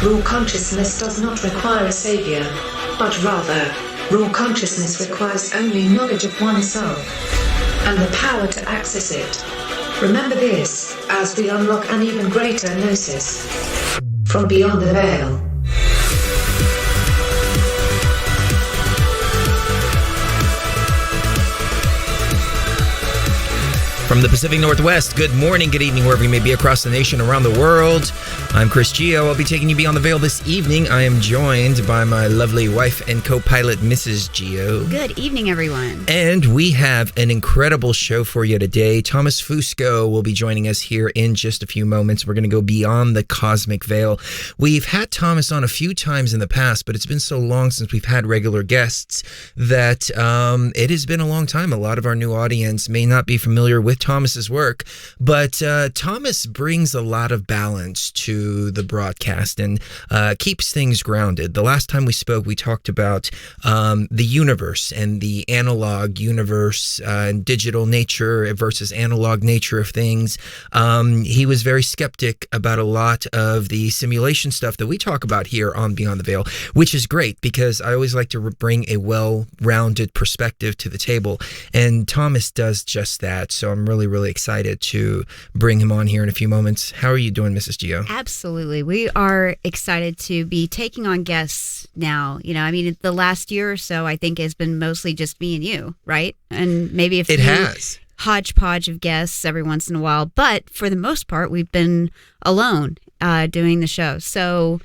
Raw consciousness does not require a savior, but rather, raw consciousness requires only knowledge of oneself and the power to access it. Remember this, as we unlock an even greater gnosis from beyond the veil. From the Pacific Northwest, good morning, good evening, wherever you may be across the nation, around the world. I'm Chris Gio. I'll be taking you beyond the veil this evening. I am joined by my lovely wife and co-pilot, Mrs. Gio. Good evening, everyone. And we have an incredible show for you today. Thomas Fusco will be joining us here in just a few moments. We're going to go beyond the cosmic veil. We've had Thomas on a few times in the past, but it's been so long since we've had regular guests that it has been a long time. A lot of our new audience may not be familiar with Thomas's work, but Thomas brings a lot of balance to the broadcast and keeps things grounded. The last time we spoke, we talked about the universe and the analog universe and digital nature versus analog nature of things. He was very skeptic about a lot of the simulation stuff that we talk about here on Beyond the Veil, which is great because I always like to bring a well-rounded perspective to the table, and Thomas does just that. So I'm really excited to bring him on here in a few moments. How are you doing, Mrs. Gio? Absolutely. We are excited to be taking on guests now. You know, I mean, the last year or so, I think, has been mostly just me and you, right? And maybe a few hodgepodge of guests every once in a while. But for the most part, we've been alone doing the show. So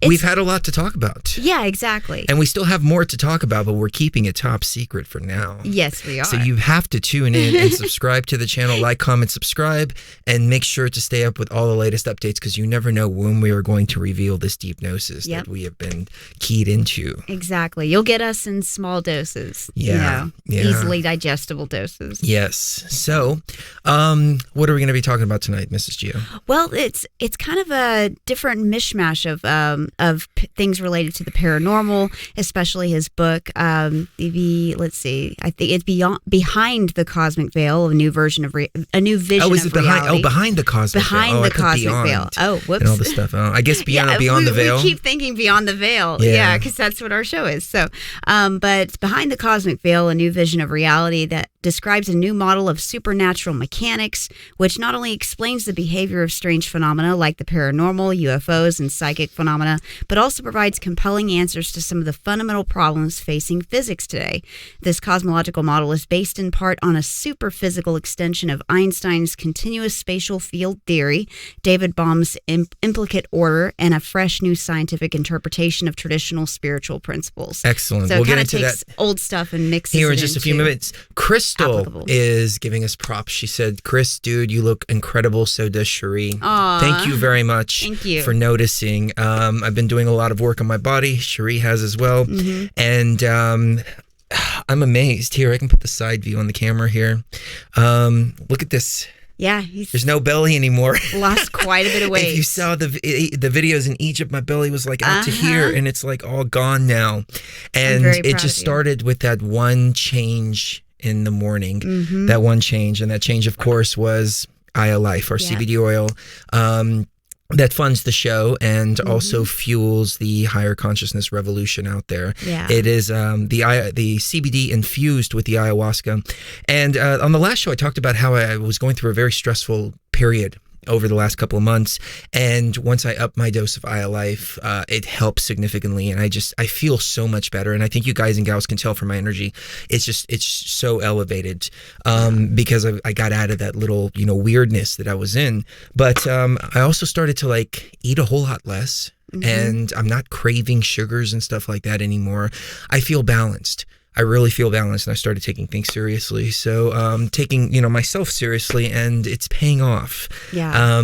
we've had a lot to talk about. Yeah, exactly. And we still have more to talk about, but we're keeping it top secret for now. Yes, we are. So you have to tune in and subscribe to the channel, like, comment, subscribe, and make sure to stay up with all the latest updates because you never know when we are going to reveal this deep gnosis that we have been keyed into. Exactly. You'll get us in small doses. Easily digestible doses. Yes. So what are we going to be talking about tonight, Mrs. Gio? Well, it's kind of a different mishmash of things related to the paranormal, especially his book. Let's see, I think it's Behind the Cosmic Veil, a new vision of a new vision of reality. Behind the Cosmic Veil. Behind the Cosmic Veil. Oh, whoops. And all this stuff. I guess beyond the veil. We keep thinking Beyond the Veil. Yeah, because that's what our show is. So, but Behind the Cosmic Veil, a new vision of reality that describes a new model of supernatural mechanics, which not only explains the behavior of strange phenomena like the paranormal, UFOs, and psychic phenomena, but also provides compelling answers to some of the fundamental problems facing physics today. This cosmological model is based in part on a superphysical extension of Einstein's continuous spatial field theory, David Bohm's implicate order, and a fresh new scientific interpretation of traditional spiritual principles. Excellent. So it kind of takes old stuff and mixes it here in just a few minutes. Crystal is giving us props. She said, Chris, dude, you look incredible. So does Cherie. Aww. Thank you very much. Thank you for noticing. I've been doing a lot of work on my body. Cherie has as well. Mm-hmm. And I'm amazed. Here, I can put the side view on the camera here. Look at this. Yeah, there's no belly anymore. Lost quite a bit of weight. If you saw the videos in Egypt, my belly was like out to here, and it's like all gone now. And it just started with that one change in the morning. Mm-hmm. That one change, and that change, of course, was Eye of Life, or CBD oil. That funds the show and also fuels the higher consciousness revolution out there. Yeah. It is the CBD infused with the ayahuasca. And on the last show, I talked about how I was going through a very stressful period over the last couple of months, and once I upped my dose of Eye of Life, it helped significantly, and I feel so much better. And I think you guys and gals can tell from my energy, it's so elevated because I got out of that little weirdness that I was in. But I also started to eat a whole lot less, and I'm not craving sugars and stuff like that anymore. I feel balanced. I really feel balanced, and I started taking things seriously. So taking, myself seriously, and it's paying off. Yeah.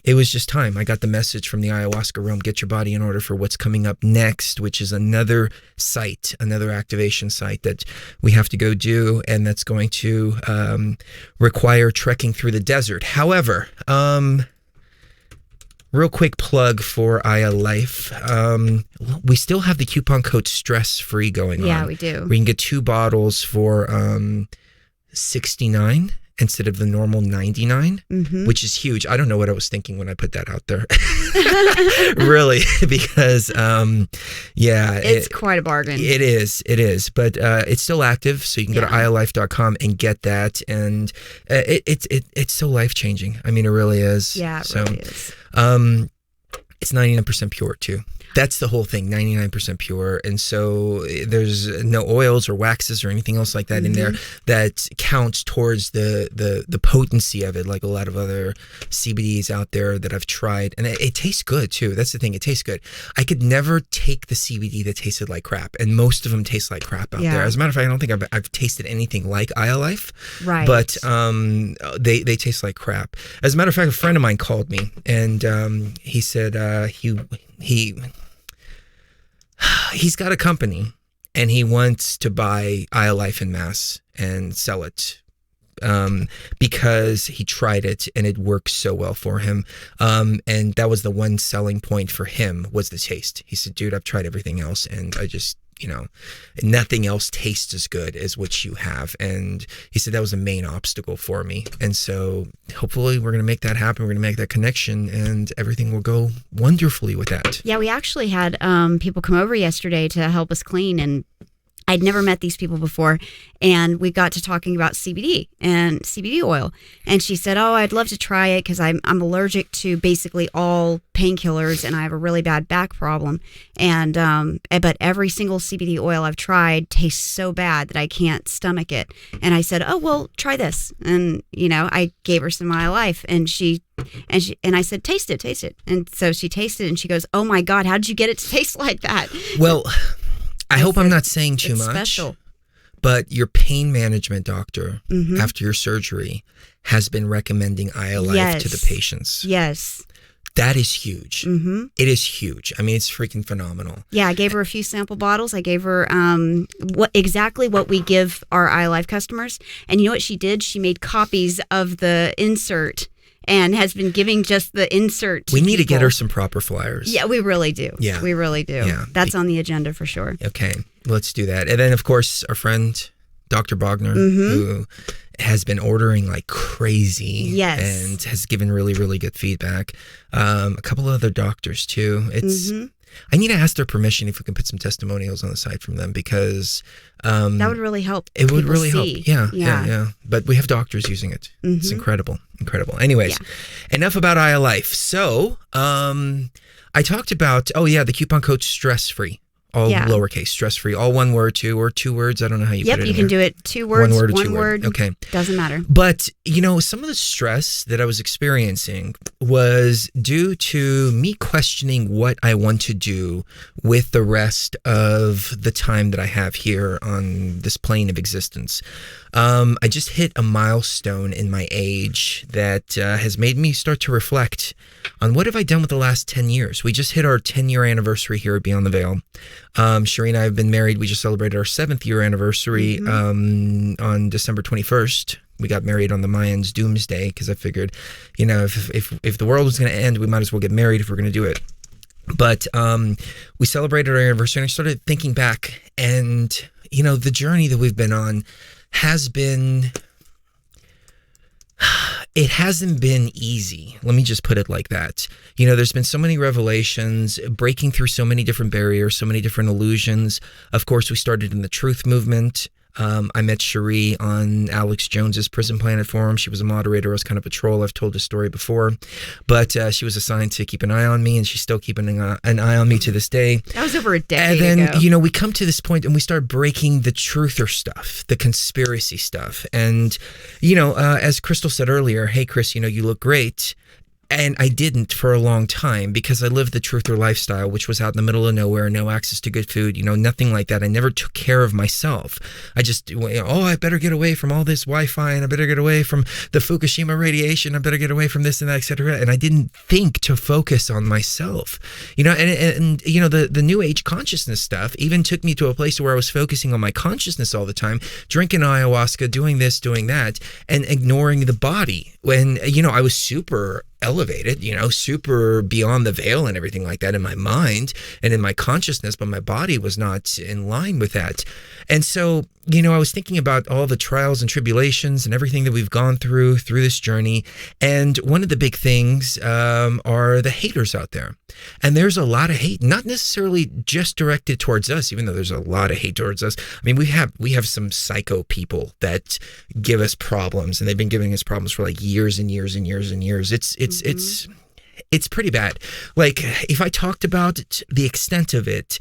It was just time. I got the message from the ayahuasca realm, get your body in order for what's coming up next, which is another site, another activation site that we have to go do, and that's going to require trekking through the desert. However, real quick plug for Eye of Life. We still have the coupon code stress-free going on. Yeah, we do. We can get 2 bottles for $69 instead of the normal 99, which is huge. I don't know what I was thinking when I put that out there. Really, because it's quite a bargain. It is, but it's still active, so you can go to iolife.com and get that, and it's so life-changing. I mean, it really is. Yeah, it really is. It's 99% pure too. That's the whole thing, 99% pure. And so there's no oils or waxes or anything else like that in there that counts towards the potency of it, like a lot of other CBDs out there that I've tried. And it tastes good too. That's the thing, it tastes good. I could never take the CBD that tasted like crap, and most of them taste like crap out there. As a matter of fact, I don't think I've tasted anything like iolife, right? But they taste like crap. As a matter of fact, a friend of mine called me, and he said he's got a company and he wants to buy iolife en masse and sell it because he tried it and it works so well for him, and that was the one selling point for him, was the taste. He said, dude, I've tried everything else and I just, nothing else tastes as good as what you have. And he said that was the main obstacle for me. And so hopefully we're going to make that happen. We're going to make that connection and everything will go wonderfully with that. Yeah, we actually had people come over yesterday to help us clean, and I'd never met these people before, and we got to talking about CBD and CBD oil. And she said, oh, I'd love to try it because I'm allergic to basically all painkillers and I have a really bad back problem. And but every single CBD oil I've tried tastes so bad that I can't stomach it. And I said, oh, well, try this. And, I gave her some iolife, and I said, taste it. And so she tasted it and she goes, oh my God, how did you get it to taste like that? Well, I hope I'm not saying too much, special. But your pain management doctor after your surgery has been recommending iolife to the patients. Yes. That is huge. It is huge. I mean, it's freaking phenomenal. Yeah, I gave her a few sample bottles. I gave her exactly what we give our iolife customers. And you know what she did? She made copies of the insert and has been giving just the insert to We need people. to get her some proper flyers. Yeah, we really do. Yeah. We really do. Yeah. That's on the agenda for sure. Okay, let's do that. And then, of course, our friend, Dr. Bogner, who has been ordering like crazy and has given really, really good feedback. A couple of other doctors, too. It's I need to ask their permission if we can put some testimonials on the site from them, because that would really help. It would really help. Yeah. But we have doctors using it. It's incredible. Anyways, enough about iolife. So I talked about, the coupon code STRESSFREE. All lowercase, stress-free, all one word, two words. I don't know how you put it in you can do it 2 words, one word. Okay. Doesn't matter. But, some of the stress that I was experiencing was due to me questioning what I want to do with the rest of the time that I have here on this plane of existence. I just hit a milestone in my age that has made me start to reflect on what have I done with the last 10 years. We just hit our 10-year anniversary here at Beyond the Veil. Sheree and I have been married. We just celebrated our 7th year anniversary on December 21st. We got married on the Mayans' doomsday because I figured, if the world was going to end, we might as well get married if we're going to do it. But we celebrated our anniversary, and I started thinking back, and, the journey that we've been on has been... It hasn't been easy. Let me just put it like that. There's been so many revelations, breaking through so many different barriers, so many different illusions. Of course, we started in the truth movement. I met Sheree on Alex Jones's Prison Planet forum. She was a moderator. I was kind of a troll. I've told this story before. But she was assigned to keep an eye on me, and she's still keeping an eye on me to this day. That was over a decade ago. And then, we come to this point and we start breaking the truther stuff, the conspiracy stuff. And, as Crystal said earlier, hey, Chris, you look great. And I didn't for a long time because I lived the truther lifestyle, which was out in the middle of nowhere, no access to good food, nothing like that. I never took care of myself. I just, I better get away from all this Wi-Fi, and I better get away from the Fukushima radiation. I better get away from this and that, etc. And I didn't think to focus on myself, and the new age consciousness stuff even took me to a place where I was focusing on my consciousness all the time, drinking ayahuasca, doing this, doing that, and ignoring the body. When, I was super elevated, super beyond the veil and everything like that in my mind and in my consciousness, but my body was not in line with that. And so, I was thinking about all the trials and tribulations and everything that we've gone through this journey. And one of the big things are the haters out there. And there's a lot of hate, not necessarily just directed towards us, even though there's a lot of hate towards us. I mean, we have some psycho people that give us problems, and they've been giving us problems for like years and years and years and years. It's pretty bad. Like, if I talked about the extent of it,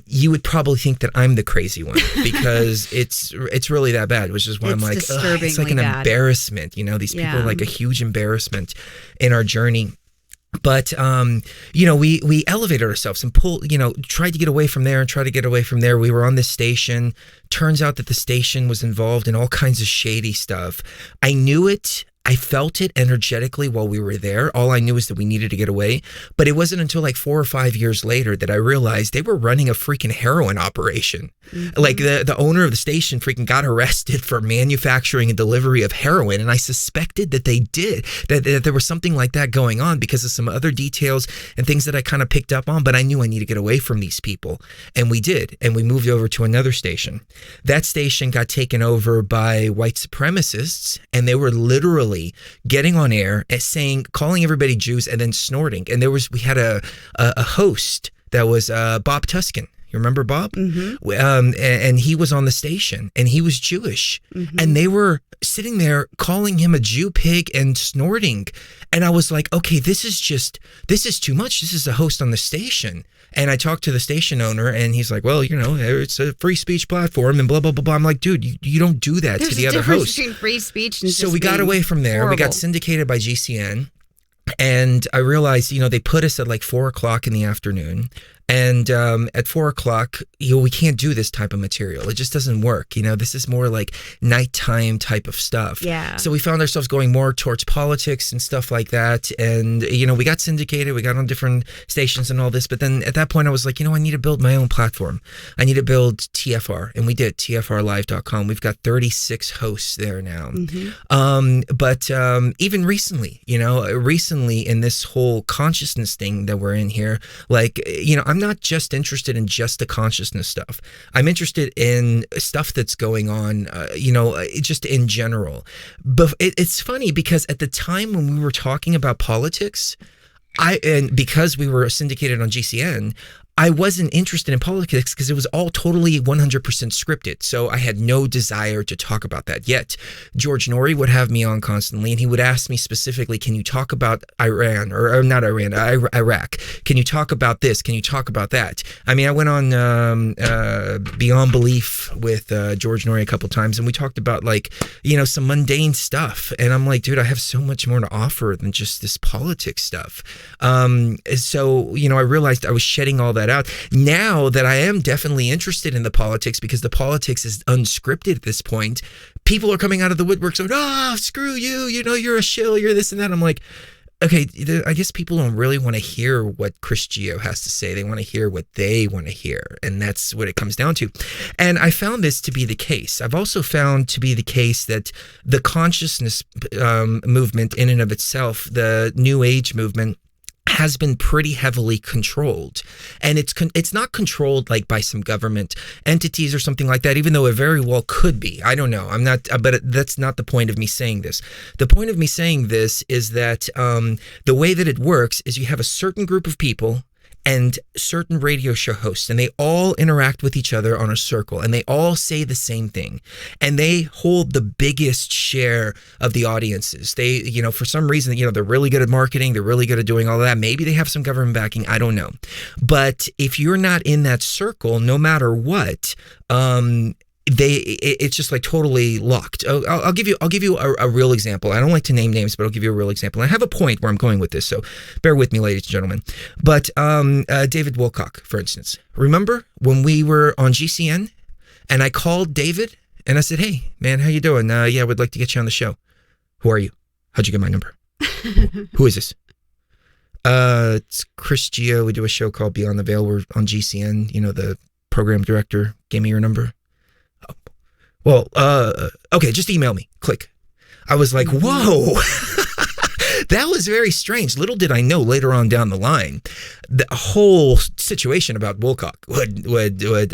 you would probably think that I'm the crazy one, because it's really that bad, which is why I'm like, it's like an embarrassment. These people are like a huge embarrassment in our journey. But, we elevated ourselves and tried to get away from there and try to get away from there. We were on this station. Turns out that the station was involved in all kinds of shady stuff. I knew it. I felt it energetically while we were there. All I knew is that we needed to get away. But it wasn't until like 4 or 5 years later that I realized they were running a freaking heroin operation. Mm-hmm. Like the owner of the station freaking got arrested for manufacturing and delivery of heroin. And I suspected that they did, that there was something like that going on because of some other details and things that I kind of picked up on. But I knew I needed to get away from these people. And we did. And we moved over to another station. That station got taken over by white supremacists, and they were literally getting on air and calling everybody Jews and then snorting. And we had a host that was Bob Tuskin. You remember Bob? Mm-hmm. And he was on the station, and he was Jewish. Mm-hmm. And they were sitting there calling him a Jew pig and snorting. And I was like, okay, this is too much. This is a host on the station. And I talked to the station owner, and he's like, well, it's a free speech platform and blah, blah, blah, blah. I'm like, dude, you don't do that to the other hosts. There's a difference between free speech and so we got away from there. Horrible. We got syndicated by GCN. And I realized, they put us at like 4:00 in the afternoon. And at 4:00, we can't do this type of material. It just doesn't work. This is more like nighttime type of stuff. Yeah. So we found ourselves going more towards politics and stuff like that. And, we got syndicated. We got on different stations and all this. But then at that point, I was like, I need to build my own platform. I need to build TFR. And we did, TFRlive.com. We've got 36 hosts there now. Mm-hmm. But even recently, in this whole consciousness thing that we're in here, like, I'm not just interested in just the consciousness stuff. I'm interested in stuff that's going on, just in general. But it's funny because at the time when we were talking about politics, because we were syndicated on GCN, I wasn't interested in politics because it was all totally 100% scripted. So I had no desire to talk about that. Yet George Norrie would have me on constantly, and he would ask me specifically, can you talk about Iran or not Iran, Iraq? Can you talk about this? Can you talk about that? I mean, I went on Beyond Belief with George Norrie a couple times, and we talked about some mundane stuff. And I'm like, dude, I have so much more to offer than just this politics stuff. So, I realized I was shedding all that out. Now that I am definitely interested in the politics, because the politics is unscripted at this point, people are coming out of the woodwork saying, screw you, you're a shill, you're this and that. I'm like, okay, I guess people don't really want to hear what Chris Geo has to say. They want to hear what they want to hear. And that's what it comes down to. And I found this to be the case. I've also found to be the case that the consciousness movement in and of itself, the New Age movement, has been pretty heavily controlled. And it's not controlled like by some government entities or something like that, even though it very well could be. I don't know. I'm not, but that's not the point of me saying this. The point of me saying this is that the way that it works is you have a certain group of people and certain radio show hosts, and they all interact with each other on a circle, and they all say the same thing, and they hold the biggest share of the audiences. They, for some reason, they're really good at marketing, they're really good at doing all of that. Maybe they have some government backing, I don't know. But if you're not in that circle, no matter what, it's just like totally locked. I'll give you a real example. I don't like to name names, but I'll give you a real example. I have a point where I'm going with this, so bear with me, ladies and gentlemen. But David Wilcock, for instance, remember when we were on GCN and I called David and I said, hey man, how you doing? Yeah, we'd like to get you on the show. Who are you? How'd you get my number? Who is this? It's Chris Geo. We do a show called Beyond the Veil. We're on GCN. The program director gave me your number. Well, okay, just email me. Click. I was like, whoa. that was very strange. Little did I know later on down the line, the whole situation about Wilcock would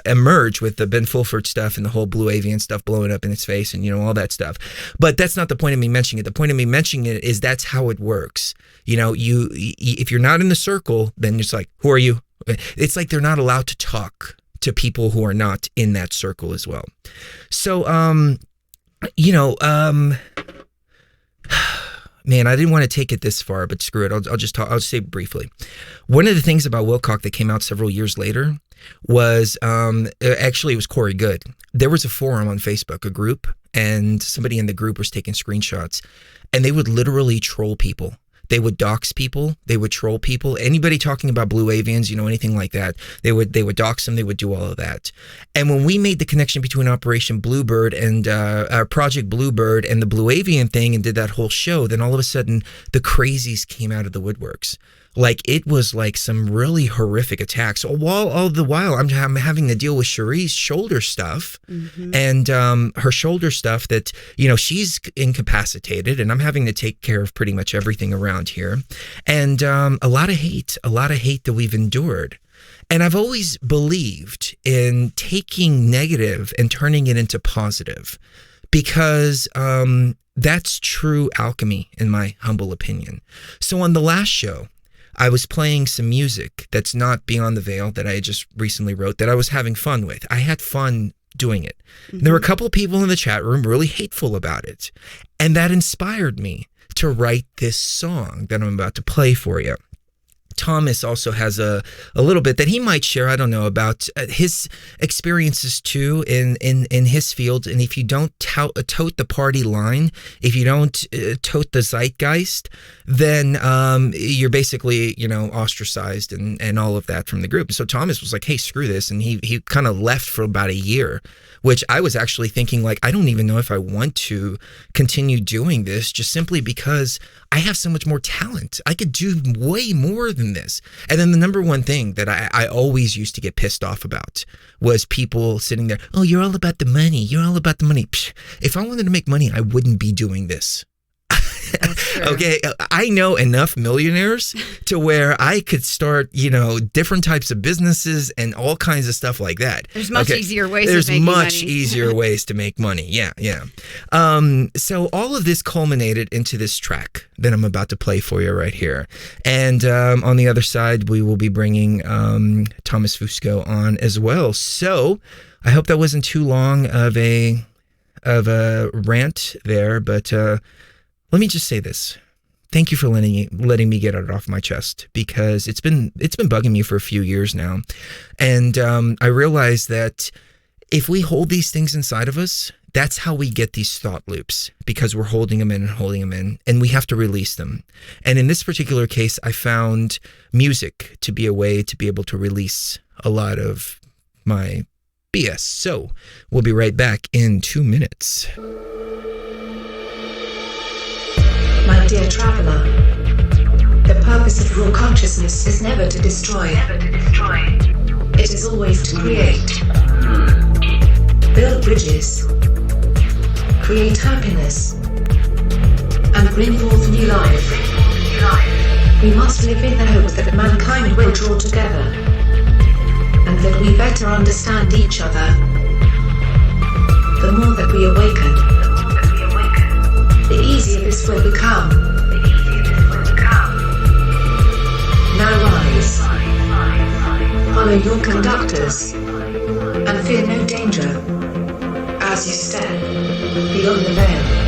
emerge with the Ben Fulford stuff and the whole Blue Avian stuff blowing up in his face and, all that stuff. But that's not the point of me mentioning it. The point of me mentioning it is that's how it works. If you're not in the circle, then it's like, who are you? It's like they're not allowed to talk to people who are not in that circle as well. So, man, I didn't want to take it this far, but screw it. I'll say briefly. One of the things about Wilcock that came out several years later was, actually it was Corey Good. There was a forum on Facebook, a group, and somebody in the group was taking screenshots, and they would literally troll people. They would dox people. They would troll people. Anybody talking about blue avians, anything like that, they would dox them. They would do all of that. And when we made the connection between Operation Bluebird and Project Bluebird and the Blue Avian thing and did that whole show, then all of a sudden the crazies came out of the woodworks. Like, it was like some really horrific attacks. All the while, I'm having to deal with Cherie's shoulder stuff, and her shoulder stuff that, she's incapacitated, and I'm having to take care of pretty much everything around here. And a lot of hate that we've endured. And I've always believed in taking negative and turning it into positive, because that's true alchemy, in my humble opinion. So on the last show, I was playing some music that's not Beyond the Veil that I just recently wrote that I was having fun with. I had fun doing it. There were a couple of people in the chat room really hateful about it. And that inspired me to write this song that I'm about to play for you. Thomas also has a little bit that he might share, I don't know, about his experiences too in his field. And if you don't tote the party line, if you don't tote the zeitgeist, then you're basically, ostracized and all of that from the group. So Thomas was like, hey, screw this. And he kind of left for about a year, which I was actually thinking, like, I don't even know if I want to continue doing this, just simply because I have so much more talent. I could do way more than this. And then the number one thing that I always used to get pissed off about was people sitting there, oh, you're all about the money. You're all about the money. Psh, if I wanted to make money, I wouldn't be doing this. Okay, I know enough millionaires to where I could start, different types of businesses and all kinds of stuff like that. There's much easier ways There's to make money. much easier ways to make money. Yeah. So all of this culminated into this track that I'm about to play for you right here. And on the other side, we will be bringing Thomas Fusco on as well. So I hope that wasn't too long of a rant there, but let me just say this. Thank you for letting me get it off my chest, because it's been bugging me for a few years now. And I realize that if we hold these things inside of us, that's how we get these thought loops, because we're holding them in, and we have to release them. And in this particular case, I found music to be a way to be able to release a lot of my BS. So we'll be right back in 2 minutes. My dear traveler, the purpose of raw consciousness is never to destroy. It is always to create. Build bridges. Create happiness. And bring forth new life. We must live in the hope that mankind will draw together. And that we better understand each other. The more that we awaken, the easier this will become. Now rise. Follow your conductors. And fear no danger. As you step beyond the veil.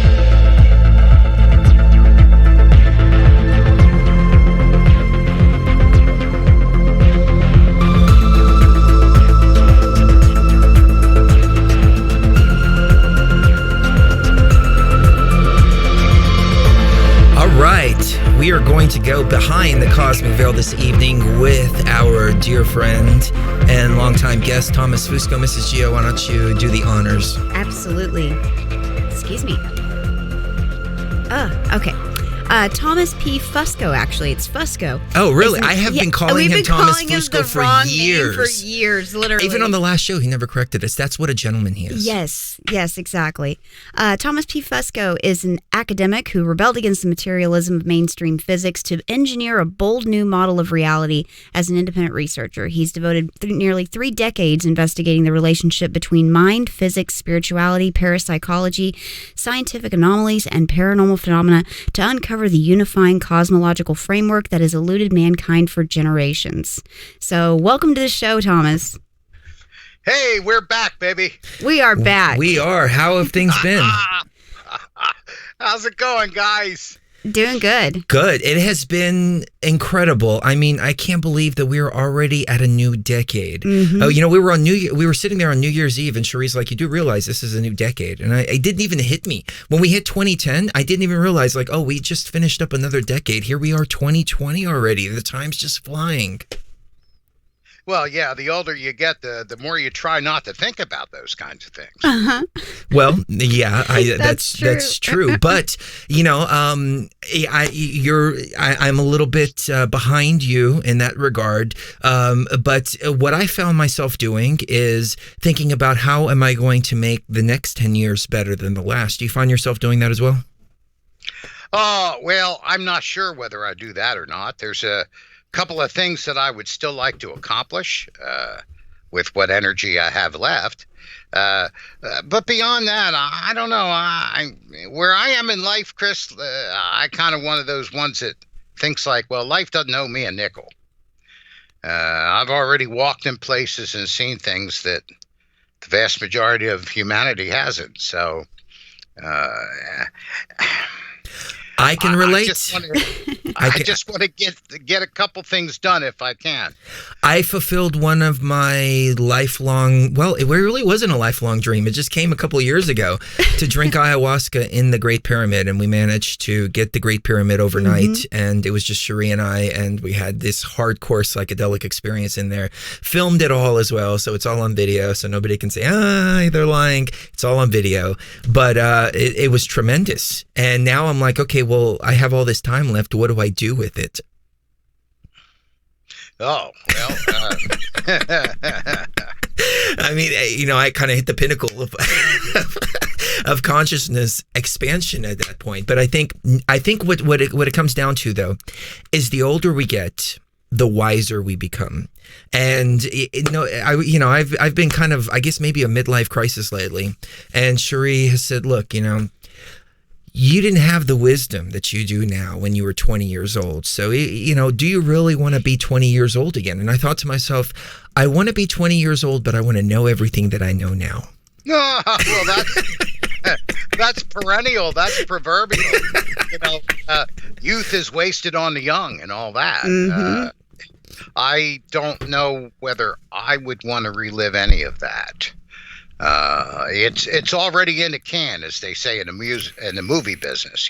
Right, we are going to go behind the cosmic veil this evening with our dear friend and longtime guest, Thomas Fusco. Mrs. Gio, why don't you do the honors? Absolutely. Excuse me. Okay. Thomas P. Fusco, actually. It's Fusco. Oh, really? I have been calling him Thomas Fusco for years. For years, literally. Even on the last show, he never corrected us. That's what a gentleman he is. Yes, exactly. Thomas P. Fusco is an academic who rebelled against the materialism of mainstream physics to engineer a bold new model of reality as an independent researcher. He's devoted nearly 3 decades investigating the relationship between mind, physics, spirituality, parapsychology, scientific anomalies, and paranormal phenomena to uncover the unifying cosmological framework that has eluded mankind for generations. So, welcome to the show, Thomas. Hey, we're back, baby. We are back. We are. How have things been? How's it going, guys? Doing good. Good. It has been incredible. I mean, I can't believe that we're already at a new decade. Mm-hmm. Oh, we were sitting there on New Year's Eve, and Cherie's like, "You do realize this is a new decade?" And it didn't even hit me when we hit 2010. I didn't even realize, like, oh, we just finished up another decade. Here we are, 2020 already. The time's just flying. Well, yeah, the older you get, the more you try not to think about those kinds of things. Uh-huh. Well, yeah, that's true. But I'm a little bit behind you in that regard. But what I found myself doing is thinking about how am I going to make the next 10 years better than the last. Do you find yourself doing that as well? Oh, well, I'm not sure whether I do that or not. There's a couple of things that I would still like to accomplish with what energy I have left. But beyond that, I don't know. Where I am in life, Chris, I kind of one of those ones that thinks like, well, life doesn't owe me a nickel. I've already walked in places and seen things that the vast majority of humanity hasn't. So I can relate. I just want to get a couple things done if I can. I fulfilled one of my lifelong, well, it really wasn't a lifelong dream. It just came a couple of years ago to drink ayahuasca in the Great Pyramid. And we managed to get the Great Pyramid overnight. Mm-hmm. And it was just Cherie and I. And we had this hardcore psychedelic experience in there. Filmed it all as well. So it's all on video. So nobody can say, they're lying. It's all on video. But it was tremendous. And now I'm like, okay, well, I have all this time left. What do I do with it? Oh, well. I mean, I kind of hit the pinnacle of consciousness expansion at that point. But I think what it comes down to, though, is the older we get, the wiser we become. And I've been kind of, I guess, maybe a midlife crisis lately. And Cherie has said, look, you didn't have the wisdom that you do now when you were 20 years old. So, do you really want to be 20 years old again? And I thought to myself, I want to be 20 years old, but I want to know everything that I know now. Well, that's perennial. That's proverbial. Youth is wasted on the young and all that. Mm-hmm. I don't know whether I would want to relive any of that. It's already in the can, as they say in the movie business,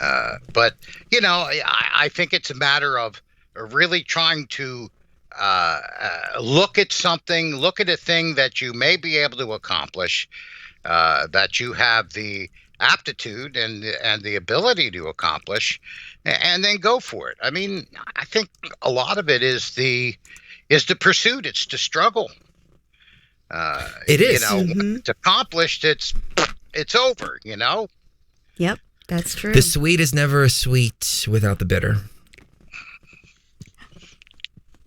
But I think it's a matter of really trying to look at a thing that you may be able to accomplish, that you have the aptitude and the ability to accomplish, and then go for it. I mean, I think a lot of it is the pursuit. It's the struggle. It is. Mm-hmm. It's accomplished. It's over. Yep, that's true. The sweet is never a sweet without the bitter.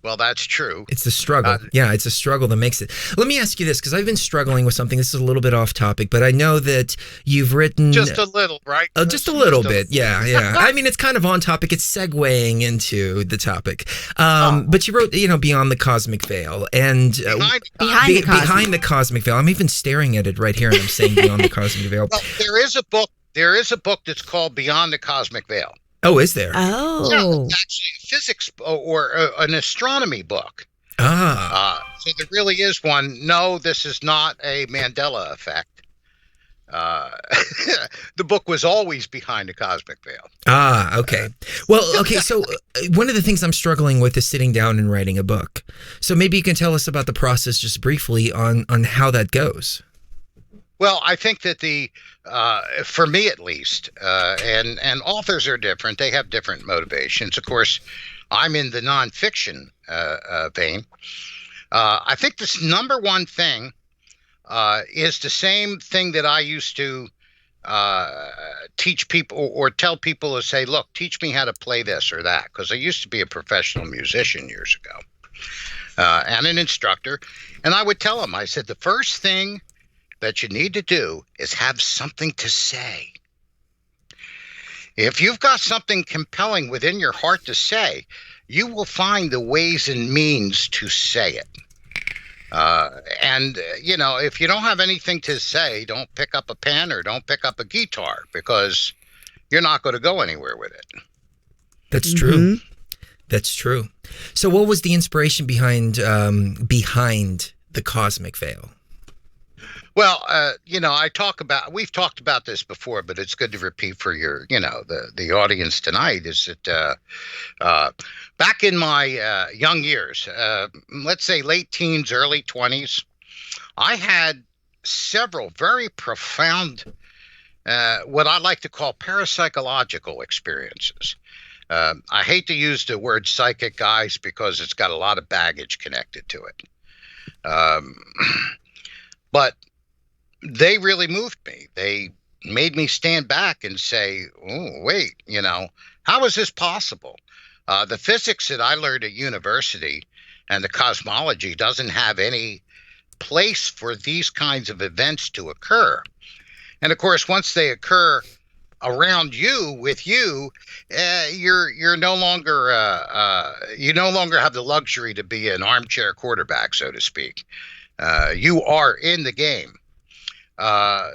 Well, that's true. It's the struggle. It's a struggle that makes it. Let me ask you this, because I've been struggling with something. This is a little bit off topic, but I know that you've written... Just a little, right? Just a little bit, yeah. I mean, it's kind of on topic. It's segueing into the topic. But you wrote, Beyond the Cosmic Veil. And Behind the Cosmic Veil. I'm even staring at it right here, and I'm saying Beyond the Cosmic Veil. Well, there is a book that's called Beyond the Cosmic Veil. Oh, is there? Oh. Yeah, it's actually a physics or an astronomy book. So there really is one. No, this is not a Mandela effect. The book was always Behind the Cosmic Veil. Okay. Well, okay, so one of the things I'm struggling with is sitting down and writing a book. So maybe you can tell us about the process just briefly on how that goes. Well, I think that for me at least, and authors are different. They have different motivations. Of course, I'm in the nonfiction vein. I think this number one thing is the same thing that I used to teach people or tell people to say, look, teach me how to play this or that. Because I used to be a professional musician years ago and an instructor. And I would tell them, I said, the first thing that you need to do is have something to say. If you've got something compelling within your heart to say, you will find the ways and means to say it. And if you don't have anything to say, don't pick up a pen or don't pick up a guitar, because you're not going to go anywhere with it. That's true. That's true. So what was the inspiration behind the cosmic veil? Well, we've talked about this before, but it's good to repeat for the audience tonight, is that back in my young years, let's say late teens, early 20s, I had several very profound, what I like to call parapsychological experiences. I hate to use the word psychic, guys, because it's got a lot of baggage connected to it. But they really moved me. They made me stand back and say, oh, wait, how is this possible? The physics that I learned at university and the cosmology doesn't have any place for these kinds of events to occur. And of course, once they occur around you, with you, you're no longer you no longer have the luxury to be an armchair quarterback, so to speak. You are in the game.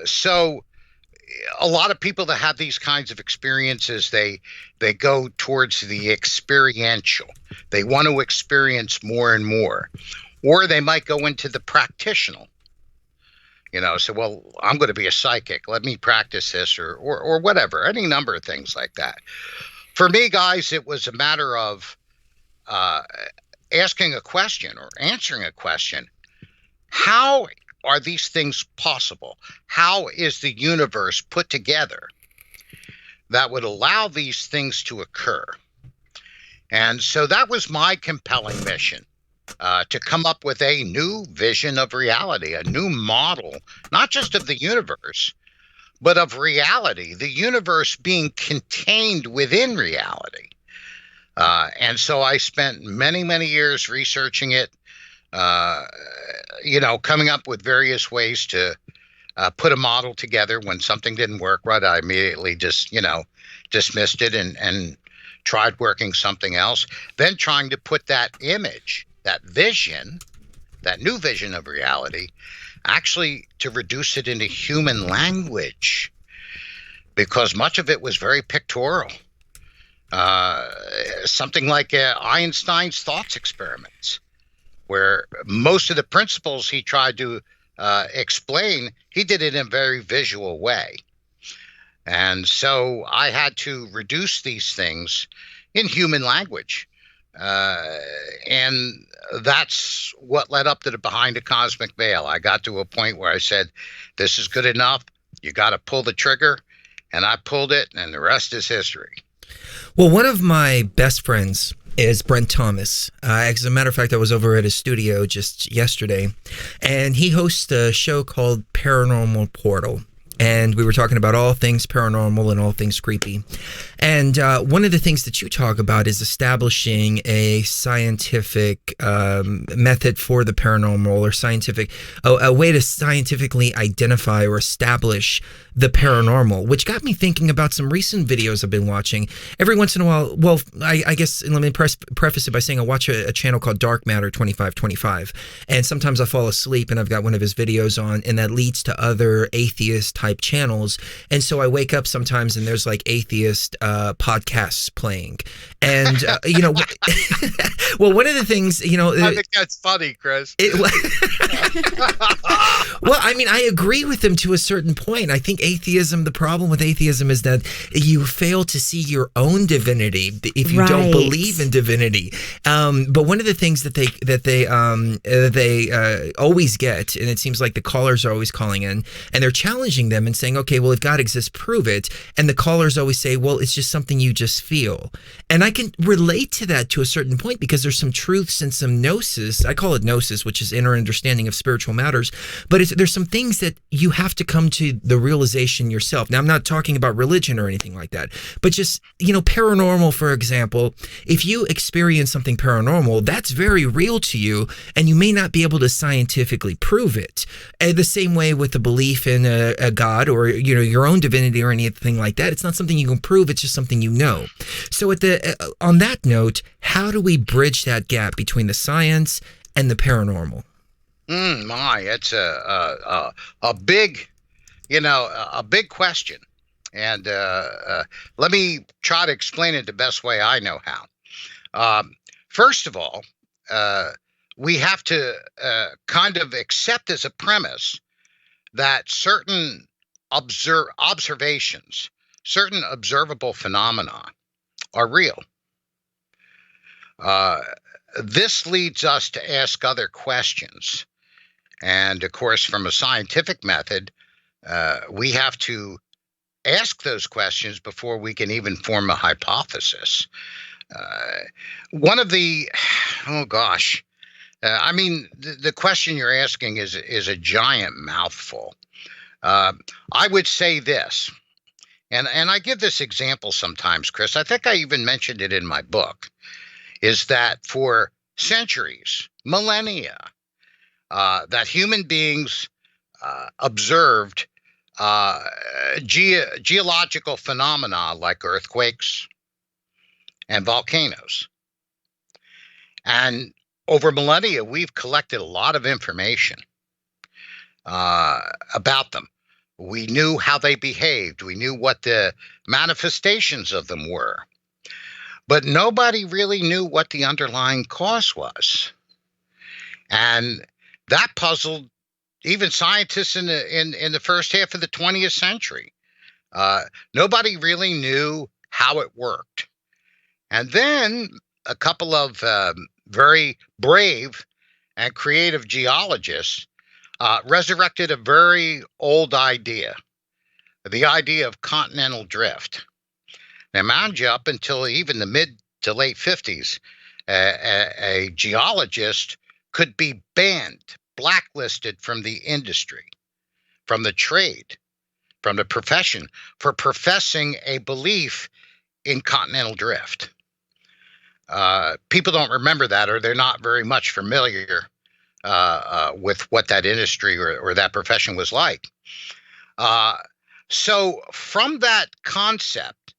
So a lot of people that have these kinds of experiences, they go towards the experiential. They want to experience more and more, or they might go into the practitioner. So, well, I'm going to be a psychic. Let me practice this or whatever, any number of things like that. For me, guys, it was a matter of asking a question or answering a question. How are these things possible? How is the universe put together that would allow these things to occur? And so that was my compelling mission, to come up with a new vision of reality, a new model, not just of the universe, but of reality, the universe being contained within reality. And so I spent many, many years researching it, coming up with various ways to put a model together. When something didn't work right, I immediately just, dismissed it and tried working something else. Then trying to put that image, that vision, that new vision of reality, actually to reduce it into human language, because much of it was very pictorial. Something like Einstein's thoughts experiments, where most of the principles he tried to explain, he did it in a very visual way. And so I had to reduce these things in human language. And that's what led up to the Behind the Cosmic Veil. I got to a point where I said, this is good enough. You got to pull the trigger. And I pulled it, and the rest is history. Well, one of my best friends is Brent Thomas. As a matter of fact, I was over at his studio just yesterday, and he hosts a show called Paranormal Portal. And we were talking about all things paranormal and all things creepy. And one of the things that you talk about is establishing a scientific method for the paranormal, or a way to scientifically identify or establish the paranormal, which got me thinking about some recent videos I've been watching. Every once in a while, well, I guess let me preface it by saying I watch a channel called Dark Matter 2525. And sometimes I fall asleep and I've got one of his videos on, and that leads to other atheist type channels. And so I wake up sometimes and there's like atheist podcasts playing. And, well, one of the things, I think that's funny, Chris. Well, I mean, I agree with them to a certain point. I think atheism, the problem with atheism is that you fail to see your own divinity if you don't believe in divinity. But one of the things that they always get, and it seems like the callers are always calling in, and they're challenging them and saying, okay, well, if God exists, prove it. And the callers always say, well, it's just something you just feel. And I can relate to that to a certain point, because there's some truths and some gnosis. I call it gnosis, which is inner understanding of spiritual matters. But there's some things that you have to come to the realization yourself. Now, I'm not talking about religion or anything like that, but just, paranormal, for example. If you experience something paranormal, that's very real to you, and you may not be able to scientifically prove it. The same way with the belief in a God or, your own divinity or anything like that. It's not something you can prove. It's just something you know. So on that note, how do we bridge that gap between the science and the paranormal? It's a big, a big question. And let me try to explain it the best way I know how. First of all, we have to kind of accept as a premise that certain observations, certain observable phenomena are real. This leads us to ask other questions. And of course, from a scientific method, we have to ask those questions before we can even form a hypothesis. One of the, the question you're asking is a giant mouthful. I would say this, and I give this example sometimes, Chris. I think I even mentioned it in my book, is that for centuries, millennia, that human beings observed geological phenomena like earthquakes and volcanoes. And over millennia, we've collected a lot of information about them. We knew how they behaved. We knew what the manifestations of them were. But nobody really knew what the underlying cause was. And that puzzled even scientists in the first half of the 20th century. Nobody really knew how it worked. And then a couple of very brave and creative geologists resurrected a very old idea, the idea of continental drift. Now, mind you, up until even the mid to late 50s, a geologist could be banned, blacklisted from the industry, from the trade, from the profession, for professing a belief in continental drift. People don't remember that, or they're not very much familiar with what that industry or that profession was like. So from that concept,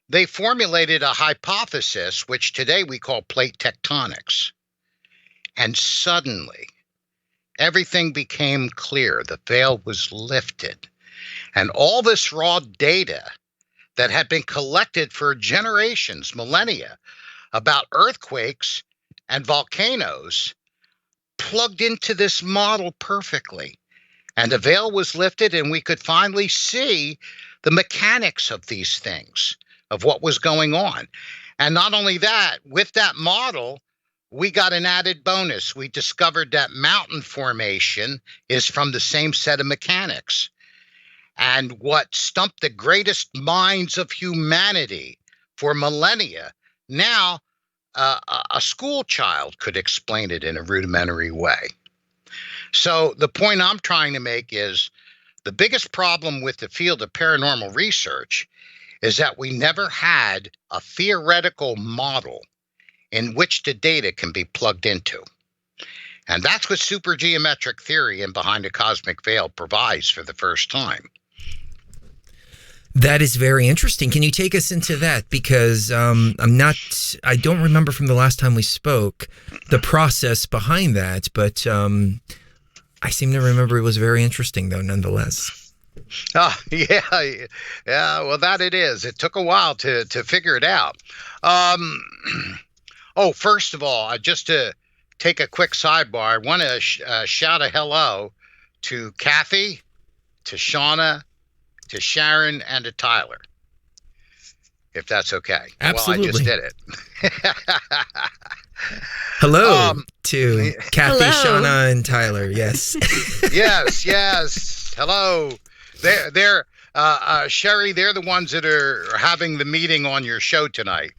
they formulated a hypothesis, which today we call plate tectonics. And suddenly, everything became clear. The veil was lifted. And all this raw data that had been collected for generations, millennia, about earthquakes and volcanoes plugged into this model perfectly. And the veil was lifted, and we could finally see the mechanics of these things, of what was going on. And not only that, with that model, we got an added bonus. We discovered that mountain formation is from the same set of mechanics. And what stumped the greatest minds of humanity for millennia, now a school child could explain it in a rudimentary way. So the point I'm trying to make is the biggest problem with the field of paranormal research is that we never had a theoretical model in which the data can be plugged into. And that's what supergeometric theory and behind the cosmic veil provides for the first time. That is very interesting. Can you take us into that? Because I don't remember from the last time we spoke the process behind that, but I seem to remember it was very interesting, though, nonetheless. Oh, yeah. Well, that it is. It took a while to figure it out. First of all, just to take a quick sidebar, I want to shout a hello to Kathy, to Shauna, to Sharon and to Tyler, if that's okay. Absolutely. Well, I just did it. Hello to Kathy, hello. Shauna, and Tyler. Yes. yes. Hello. They're Sherry. They're the ones that are having the meeting on your show tonight.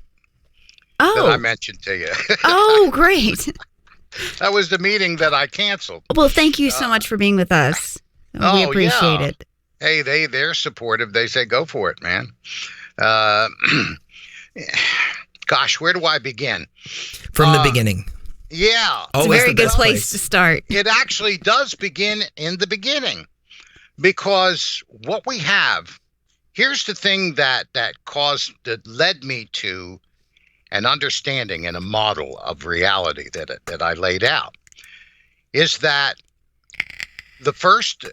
Oh. That I mentioned to you. Oh, great. That was the meeting that I canceled. Well, thank you so much for being with us. We appreciate it. Hey, they're supportive. They say, go for it, man. Gosh, where do I begin? From the beginning. Yeah. It's a very good place to start. It actually does begin in the beginning, because what we have, here's the thing that led me to an understanding and a model of reality that I laid out, is that the first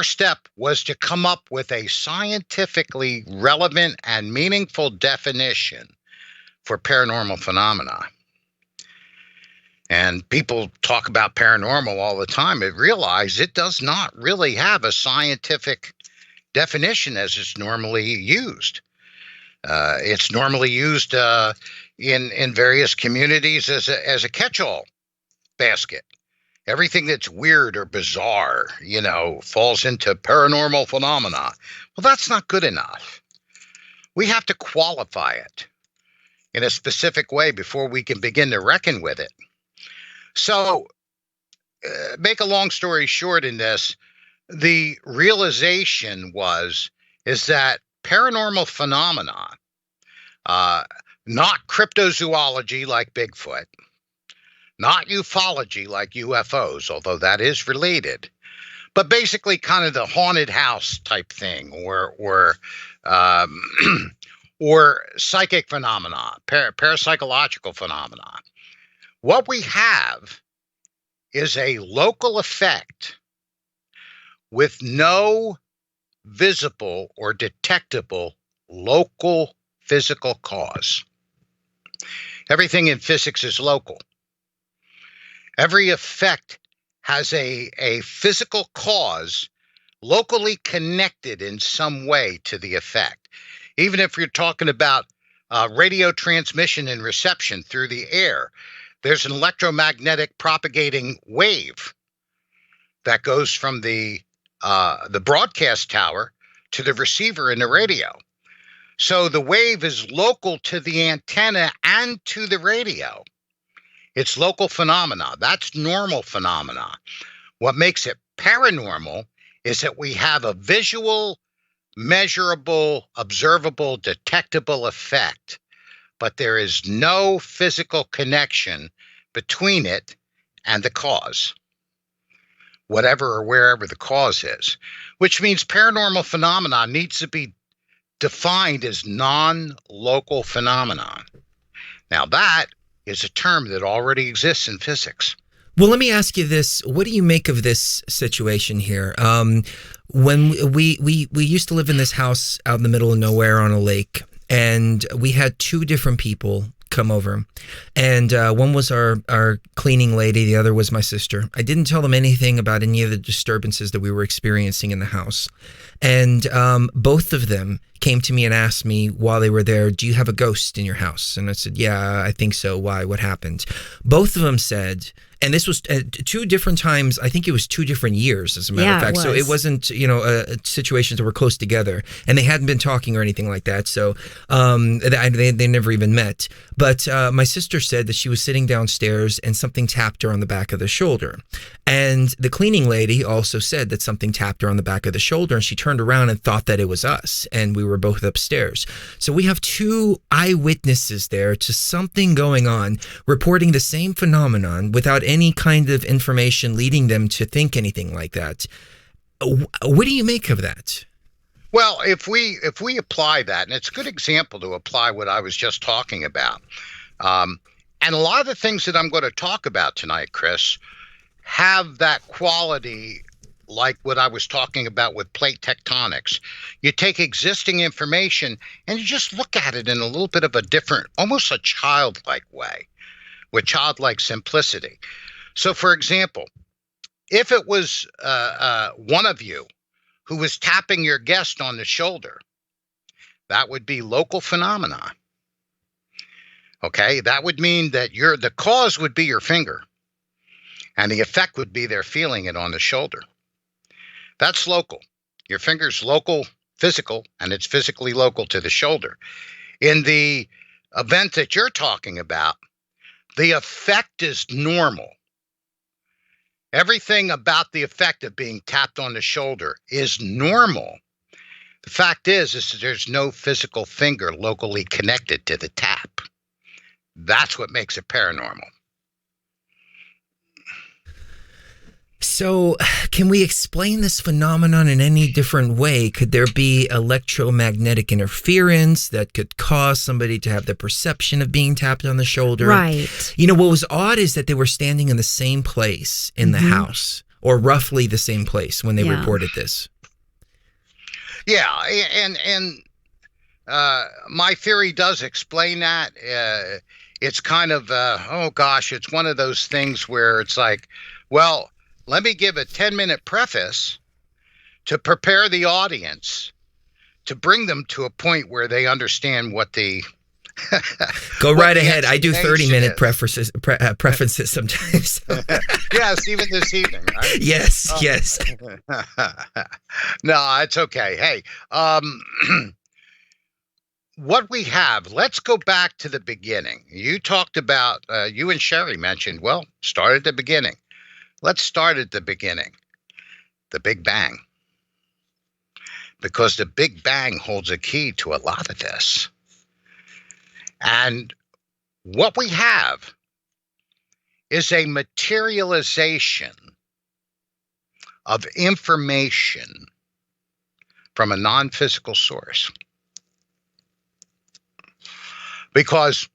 step was to come up with a scientifically relevant and meaningful definition for paranormal phenomena. And people talk about paranormal all the time, but realize it does not really have a scientific definition as it's normally used. It's normally used in various communities as a catch-all basket. Everything that's weird or bizarre, falls into paranormal phenomena. Well, that's not good enough. We have to qualify it in a specific way before we can begin to reckon with it. So, make a long story short in this, the realization is that paranormal phenomena, not cryptozoology like Bigfoot, not ufology like UFOs, although that is related, but basically kind of the haunted house type thing, or psychic phenomena, parapsychological phenomena. What we have is a local effect with no visible or detectable local physical cause. Everything in physics is local. Every effect has a physical cause locally connected in some way to the effect. Even if you're talking about radio transmission and reception through the air, there's an electromagnetic propagating wave that goes from the broadcast tower to the receiver in the radio. So the wave is local to the antenna and to the radio. It's local phenomena. That's normal phenomena. What makes it paranormal is that we have a visual, measurable, observable, detectable effect, but there is no physical connection between it and the cause, whatever or wherever the cause is, which means paranormal phenomena needs to be defined as non-local phenomenon. Now that is a term that already exists in physics. Well, let me ask you this. What do you make of this situation here? When we used to live in this house out in the middle of nowhere on a lake, and we had two different people come over, and one was our cleaning lady, the other was my sister. I didn't tell them anything about any of the disturbances that we were experiencing in the house, and both of them came to me and asked me while they were there, do you have a ghost in your house? And I said, yeah, I think so. Why? What happened? Both of them said, and this was two different times. I think it was 2 different years, as a matter of fact. So it wasn't, situations that were close together, and they hadn't been talking or anything like that. So they never even met. But my sister said that she was sitting downstairs and something tapped her on the back of the shoulder. And the cleaning lady also said that something tapped her on the back of the shoulder, and she turned around and thought that it was us, and we were both upstairs. So we have 2 eyewitnesses there to something going on, reporting the same phenomenon without any kind of information leading them to think anything like that. What do you make of that? Well, if we apply that, and it's a good example to apply what I was just talking about, and a lot of the things that I'm going to talk about tonight, Chris, have that quality like what I was talking about with plate tectonics. You take existing information and you just look at it in a little bit of a different, almost a childlike way, with childlike simplicity. So, for example, if it was one of you who was tapping your guest on the shoulder, that would be local phenomena. Okay, that would mean that the cause would be your finger, and the effect would be they're feeling it on the shoulder. That's local. Your finger's local, physical, and it's physically local to the shoulder. In the event that you're talking about, the effect is normal. Everything about the effect of being tapped on the shoulder is normal. The fact is that there's no physical finger locally connected to the tap. That's what makes it paranormal. So, can we explain this phenomenon in any different way? Could there be electromagnetic interference that could cause somebody to have the perception of being tapped on the shoulder? Right. You know, what was odd is that they were standing in the same place in the house, or roughly the same place when they reported this. Yeah, and my theory does explain that. It's kind of, it's one of those things where it's like, well, let me give a 10-minute preface to prepare the audience, to bring them to a point where they understand what the Go right ahead. I do 30-minute preferences sometimes. Yes, even this evening. Right? Yes. No, it's okay. Hey, what we have, let's go back to the beginning. You talked about, you and Sherry mentioned, well, start at the beginning. Let's start at the beginning, the Big Bang. Because the Big Bang holds a key to a lot of this. And what we have is a materialization of information from a non-physical source. Because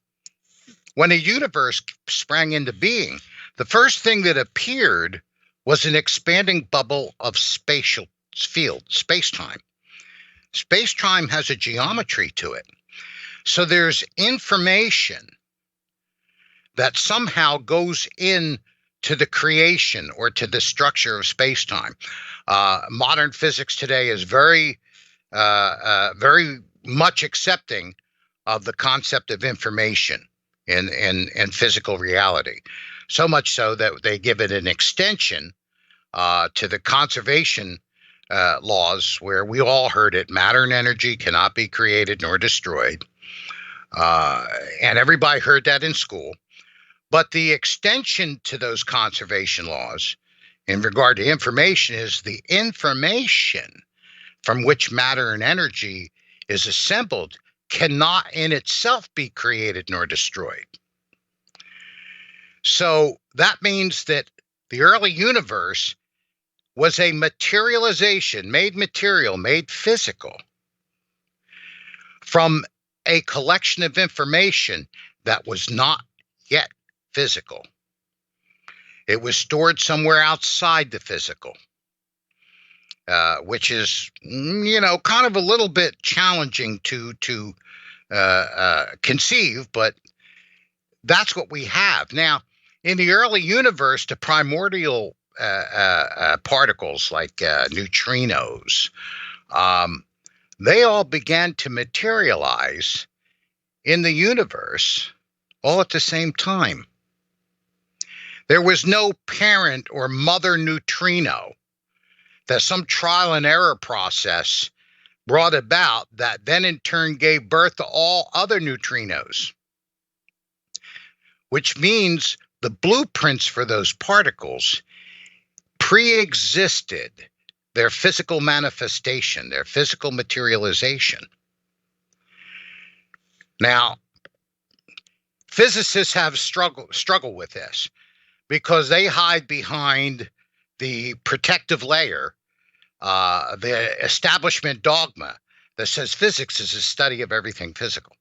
when a universe sprang into being, the first thing that appeared was an expanding bubble of spatial field, space-time. Space-time has a geometry to it. So there's information that somehow goes in to the creation or to the structure of space-time. Modern physics today is very much accepting of the concept of information in physical reality. So much so that they give it an extension to the conservation laws, where we all heard it: matter and energy cannot be created nor destroyed. And everybody heard that in school. But the extension to those conservation laws in regard to information is the information from which matter and energy is assembled cannot in itself be created nor destroyed. So that means that the early universe was a materialization, made material, made physical, from a collection of information that was not yet physical. It was stored somewhere outside the physical, which is, kind of a little bit challenging to conceive, but that's what we have. Now, in the early universe, the primordial particles like neutrinos, they all began to materialize in the universe all at the same time. There was no parent or mother neutrino that some trial and error process brought about that then in turn gave birth to all other neutrinos, which means the blueprints for those particles pre-existed their physical manifestation, their physical materialization. Now, physicists have struggle with this because they hide behind the protective layer, the establishment dogma that says physics is a study of everything physical.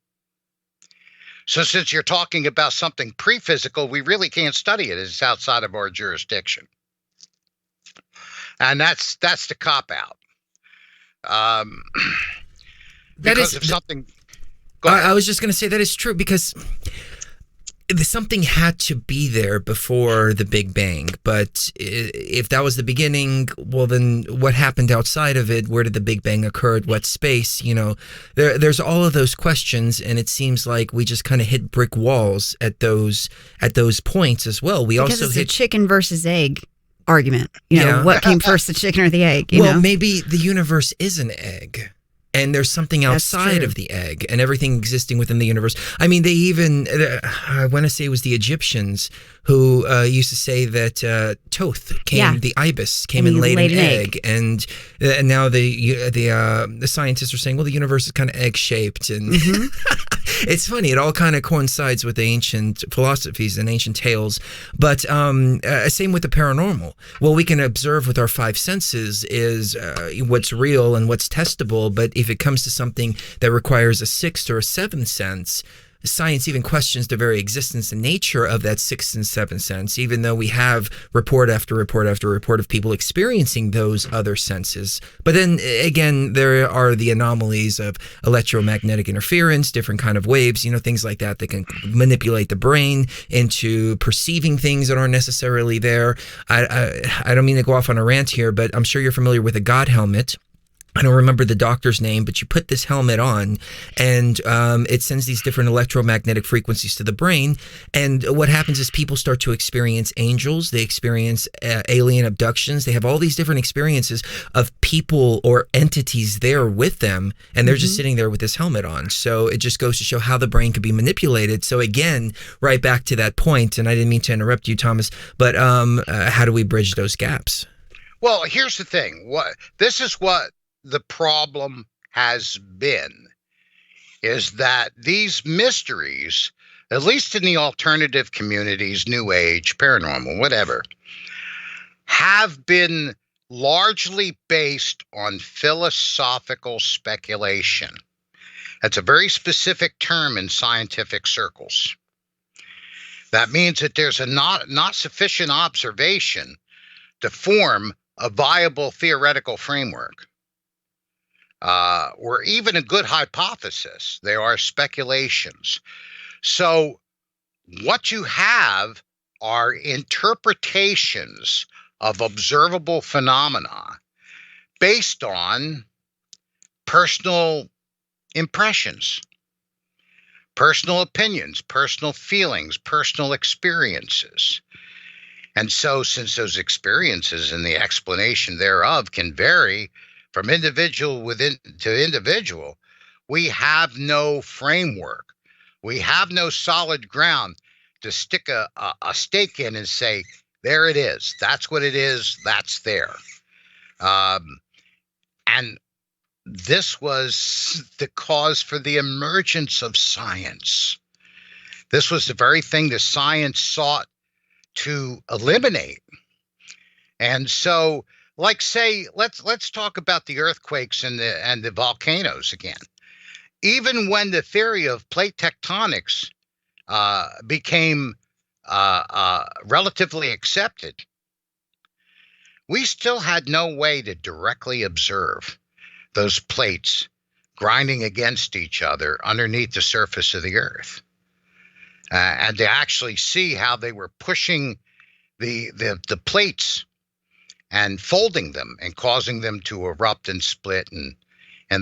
So since you're talking about something pre-physical, we really can't study it. It's outside of our jurisdiction. And that's the cop-out. I was just going to say that is true, because something had to be there before the Big Bang. But if that was the beginning, well, then what happened outside of it? Where did the Big Bang occur? At what space? There's all of those questions, and it seems like we just kind of hit brick walls at those points as well. Because it's a chicken versus egg argument. What came first, the chicken or the egg? Maybe the universe is an egg. And there's something outside of the egg and everything existing within the universe. I mean, they even, I want to say it was the Egyptians who used to say that Thoth the ibis came and laid an egg. And now the scientists are saying, well, the universe is kind of egg-shaped. And it's funny. It all kind of coincides with the ancient philosophies and ancient tales. But same with the paranormal. Well, we can observe with our five senses is what's real and what's testable. But if it comes to something that requires a sixth or a seventh sense, science even questions the very existence and nature of that sixth and seventh sense, even though we have report after report after report of people experiencing those other senses. But then again, there are the anomalies of electromagnetic interference, different kind of waves, things like that can manipulate the brain into perceiving things that aren't necessarily there. I don't mean to go off on a rant here, but I'm sure you're familiar with a God helmet. I don't remember the doctor's name, but you put this helmet on and it sends these different electromagnetic frequencies to the brain. And what happens is people start to experience angels. They experience alien abductions. They have all these different experiences of people or entities there with them. And they're just sitting there with this helmet on. So it just goes to show how the brain can be manipulated. So again, right back to that point, and I didn't mean to interrupt you, Thomas, but how do we bridge those gaps? Well, here's the thing. This is what the problem has been, is that these mysteries, at least in the alternative communities, New Age, paranormal, whatever, have been largely based on philosophical speculation. That's a very specific term in scientific circles. That means that there's not sufficient observation to form a viable theoretical framework. Or even a good hypothesis. They are speculations. So what you have are interpretations of observable phenomena based on personal impressions, personal opinions, personal feelings, personal experiences. And so since those experiences and the explanation thereof can vary from individual to individual, we have no framework. We have no solid ground to stick a stake in and say, there it is. That's what it is. That's there. And this was the cause for the emergence of science. This was the very thing that science sought to eliminate. And so, like, say, let's talk about the earthquakes and the volcanoes again. Even when the theory of plate tectonics became relatively accepted, we still had no way to directly observe those plates grinding against each other underneath the surface of the earth, and to actually see how they were pushing the plates and folding them and causing them to erupt and split and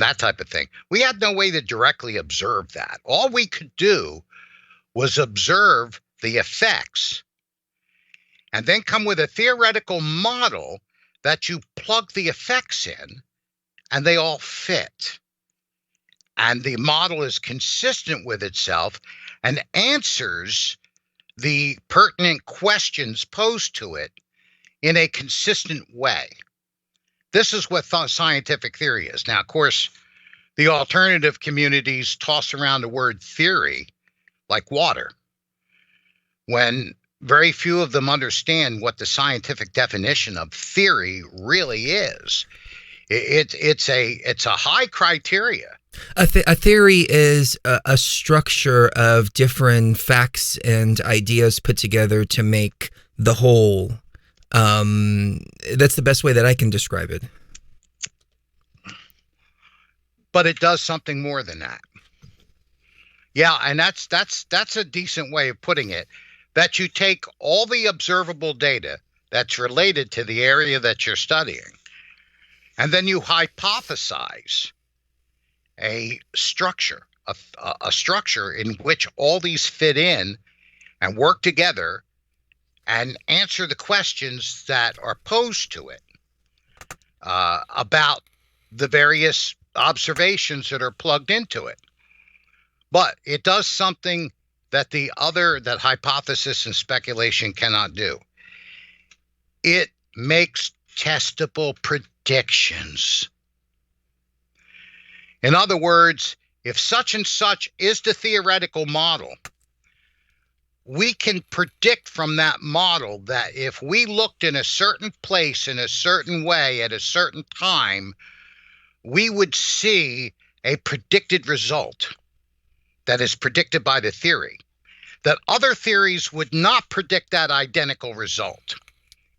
that type of thing. We had no way to directly observe that. All we could do was observe the effects and then come with a theoretical model that you plug the effects in and they all fit. And the model is consistent with itself and answers the pertinent questions posed to it in a consistent way. This is what scientific theory is. Now, of course, the alternative communities toss around the word theory like water, when very few of them understand what the scientific definition of theory really is. It's a high criteria. A theory is a structure of different facts and ideas put together to make the whole. That's the best way that I can describe it. But it does something more than that. Yeah, and that's a decent way of putting it. That you take all the observable data that's related to the area that you're studying, and then you hypothesize a structure, a structure in which all these fit in and work together and answer the questions that are posed to it about the various observations that are plugged into it. But it does something that that hypothesis and speculation cannot do. It makes testable predictions. In other words, if such and such is the theoretical model, we can predict from that model that if we looked in a certain place in a certain way at a certain time, we would see a predicted result that is predicted by the theory, that other theories would not predict that identical result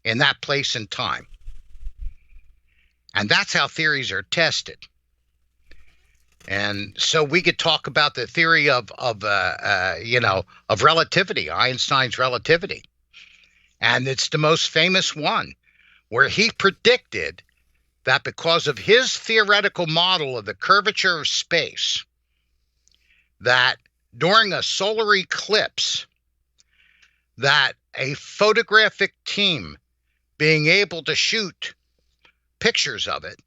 in that place and time. And that's how theories are tested. And so we could talk about the theory of relativity, Einstein's relativity. And it's the most famous one, where he predicted that because of his theoretical model of the curvature of space, that during a solar eclipse, that a photographic team being able to shoot pictures of it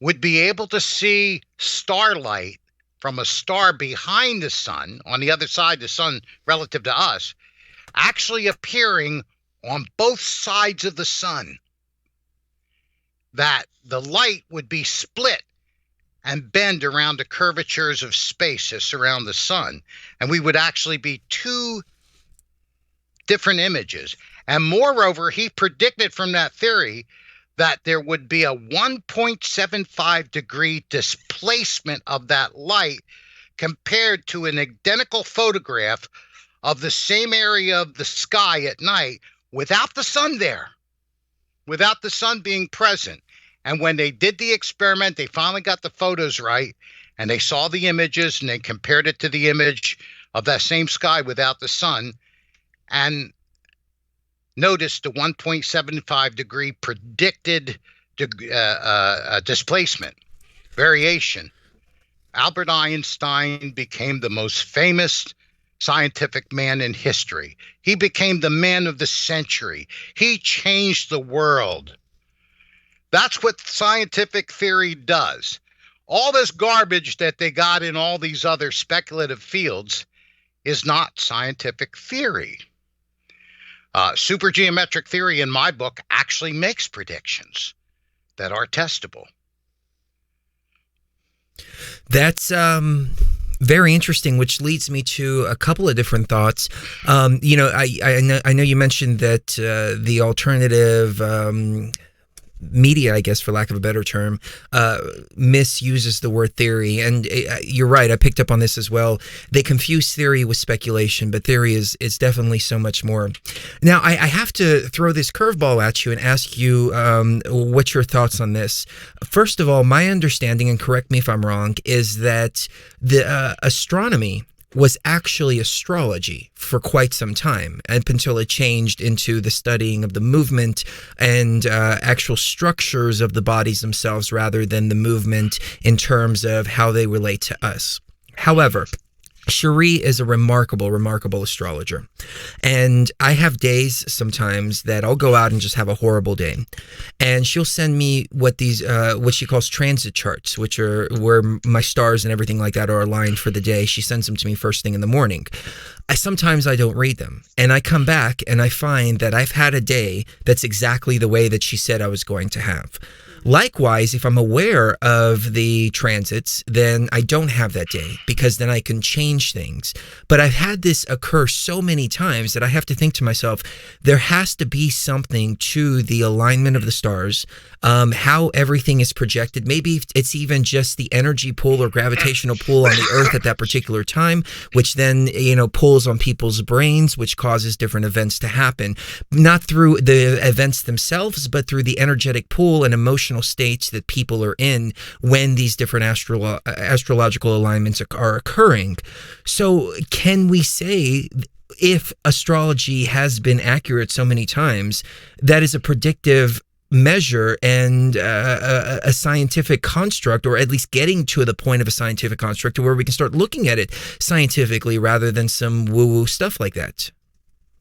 would be able to see starlight from a star behind the sun, on the other side of the sun relative to us, actually appearing on both sides of the sun. That the light would be split and bend around the curvatures of space that surround the sun. And we would actually be two different images. And moreover, he predicted from that theory that there would be a 1.75 degree displacement of that light compared to an identical photograph of the same area of the sky at night without the sun there, without the sun being present. And when they did the experiment, they finally got the photos right, and they saw the images, and they compared it to the image of that same sky without the sun, and noticed the 1.75 degree predicted displacement, variation. Albert Einstein became the most famous scientific man in history. He became the man of the century. He changed the world. That's what scientific theory does. All this garbage that they got in all these other speculative fields is not scientific theory. Supergeometric theory, in my book, actually makes predictions that are testable. That's very interesting, which leads me to a couple of different thoughts. I know you mentioned that the alternative media, I guess, for lack of a better term, misuses the word theory. And you're right, I picked up on this as well. They confuse theory with speculation, but theory is definitely so much more. Now, I have to throw this curveball at you and ask you what's your thoughts on this. First of all, my understanding, and correct me if I'm wrong, is that the astronomy was actually astrology for quite some time, up until it changed into the studying of the movement and actual structures of the bodies themselves rather than the movement in terms of how they relate to us. However, Cherie is a remarkable astrologer. And I have days sometimes that I'll go out and just have a horrible day. And she'll send me what she calls transit charts, which are where my stars and everything like that are aligned for the day. She sends them to me first thing in the morning. Sometimes I don't read them. And I come back and I find that I've had a day that's exactly the way that she said I was going to have. Likewise, if I'm aware of the transits, then I don't have that day, because then I can change things. But I've had this occur so many times that I have to think to myself, there has to be something to the alignment of the stars, how everything is projected. Maybe it's even just the energy pull or gravitational pull on the earth at that particular time, which then, pulls on people's brains, which causes different events to happen. Not through the events themselves, but through the energetic pull and emotional vibrational states that people are in when these different astrological alignments are occurring. So can we say, if astrology has been accurate so many times, that is a predictive measure and a scientific construct, or at least getting to the point of a scientific construct to where we can start looking at it scientifically rather than some woo-woo stuff like that?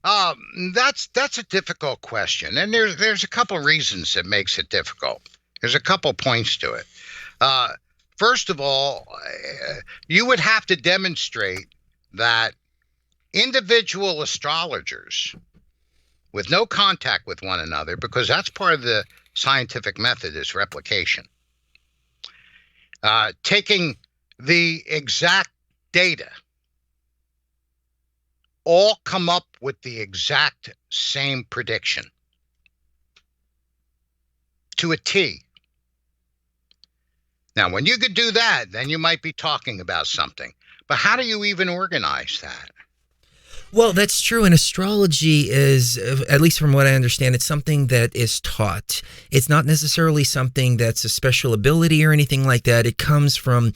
That's a difficult question, and there's a couple reasons that makes it difficult. There's a couple points to it. First of all, you would have to demonstrate that individual astrologers with no contact with one another, because that's part of the scientific method, is replication. Taking the exact data, all come up with the exact same prediction to a T. Now, when you could do that, then you might be talking about something. But how do you even organize that? Well, that's true. And astrology is, at least from what I understand, it's something that is taught. It's not necessarily something that's a special ability or anything like that. It comes from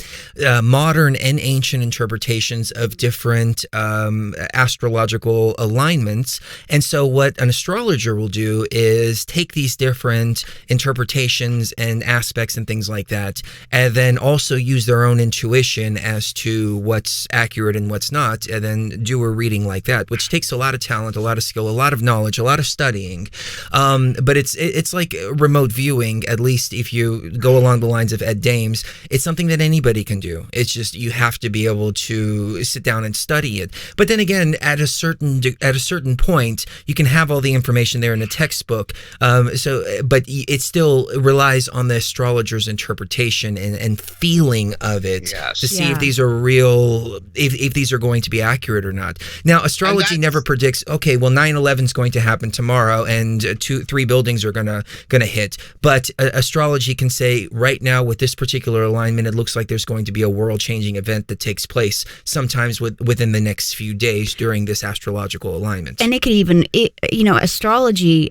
modern and ancient interpretations of different astrological alignments. And so what an astrologer will do is take these different interpretations and aspects and things like that, and then also use their own intuition as to what's accurate and what's not, and then do a reading like that, which takes a lot of talent, a lot of skill, a lot of knowledge, a lot of studying. But it's like remote viewing, at least if you go along the lines of Ed Dames. It's something that anybody can do. It's just you have to be able to sit down and study it. But then again, at a certain point, you can have all the information there in a textbook. But it still relies on the astrologer's interpretation and feeling of it to see if these are real, if these are going to be accurate or not. Now, astrology never predicts, okay, well, 9/11 is going to happen tomorrow and 3 buildings are gonna hit. But astrology can say, right now with this particular alignment, it looks like there's going to be a world-changing event that takes place sometimes within the next few days during this astrological alignment. And it could even, astrology,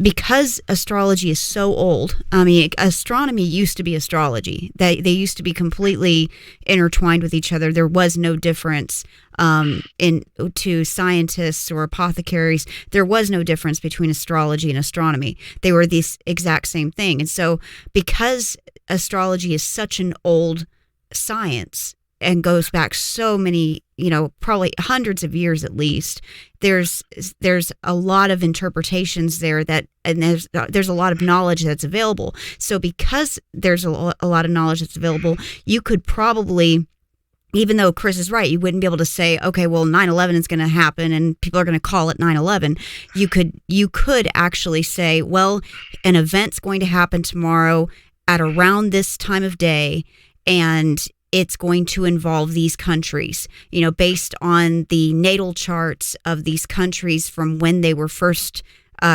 because astrology is so old. I mean, astronomy used to be astrology. They used to be completely intertwined with each other. There was no difference to scientists or apothecaries. There was no difference between astrology and astronomy. They were the exact same thing. And so because astrology is such an old science and goes back so many, probably hundreds of years at least, there's a lot of interpretations there and there's a lot of knowledge that's available. So because there's a lot of knowledge that's available, you could probably, even though Chris is right, you wouldn't be able to say, okay, well, 9/11 is going to happen and people are going to call it 9/11. You could actually say, well, an event's going to happen tomorrow at around this time of day, and it's going to involve these countries, based on the natal charts of these countries from when they were first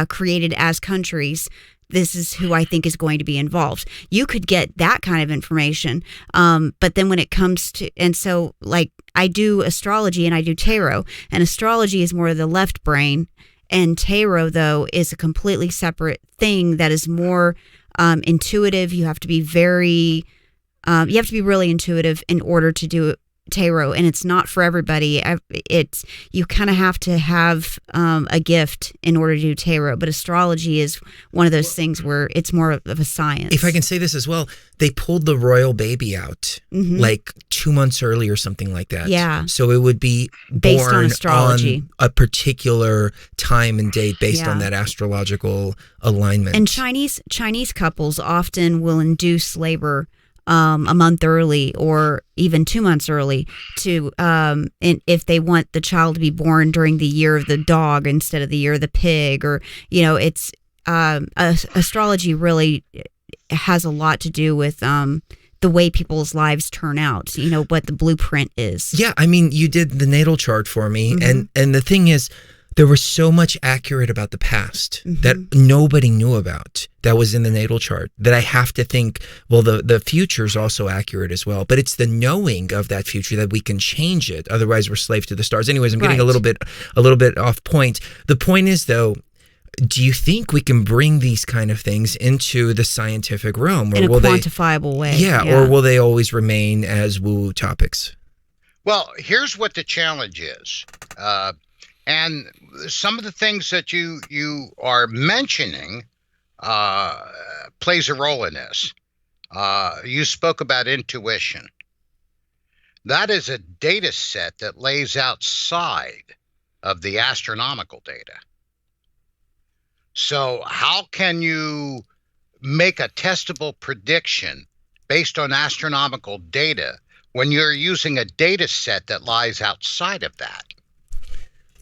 created as countries. This is who I think is going to be involved. You could get that kind of information. But then when it comes to, and so like I do astrology and I do tarot, and astrology is more of the left brain, and tarot though is a completely separate thing that is more intuitive. You have to be really intuitive in order to do tarot, and it's not for everybody. You kind of have to have a gift in order to do tarot, but astrology is one of those things where it's more of a science. If I can say this as well, they pulled the royal baby out like 2 months early or something like that. Yeah. So it would be based born on astrology, on a particular time and date based on that astrological alignment. And Chinese couples often will induce labor a month early or even 2 months early to if they want the child to be born during the year of the dog instead of the year of the pig, or it's astrology really has a lot to do with the way people's lives turn out, what the blueprint is. Yeah, I mean, you did the natal chart for me, and the thing is, there was so much accurate about the past that nobody knew about that was in the natal chart that I have to think, well, the future is also accurate as well. But it's the knowing of that future that we can change it. Otherwise, we're slave to the stars. Anyways, I'm getting a little bit off point. The point is, though, do you think we can bring these kind of things into the scientific realm? Or in a will quantifiable way. Yeah, or will they always remain as woo-woo topics? Well, here's what the challenge is. And some of the things that you are mentioning plays a role in this. You spoke about intuition. That is a data set that lays outside of the astronomical data. So how can you make a testable prediction based on astronomical data when you're using a data set that lies outside of that?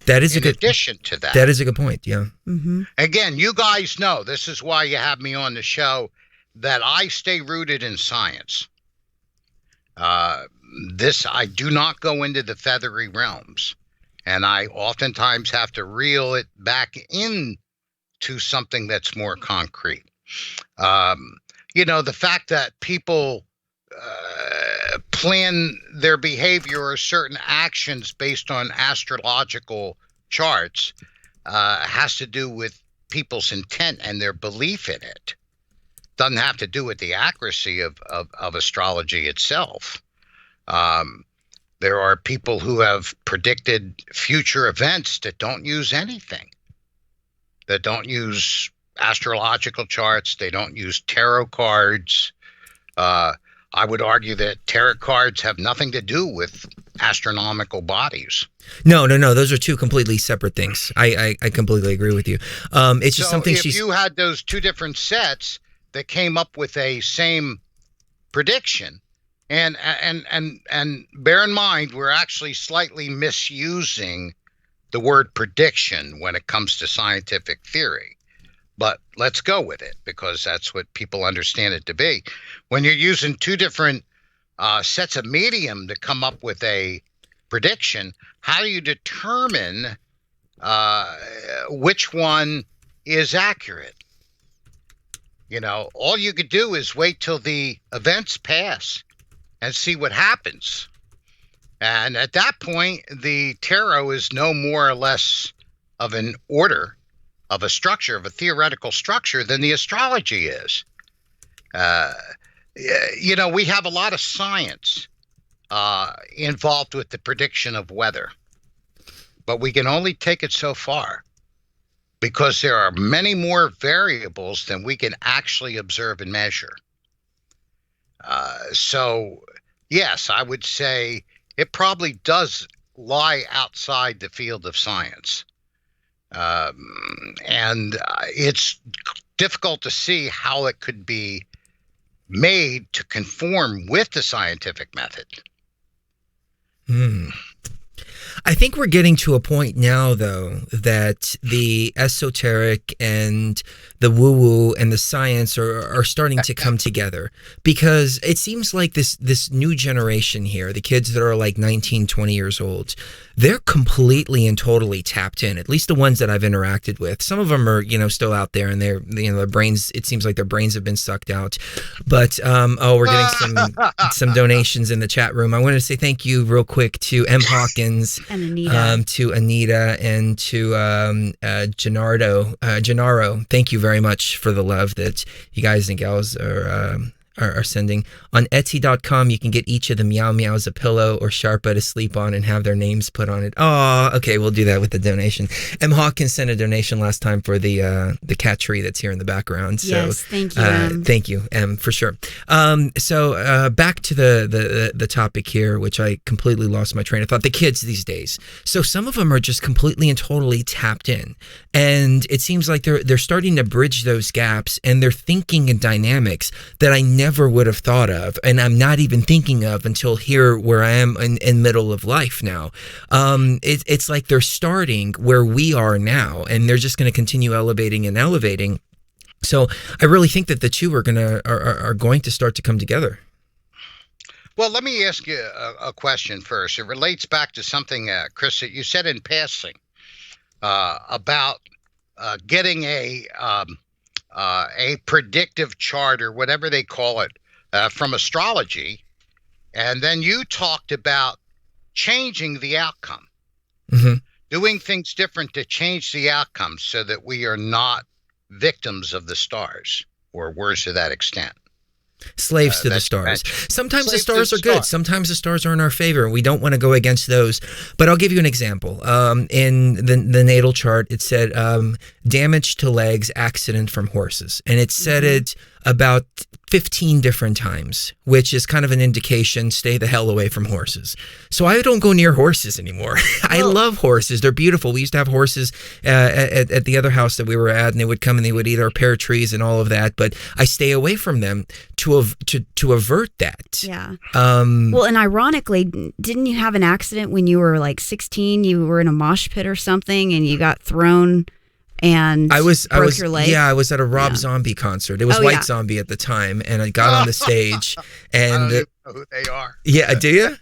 That is in addition to that. That is a good point, yeah. Mm-hmm. Again, you guys know, this is why you have me on the show, that I stay rooted in science. I do not go into the feathery realms. And I oftentimes have to reel it back in to something that's more concrete. The fact that people plan their behavior or certain actions based on astrological charts has to do with people's intent and their belief in it. Doesn't have to do with the accuracy of astrology itself. There are people who have predicted future events that don't use anything, that don't use astrological charts. They don't use tarot cards. I would argue that tarot cards have nothing to do with astronomical bodies. No. Those are two completely separate things. I completely agree with you. It's just something if you had those two different sets that came up with a same prediction, and bear in mind, we're actually slightly misusing the word prediction when it comes to scientific theory. But let's go with it because that's what people understand it to be. When you're using two different sets of medium to come up with a prediction, how do you determine which one is accurate? All you could do is wait till the events pass and see what happens. And at that point, the tarot is no more or less of an order, of a structure, of a theoretical structure than the astrology is. We have a lot of science involved with the prediction of weather, but we can only take it so far because there are many more variables than we can actually observe and measure. So, yes, I would say it probably does lie outside the field of science. And it's difficult to see how it could be made to conform with the scientific method. I think we're getting to a point now, though, that the esoteric and the woo-woo and the science are starting to come together, because it seems like this new generation here, the kids that are like 19, 20 years old, they're completely and totally tapped in, at least the ones that I've interacted with. Some of them are, still out there, and their brains, it seems like their brains have been sucked out. But, we're getting some donations in the chat room. I wanted to say thank you real quick to M. Hawkins, and Anita. To Anita, and to Gennaro. Thank you very much for the love that you guys and gals are sending. On Etsy.com, you can get each of the Meow Meows a pillow or Sharpa to sleep on and have their names put on it. Oh, okay, we'll do that with the donation. M. Hawkins sent a donation last time for the cat tree that's here in the background. So, yes, thank you, M. Thank you, M, for sure. So back to the topic here, which I completely lost my train of thought. The kids these days. So some of them are just completely and totally tapped in. And it seems like they're starting to bridge those gaps, and they're thinking in dynamics that I never would have thought of, and I'm not even thinking of until here where I am in middle of life now. It's like they're starting where we are now, and they're just going to continue elevating and elevating. So I really think that the two are going to start to come together. Well, let me ask you a question first. It relates back to something, Chris, that you said in passing about getting a predictive chart or whatever they call it from astrology, and then you talked about changing the outcome. Mm-hmm. doing things different to change the outcome so that we are not victims of the stars or words to that extent. Slaves to the stars. Sometimes the stars are good. Sometimes the stars are in our favor, and we don't want to go against those. But I'll give you an example. In the natal chart, it said damage to legs, accident from horses. And it said it about 15 different times, which is kind of an indication, stay the hell away from horses. So I don't go near horses anymore. I love horses. They're beautiful. We used to have horses at the other house that we were at, and they would come and they would eat our pear trees and all of that. But I stay away from them to avert that. Yeah. Well, and ironically, didn't you have an accident when you were like 16? You were in a mosh pit or something, and you got thrown and broke your leg? Yeah, I was at a Rob Zombie concert. It was White Zombie at the time, and I got on the stage. And I don't even know who they are. Yeah, do you?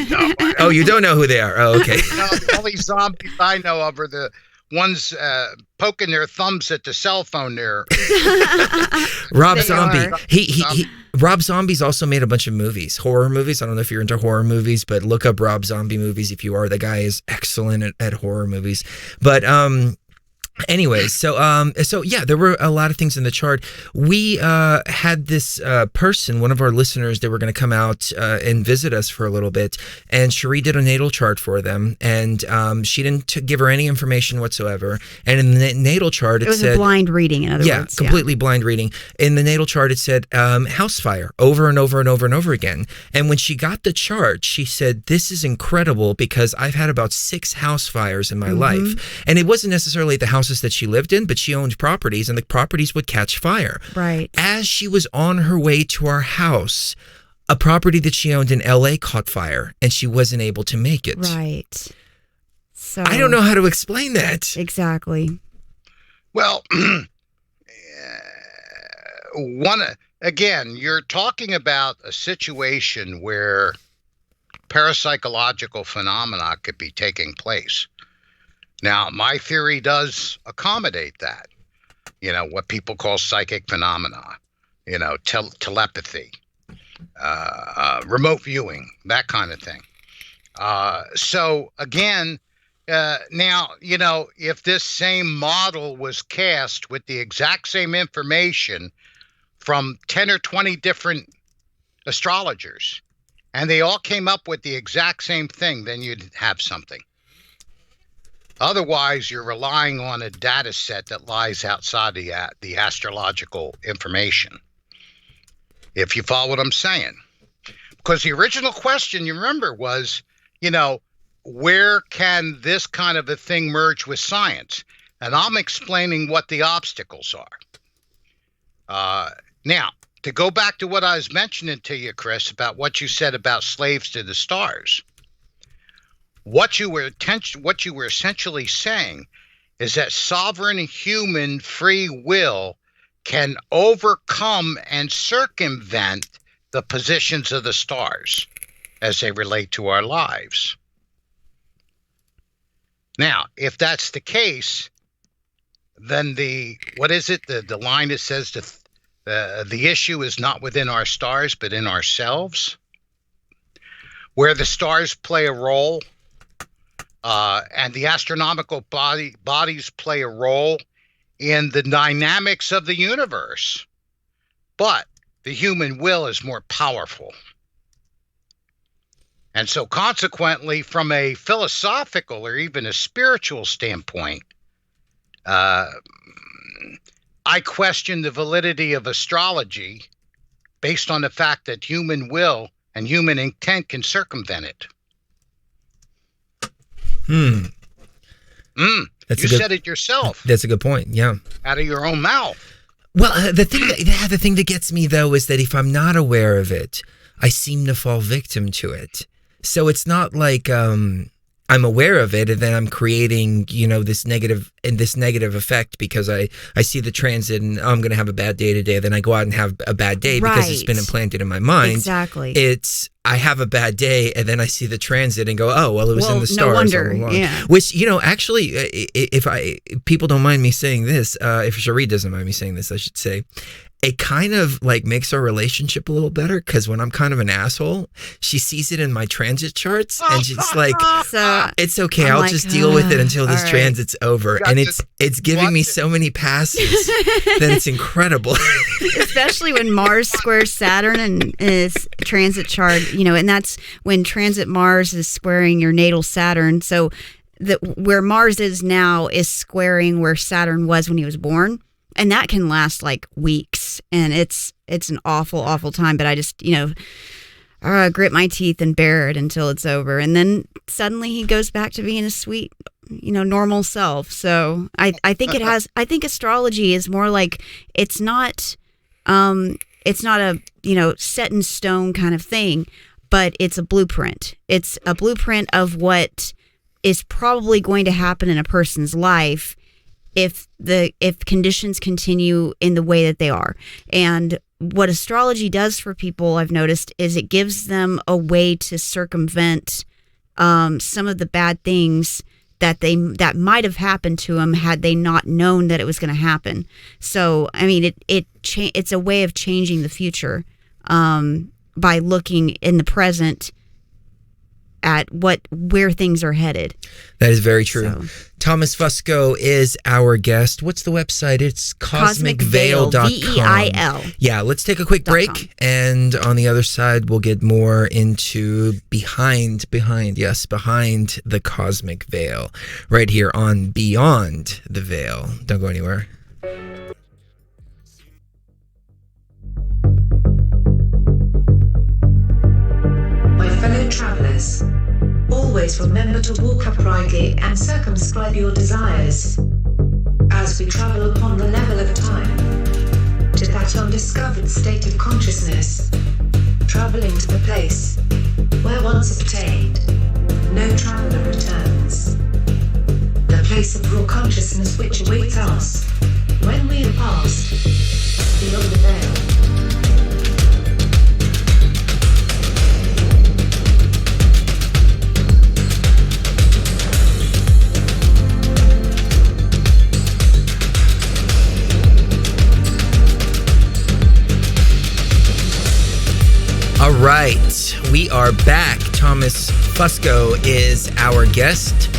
No. Oh, you don't know who they are? Oh, okay. No, the only zombies I know of are the ones poking their thumbs at the cell phone there. Rob Zombie. Rob Zombie's also made a bunch of movies, horror movies. I don't know if you're into horror movies, but look up Rob Zombie movies if you are. The guy is excellent at horror movies. But anyways, so yeah, there were a lot of things in the chart. We had this person, one of our listeners, they were going to come out and visit us for a little bit, and Cherie did a natal chart for them, and she didn't give her any information whatsoever. And in the natal chart, it said, a blind reading, in other words. Yeah, completely blind reading. In the natal chart, it said house fire over and over and over and over again. And when she got the chart, she said, this is incredible because I've had about 6 house fires in my life. And it wasn't necessarily the house that she lived in, but she owned properties, and the properties would catch fire. Right. As she was on her way to our house, a property that she owned in LA caught fire, and she wasn't able to make it. Right. So I don't know how to explain that. Exactly. Well, again, you're talking about a situation where parapsychological phenomena could be taking place. Now, my theory does accommodate that, what people call psychic phenomena, telepathy, remote viewing, that kind of thing. So again, now, if this same model was cast with the exact same information from 10 or 20 different astrologers, and they all came up with the exact same thing, then you'd have something. Otherwise, you're relying on a data set that lies outside the astrological information. If you follow what I'm saying. Because the original question, you remember, was, where can this kind of a thing merge with science? And I'm explaining what the obstacles are. Now, to go back to what I was mentioning to you, Chris, about what you said about slaves to the stars. What you were essentially saying is that sovereign human free will can overcome and circumvent the positions of the stars as they relate to our lives. Now, if that's the case, then the line that says the issue is not within our stars but in ourselves, where the stars play a role. And the astronomical bodies play a role in the dynamics of the universe. But the human will is more powerful. And so consequently, from a philosophical or even a spiritual standpoint, I question the validity of astrology based on the fact that human will and human intent can circumvent it. You said it yourself. That's a good point. Yeah, out of your own mouth. Well, the thing that gets me though is that if I'm not aware of it, I seem to fall victim to it. So it's not like I'm aware of it and then I'm creating, this negative effect because I see the transit and I'm going to have a bad day today. Then I go out and have a bad day because it's been implanted in my mind. Exactly. I have a bad day and then I see the transit and go, oh, well, it was in the stars. No wonder. All along. Yeah. Which, actually, people don't mind me saying this, if Cherie doesn't mind me saying this, I should say, it kind of like makes our relationship a little better, because when I'm kind of an asshole, she sees it in my transit charts and she's like, so it's okay, I'll just deal with it until this transit's over. And it's giving me so many passes that it's incredible. Especially when Mars squares Saturn in his transit chart, and that's when transit Mars is squaring your natal Saturn. So where Mars is now is squaring where Saturn was when he was born. And that can last like weeks, and it's an awful, awful time. But I just, grit my teeth and bear it until it's over. And then suddenly he goes back to being a sweet, normal self. So I think I think astrology is more like, it's not a, set in stone kind of thing, but it's a blueprint. It's a blueprint of what is probably going to happen in a person's life if conditions continue in the way that they are. And what astrology does for people, I've noticed, is it gives them a way to circumvent some of the bad things that might have happened to them had they not known that it was going to happen. So, I mean, it's a way of changing the future by looking in the present at where things are headed. That is very true. So, Thomas Fusco is our guest. What's the website? It's cosmicveil.com. VEIL. Yeah, let's take a quick break, and on the other side we'll get more into behind the cosmic veil, right here on Beyond the Veil. Don't go anywhere. Fellow travelers, always remember to walk uprightly and circumscribe your desires as we travel upon the level of time to that undiscovered state of consciousness, traveling to the place where once obtained, no traveler returns. The place of raw consciousness which awaits us when we are past beyond the veil. All right, we are back. Thomas Fusco is our guest.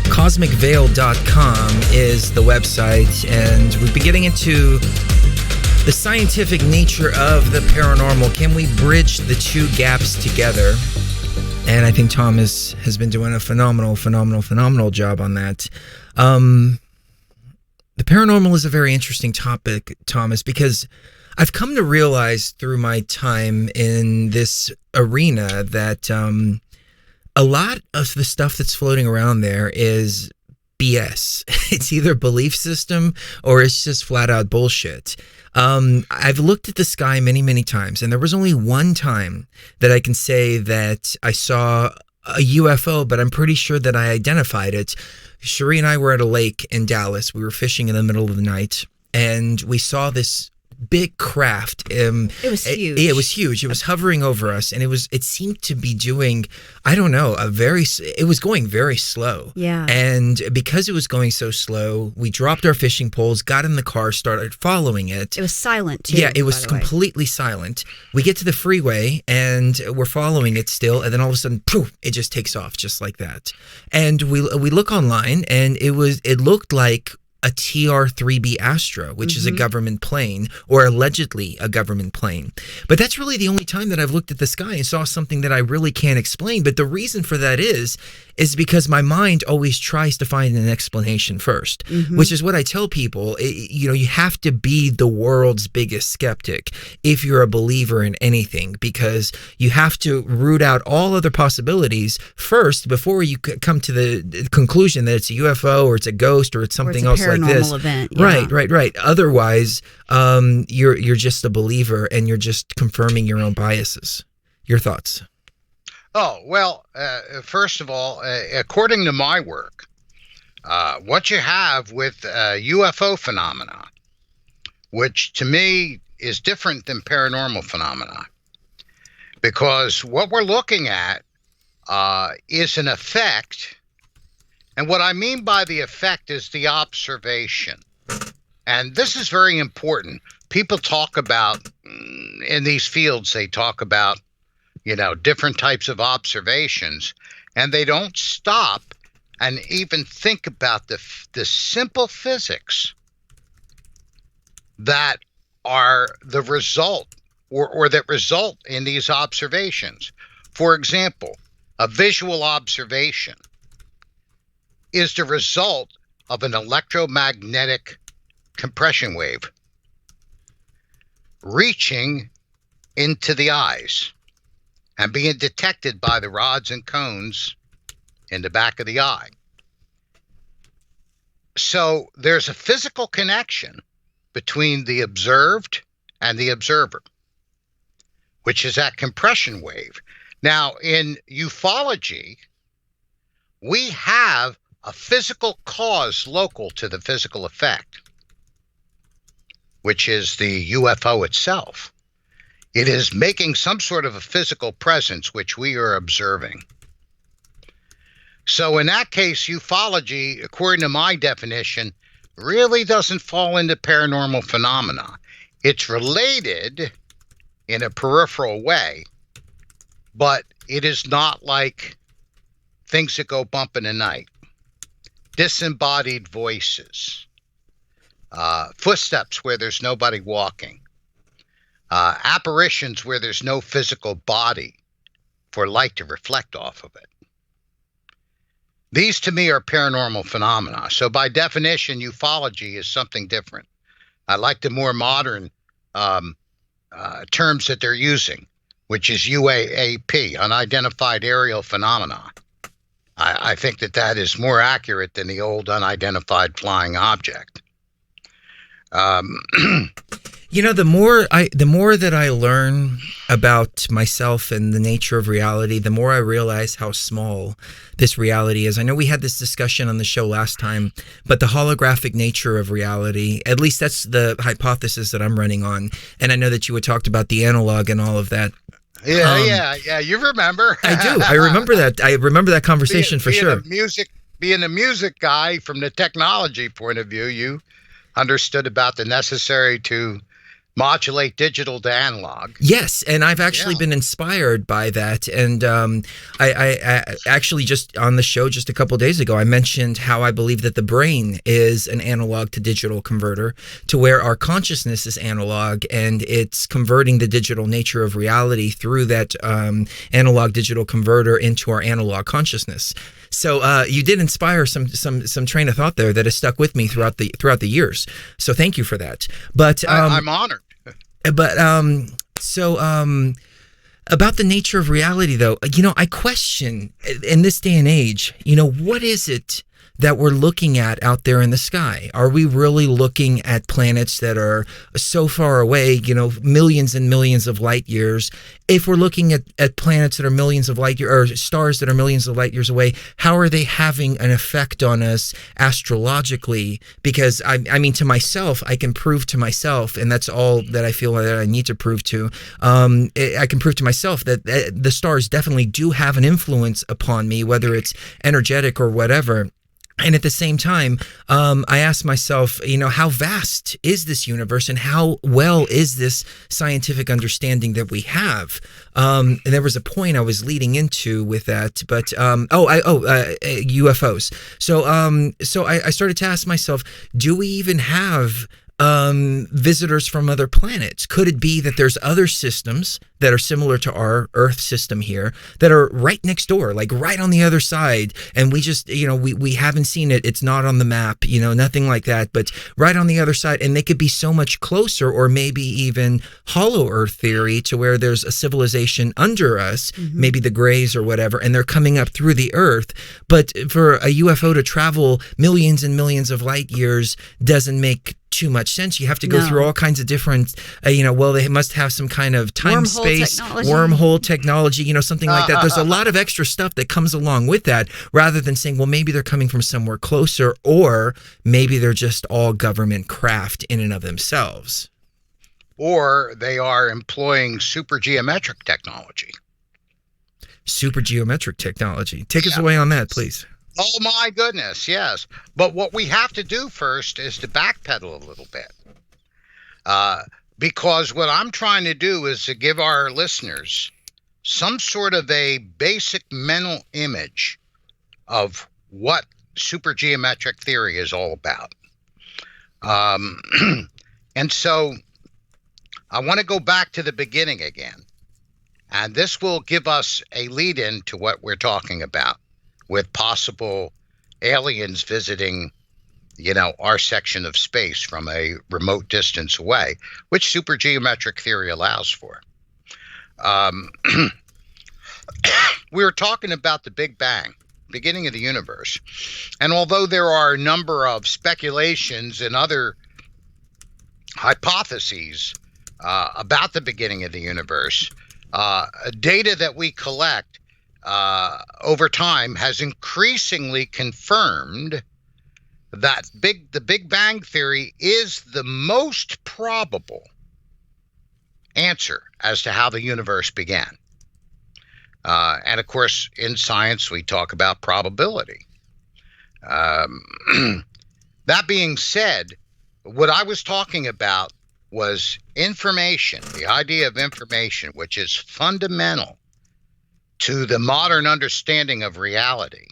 CosmicVeil.com is the website, and we've been getting into the scientific nature of the paranormal. Can we bridge the two gaps together? And I think Thomas has been doing a phenomenal job on that. The paranormal is a very interesting topic, Thomas, because I've come to realize through my time in this arena that a lot of the stuff that's floating around there is BS. It's either belief system or it's just flat out bullshit. I've looked at the sky many, many times, and there was only one time that I can say that I saw a UFO, but I'm pretty sure that I identified it. Cherie and I were at a lake in Dallas. We were fishing in the middle of the night, and we saw this big craft. It was huge. It was huge. It was hovering over us, and it seemed to be doing, I don't know, it was going very slow. Yeah. And because it was going so slow, we dropped our fishing poles, got in the car, started following it. It was silent too. Yeah, it was completely silent. We get to the freeway and we're following it still, and then all of a sudden, poof, it just takes off just like that. And we look online, and it looked like a TR-3B Astra, which is a government plane, or allegedly a government plane. But that's really the only time that I've looked at the sky and saw something that I really can't explain. But the reason for that is because my mind always tries to find an explanation first, which is what I tell people. You have to be the world's biggest skeptic if you're a believer in anything, because you have to root out all other possibilities first before you come to the conclusion that it's a UFO or it's a ghost or it's something else like this. Event, yeah. Right. Otherwise, you're just a believer and you're just confirming your own biases. Your thoughts? Oh, well, first of all, according to my work, what you have with UFO phenomena, which to me is different than paranormal phenomena, because what we're looking at is an effect. And what I mean by the effect is the observation. And this is very important. people talk about, in these fields, they talk about, different types of observations, and they don't stop and even think about the simple physics that are the result or that result in these observations. For example, a visual observation is the result of an electromagnetic compression wave reaching into the eyes and being detected by the rods and cones in the back of the eye. So there's a physical connection between the observed and the observer, which is that compression wave. Now, in ufology, we have a physical cause local to the physical effect, which is the UFO itself. It is making some sort of a physical presence, which we are observing. So in that case, ufology, according to my definition, really doesn't fall into paranormal phenomena. It's related in a peripheral way, but it is not like things that go bump in the night, disembodied voices, footsteps where there's nobody walking, apparitions where there's no physical body for light to reflect off of it. These, to me, are paranormal phenomena. So by definition, ufology is something different. I like the more modern terms that they're using, which is UAP, unidentified aerial phenomena. I think that is more accurate than the old unidentified flying object. The more that I learn about myself and the nature of reality, the more I realize how small this reality is. I know we had this discussion on the show last time, but the holographic nature of reality, at least that's the hypothesis that I'm running on. And I know that you had talked about the analog and all of that. Yeah. You remember? I do. I remember that. I remember that conversation for sure. Being a music guy, from the technology point of view, you understood about the necessary to modulate digital to analog. Yes, and I've actually been inspired by that. And I actually just on the show just a couple of days ago, I mentioned how I believe that the brain is an analog to digital converter, to where our consciousness is analog and it's converting the digital nature of reality through that analog digital converter into our analog consciousness. So you did inspire some train of thought there that has stuck with me throughout the years. So thank you for that. But I'm honored. But about the nature of reality, though, I question in this day and age, what is it that we're looking at out there in the sky? Are we really looking at planets that are so far away, millions and millions of light years? If we're looking at planets that are millions of light years, or stars that are millions of light years away, how are they having an effect on us astrologically? Because I mean, to myself, I can prove to myself, and that's all that I feel that I need to prove to. I can prove to myself that the stars definitely do have an influence upon me, whether it's energetic or whatever. And at the same time, I ask myself, how vast is this universe and how well is this scientific understanding that we have? And there was a point I was leading into with that, but UFOs. So I started to ask myself, do we even have visitors from other planets? Could it be that there's other systems that are similar to our Earth system here that are right next door, like right on the other side, and we just, we haven't seen it, it's not on the map, nothing like that, but right on the other side, and they could be so much closer, or maybe even hollow Earth theory, to where there's a civilization under us, maybe the Greys or whatever, and they're coming up through the Earth. But for a UFO to travel millions and millions of light years doesn't make too much sense. You have to go through all kinds of different, they must have some kind of wormhole technology, something like that. There's a lot of extra stuff that comes along with that, rather than saying, well, maybe they're coming from somewhere closer, or maybe they're just all government craft in and of themselves. Or they are employing supergeometric technology. Supergeometric technology. Take us away on that, please. Oh, my goodness, yes. But what we have to do first is to backpedal a little bit. because what I'm trying to do is to give our listeners some sort of a basic mental image of what supergeometric theory is all about. And so I want to go back to the beginning again. And this will give us a lead in to what we're talking about with possible aliens visiting, our section of space from a remote distance away, which supergeometric theory allows for. We were talking about the Big Bang, beginning of the universe. And although there are a number of speculations and other hypotheses about the beginning of the universe, data that we collect over time has increasingly confirmed that the Big Bang theory is the most probable answer as to how the universe began. And of course, in science, we talk about probability. That being said, what I was talking about was information, the idea of information, which is fundamental to the modern understanding of reality.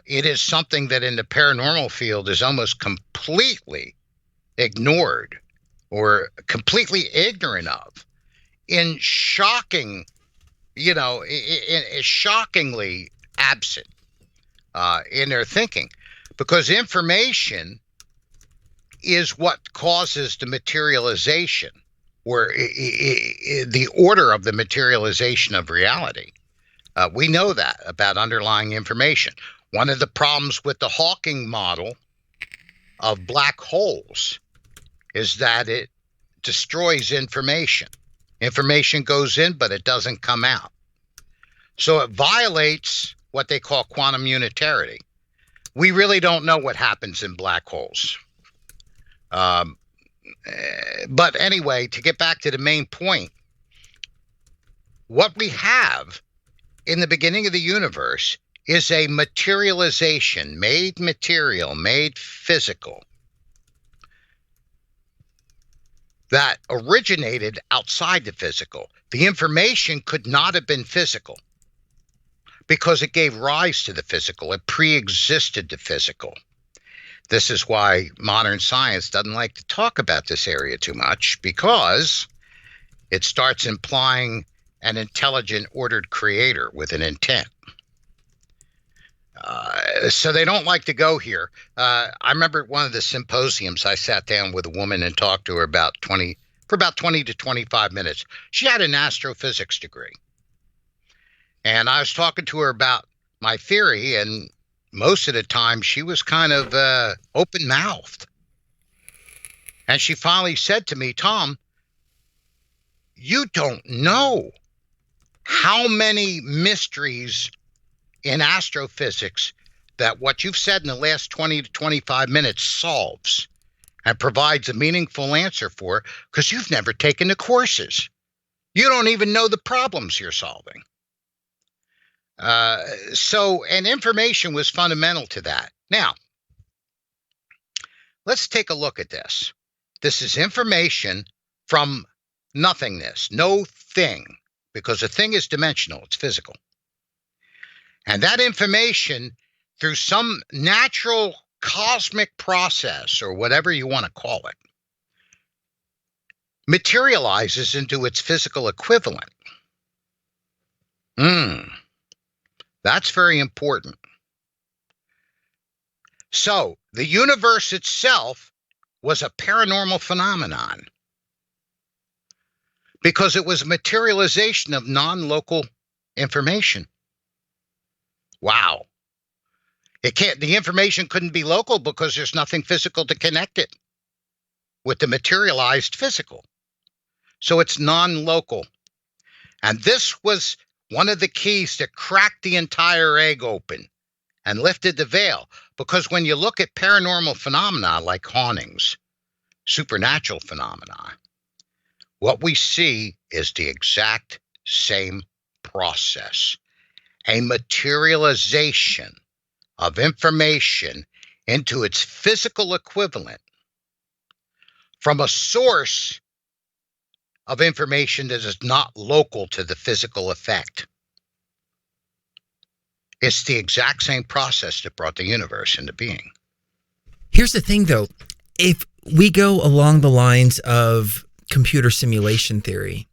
It is something that in the paranormal field is almost completely ignored or completely ignorant of, in shocking, shockingly absent in their thinking, because information is what causes the materialization, or the order of the materialization of reality. We know that about underlying information. One of the problems with the Hawking model of black holes is that it destroys information. Information goes in, but it doesn't come out. So it violates what they call quantum unitarity. We really don't know what happens in black holes. But anyway, to get back to the main point, what we have in the beginning of the universe is a materialization, made material, made physical, that originated outside the physical. The information could not have been physical because it gave rise to the physical. It pre-existed the physical. This is why modern science doesn't like to talk about this area too much, because it starts implying an intelligent, ordered creator with an intent. So they don't like to go here. I remember at one of the symposiums, I sat down with a woman and talked to her for about 20 to 25 minutes. She had an astrophysics degree. And I was talking to her about my theory, and most of the time she was kind of open-mouthed. And she finally said to me, "Tom, you don't know how many mysteries in astrophysics that what you've said in the last 20 to 25 minutes solves and provides a meaningful answer for, because you've never taken the courses. You don't even know the problems you're solving." And information was fundamental to that. Now, let's take a look at this. This is information from nothingness, no thing, because a thing is dimensional, it's physical. And that information, through some natural cosmic process, or whatever you want to call it, materializes into its physical equivalent. That's very important. So the universe itself was a paranormal phenomenon because it was a materialization of non-local information. Wow. The information couldn't be local because there's nothing physical to connect it with the materialized physical. So it's non-local. And this was one of the keys that cracked the entire egg open and lifted the veil. Because when you look at paranormal phenomena like hauntings, supernatural phenomena, what we see is the exact same process. A materialization of information into its physical equivalent from a source of information that is not local to the physical effect. It's the exact same process that brought the universe into being. Here's the thing, though. If we go along the lines of computer simulation theory,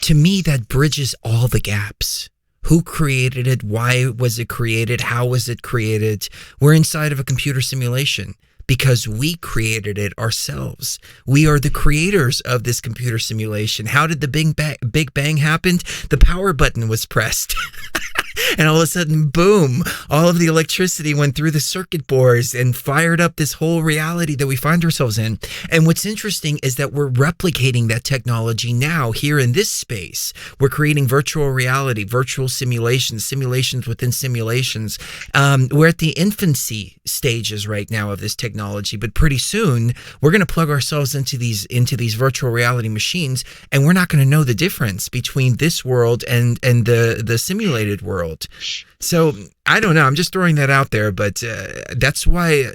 to me, that bridges all the gaps. Who created it? Why was it created? How was it created? We're inside of a computer simulation because we created it ourselves. We are the creators of this computer simulation. How did the Big Bang happen? The power button was pressed. And all of a sudden, boom, all of the electricity went through the circuit boards and fired up this whole reality that we find ourselves in. And what's interesting is that we're replicating that technology now here in this space. We're creating virtual reality, virtual simulations, simulations within simulations. We're at the infancy stages right now of this technology, but pretty soon we're going to plug ourselves into these virtual reality machines, and we're not going to know the difference between this world and the simulated world. So I don't know. I'm just throwing that out there, but that's why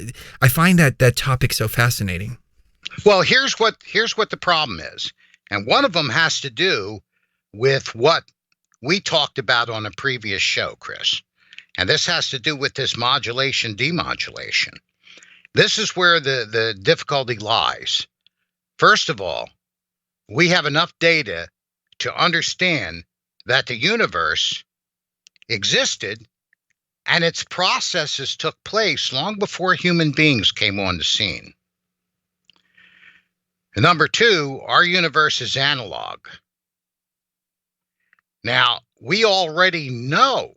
I find that topic so fascinating. Well, here's what the problem is, and one of them has to do with what we talked about on a previous show, Chris. And this has to do with this modulation demodulation. This is where the difficulty lies. First of all, we have enough data to understand that the universe existed and its processes took place long before human beings came on the scene. And number two, our universe is analog. Now, we already know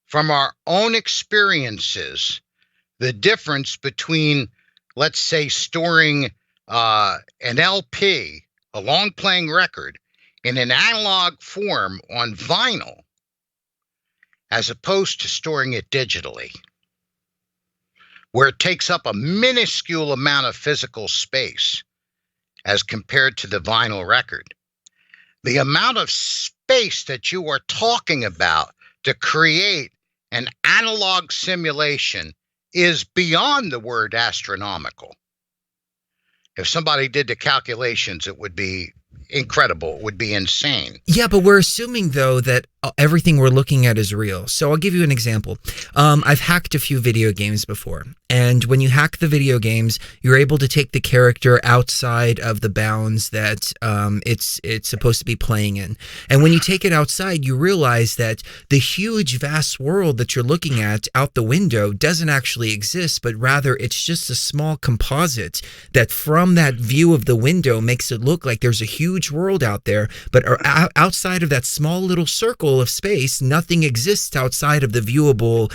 from our own experiences the difference between, let's say, storing an LP, a long playing record, in an analog form on vinyl, as opposed to storing it digitally, where it takes up a minuscule amount of physical space as compared to the vinyl record. The amount of space that you are talking about to create an analog simulation is beyond the word astronomical. If somebody did the calculations, it would be incredible. It would be insane. Yeah, but we're assuming, though, that everything we're looking at is real. So I'll give you an example. I've hacked a few video games before. And when you hack the video games, you're able to take the character outside of the bounds that it's supposed to be playing in. And when you take it outside, you realize that the huge, vast world that you're looking at out the window doesn't actually exist, but rather it's just a small composite that from that view of the window makes it look like there's a huge world out there. But outside of that small little circle of space, nothing exists outside of the viewable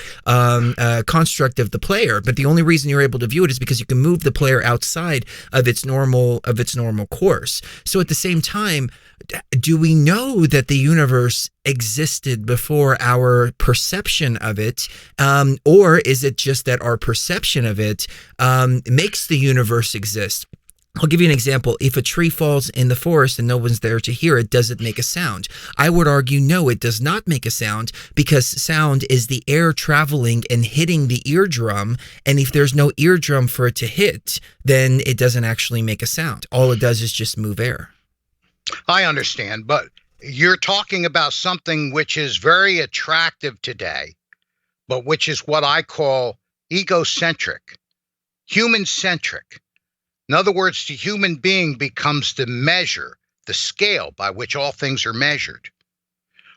construct of the player. But the only reason you're able to view it is because you can move the player outside of its normal course. So at the same time, do we know that the universe existed before our perception of it, or is it just that our perception of it makes the universe exist? I'll give you an example. If a tree falls in the forest and no one's there to hear it, does it make a sound? I would argue no, it does not make a sound, because sound is the air traveling and hitting the eardrum. And if there's no eardrum for it to hit, then it doesn't actually make a sound. All it does is just move air. I understand, but you're talking about something which is very attractive today, but which is what I call egocentric, human-centric. In other words, the human being becomes the measure, the scale by which all things are measured.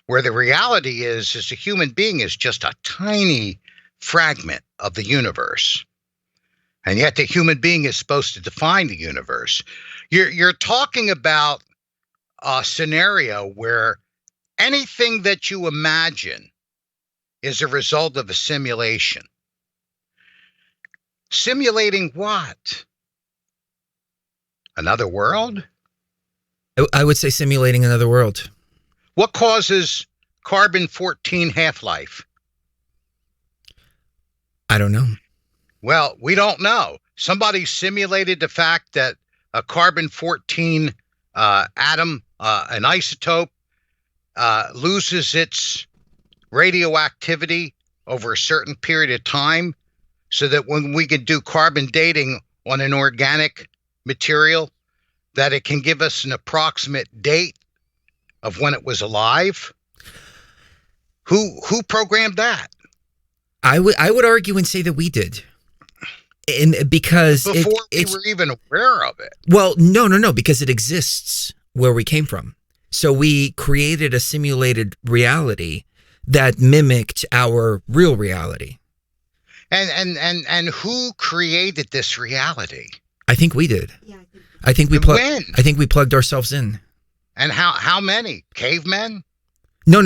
Where the reality is the human being is just a tiny fragment of the universe. And yet the human being is supposed to define the universe. You're talking about a scenario where anything that you imagine is a result of a simulation. Simulating what? Another world? I would say simulating another world. What causes carbon-14 half-life? I don't know. Well, we don't know. Somebody simulated the fact that a carbon-14 atom, an isotope, loses its radioactivity over a certain period of time, so that when we could do carbon dating on an organic material that it can give us an approximate date of when it was alive? Who programmed that? I would argue and say that we did. And because before we were even aware of it. Well, no, because it exists where we came from. So we created a simulated reality that mimicked our real reality. And who created this reality? I think we did. Yeah, I think we plugged ourselves in. And how many? Cavemen? No.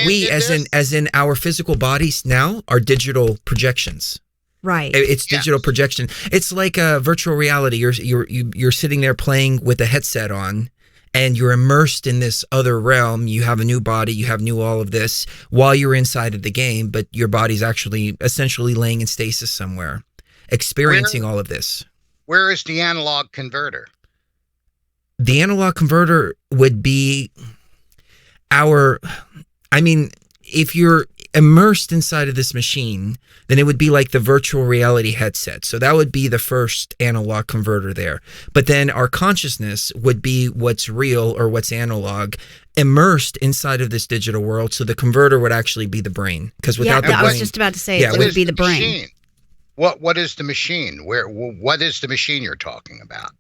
We as in our physical bodies now are digital projections. Right. It's digital projection. It's like a virtual reality. You're sitting there playing with a headset on, and you're immersed in this other realm. You have a new body. You have all of this while you're inside of the game, but your body's actually essentially laying in stasis somewhere, experiencing all of this. Where is the analog converter? The analog converter would be if you're immersed inside of this machine, then it would be like the virtual reality headset. So that would be the first analog converter there. But then our consciousness would be what's real or what's analog, immersed inside of this digital world. So the converter would actually be the brain. Because without the brain, I was just about to say it would be the brain. Machine? What is the machine? What is the machine you're talking about?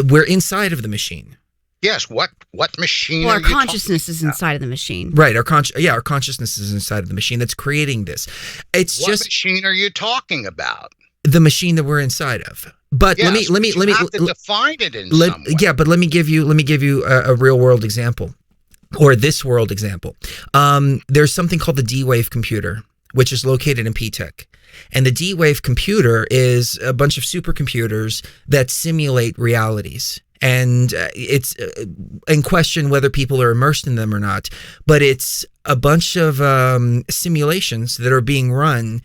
We're inside of the machine. Yes, what machine? Well, our consciousness is inside of the machine. Right, our consciousness is inside of the machine that's creating this. What machine are you talking about? The machine that we're inside of. But let me have to define it in some way. Yeah, but let me give you a real world example, or this world example. There's something called the D-Wave computer, which is located in P-Tech. And the D-Wave computer is a bunch of supercomputers that simulate realities. And it's in question whether people are immersed in them or not, but it's a bunch of simulations that are being run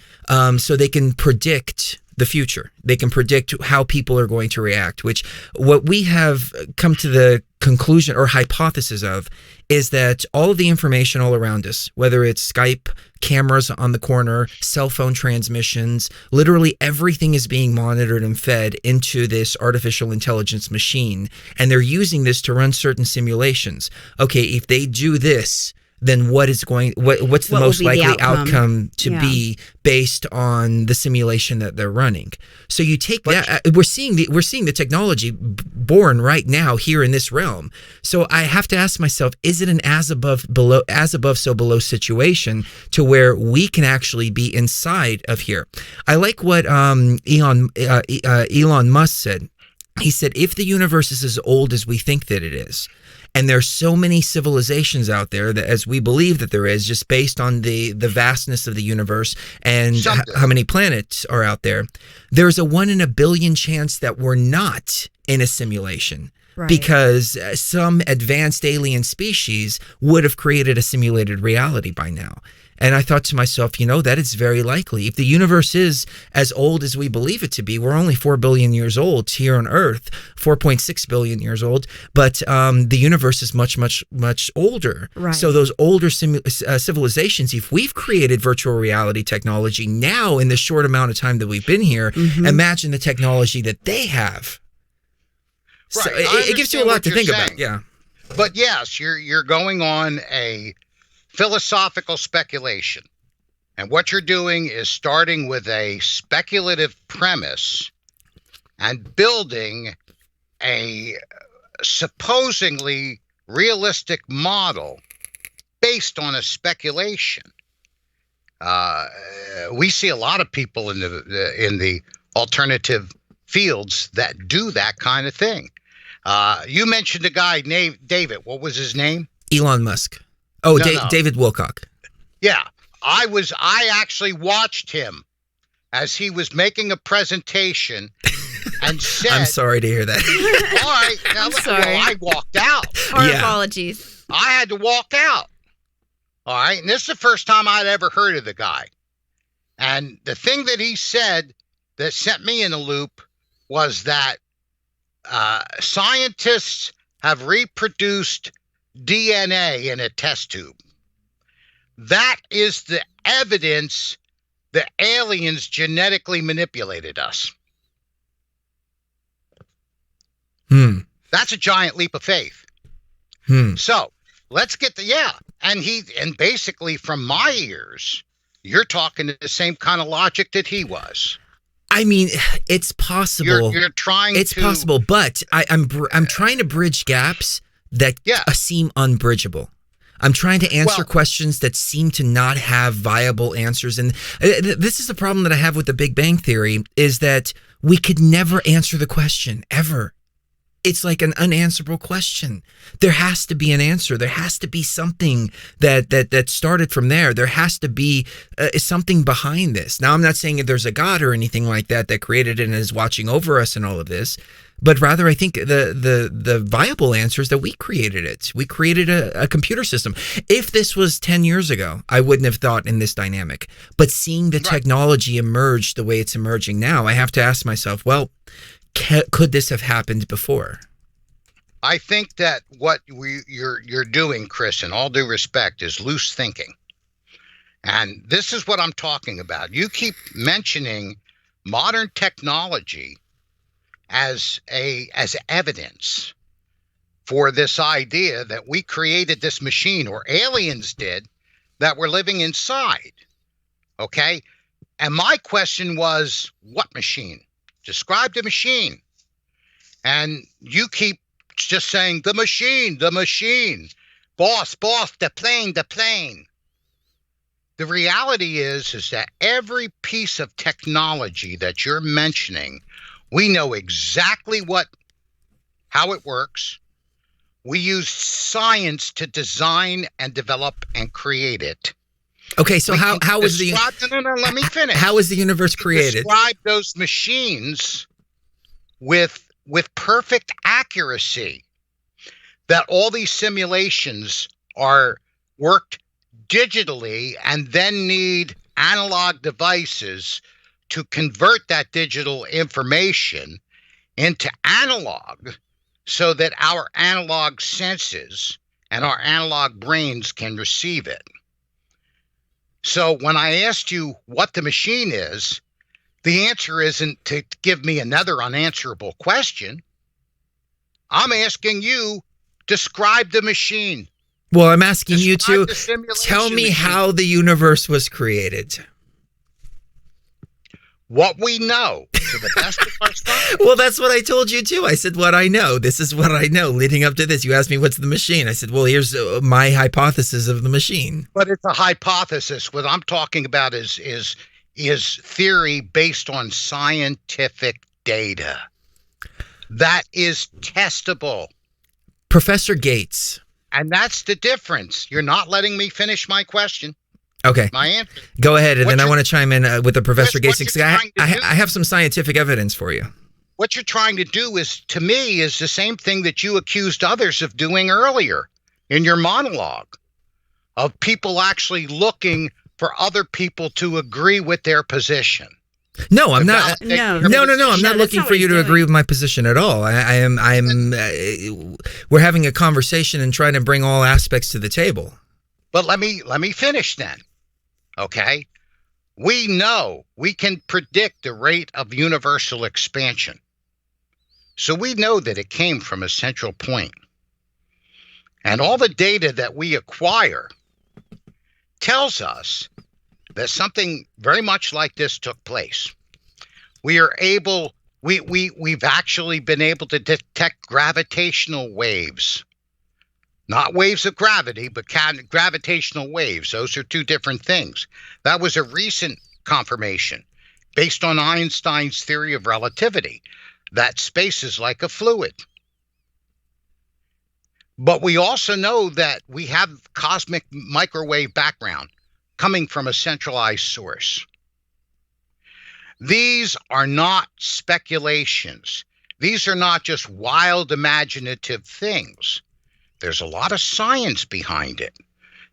so they can predict the future. They can predict how people are going to react, which what we have come to the conclusion or hypothesis of is that all of the information all around us, whether it's Skype, cameras on the corner, cell phone transmissions, literally everything is being monitored and fed into this artificial intelligence machine. And they're using this to run certain simulations. Okay, if they do this, then what's the most likely outcome to be based on the simulation that they're running? So you take that. We're seeing the technology born right now here in this realm. So I have to ask myself: is it an as above so below situation to where we can actually be inside of here? I like what Elon Musk said. He said, if the universe is as old as we think that it is, and there's so many civilizations out there that, as we believe that there is, just based on the vastness of the universe and how many planets are out there, there's a 1 in a billion chance that we're not in a simulation. Right. Because some advanced alien species would have created a simulated reality by now. And I thought to myself, that is very likely. If the universe is as old as we believe it to be, we're only 4 billion years old here on Earth, 4.6 billion years old, but the universe is much, much, much older. Right. So those older civilizations, if we've created virtual reality technology now in the short amount of time that we've been here, imagine the technology that they have. Right. So it gives you a lot to think about. Yeah. But yes, you're going on a philosophical speculation. And what you're doing is starting with a speculative premise and building a supposedly realistic model based on a speculation. We see a lot of people in the alternative fields that do that kind of thing. You mentioned a guy named David. What was his name? Elon Musk. Oh, no. David Wilcock. Yeah. I actually watched him as he was making a presentation and said... I'm sorry to hear that. All right. Now, I'm sorry. Well, I walked out. Our apologies. I had to walk out. All right. And this is the first time I'd ever heard of the guy. And the thing that he said that sent me in a loop was that scientists have reproduced DNA in a test tube. That is the evidence that aliens genetically manipulated us. That's a giant leap of faith. So let's get and basically from my ears, you're talking the same kind of logic that he was. I mean, it's possible. You're trying. It's possible, but I'm trying to bridge gaps that seem unbridgeable. I'm trying to answer questions that seem to not have viable answers. And this is the problem that I have with the Big Bang Theory, is that we could never answer the question, ever. It's like an unanswerable question. There has to be an answer. There has to be something that started from there. There has to be something behind this. Now, I'm not saying that there's a God or anything like that created it and is watching over us and all of this, but rather I think the viable answer is that we created it. We created a computer system. If this was 10 years ago, I wouldn't have thought in this dynamic. But seeing the technology emerge the way it's emerging now, I have to ask myself, well, could this have happened before? I think that what you're doing, Chris, in all due respect, is loose thinking. And this is what I'm talking about. You keep mentioning modern technology as evidence for this idea that we created this machine, or aliens did, that we're living inside. Okay? And my question was, what machine? Describe the machine. And you keep just saying, the machine, boss, the plane. The reality is that every piece of technology that you're mentioning, we know exactly how it works. We use science to design and develop and create it. Okay, so how was let me finish. How was the universe created? Describe those machines with perfect accuracy. That all these simulations are worked digitally and then need analog devices to convert that digital information into analog, so that our analog senses and our analog brains can receive it. So when I asked you what the machine is, the answer isn't to give me another unanswerable question. I'm asking you, describe the machine. Well, I'm asking you to tell me how the universe was created. What we know, to the best of our science. Well, that's what I told you too. I said what I know. This is what I know. Leading up to this, you asked me what's the machine. I said, well, here's my hypothesis of the machine. But it's a hypothesis. What I'm talking about is theory based on scientific data. That is testable. Professor Gates. And that's the difference. You're not letting me finish my question. Okay. My answer. Go ahead, and then I want to chime in with the Professor Gates. I have some scientific evidence for you. What you're trying to do is the same thing that you accused others of doing earlier in your monologue, of people actually looking for other people to agree with their position. No, I'm not. No. I'm not looking for you to agree with my position at all. We're having a conversation and trying to bring all aspects to the table. But let me finish then. Okay? We know we can predict the rate of universal expansion. So we know that it came from a central point. And all the data that we acquire tells us that something very much like this took place. We've actually been able to detect gravitational waves. Not waves of gravity, but gravitational waves. Those are two different things. That was a recent confirmation based on Einstein's theory of relativity, that space is like a fluid. But we also know that we have cosmic microwave background coming from a centralized source. These are not speculations. These are not just wild imaginative things. There's a lot of science behind it,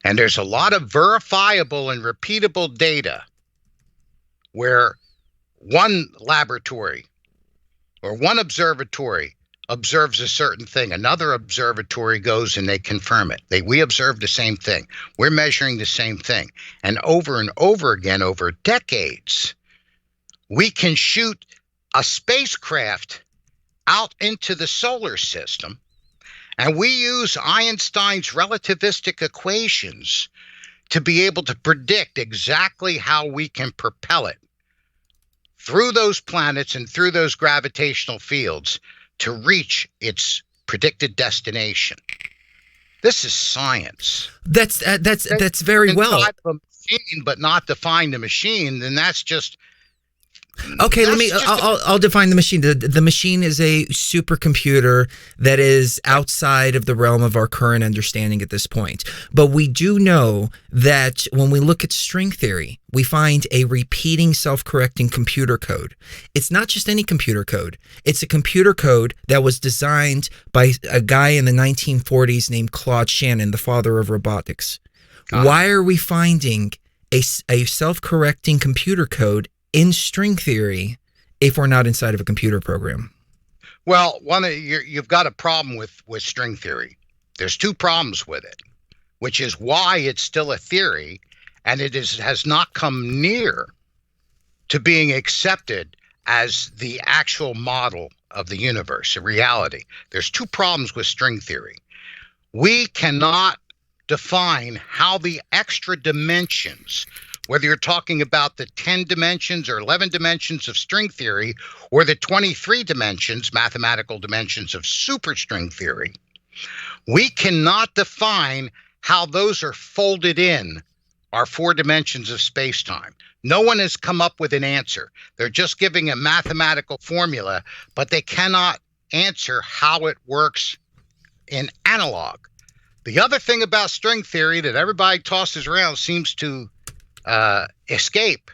and there's a lot of verifiable and repeatable data where one laboratory or one observatory observes a certain thing, another observatory goes and they confirm it. We observe the same thing. We're measuring the same thing. And over again, over decades, we can shoot a spacecraft out into the solar system, and we use Einstein's relativistic equations to be able to predict exactly how we can propel it through those planets and through those gravitational fields to reach its predicted destination. This is science. That's very well. Inside of a machine, but not define the machine, then that's just. Okay, I'll define the machine. The machine is a supercomputer that is outside of the realm of our current understanding at this point. But we do know that when we look at string theory, we find a repeating self-correcting computer code. It's not just any computer code. It's a computer code that was designed by a guy in the 1940s named Claude Shannon, the father of robotics. Why are we finding a self-correcting computer code in string theory if we're not inside of a computer program? Well, you've got a problem with string theory. There's two problems with it, which is why it's still a theory, and it has not come near to being accepted as the actual model of the universe, a reality. There's two problems with string theory. We cannot define how the extra dimensions, whether you're talking about the 10 dimensions or 11 dimensions of string theory or the 23 dimensions, mathematical dimensions of superstring theory, we cannot define how those are folded in our 4 dimensions of space-time. No one has come up with an answer. They're just giving a mathematical formula, but they cannot answer how it works in analog. The other thing about string theory that everybody tosses around seems to escape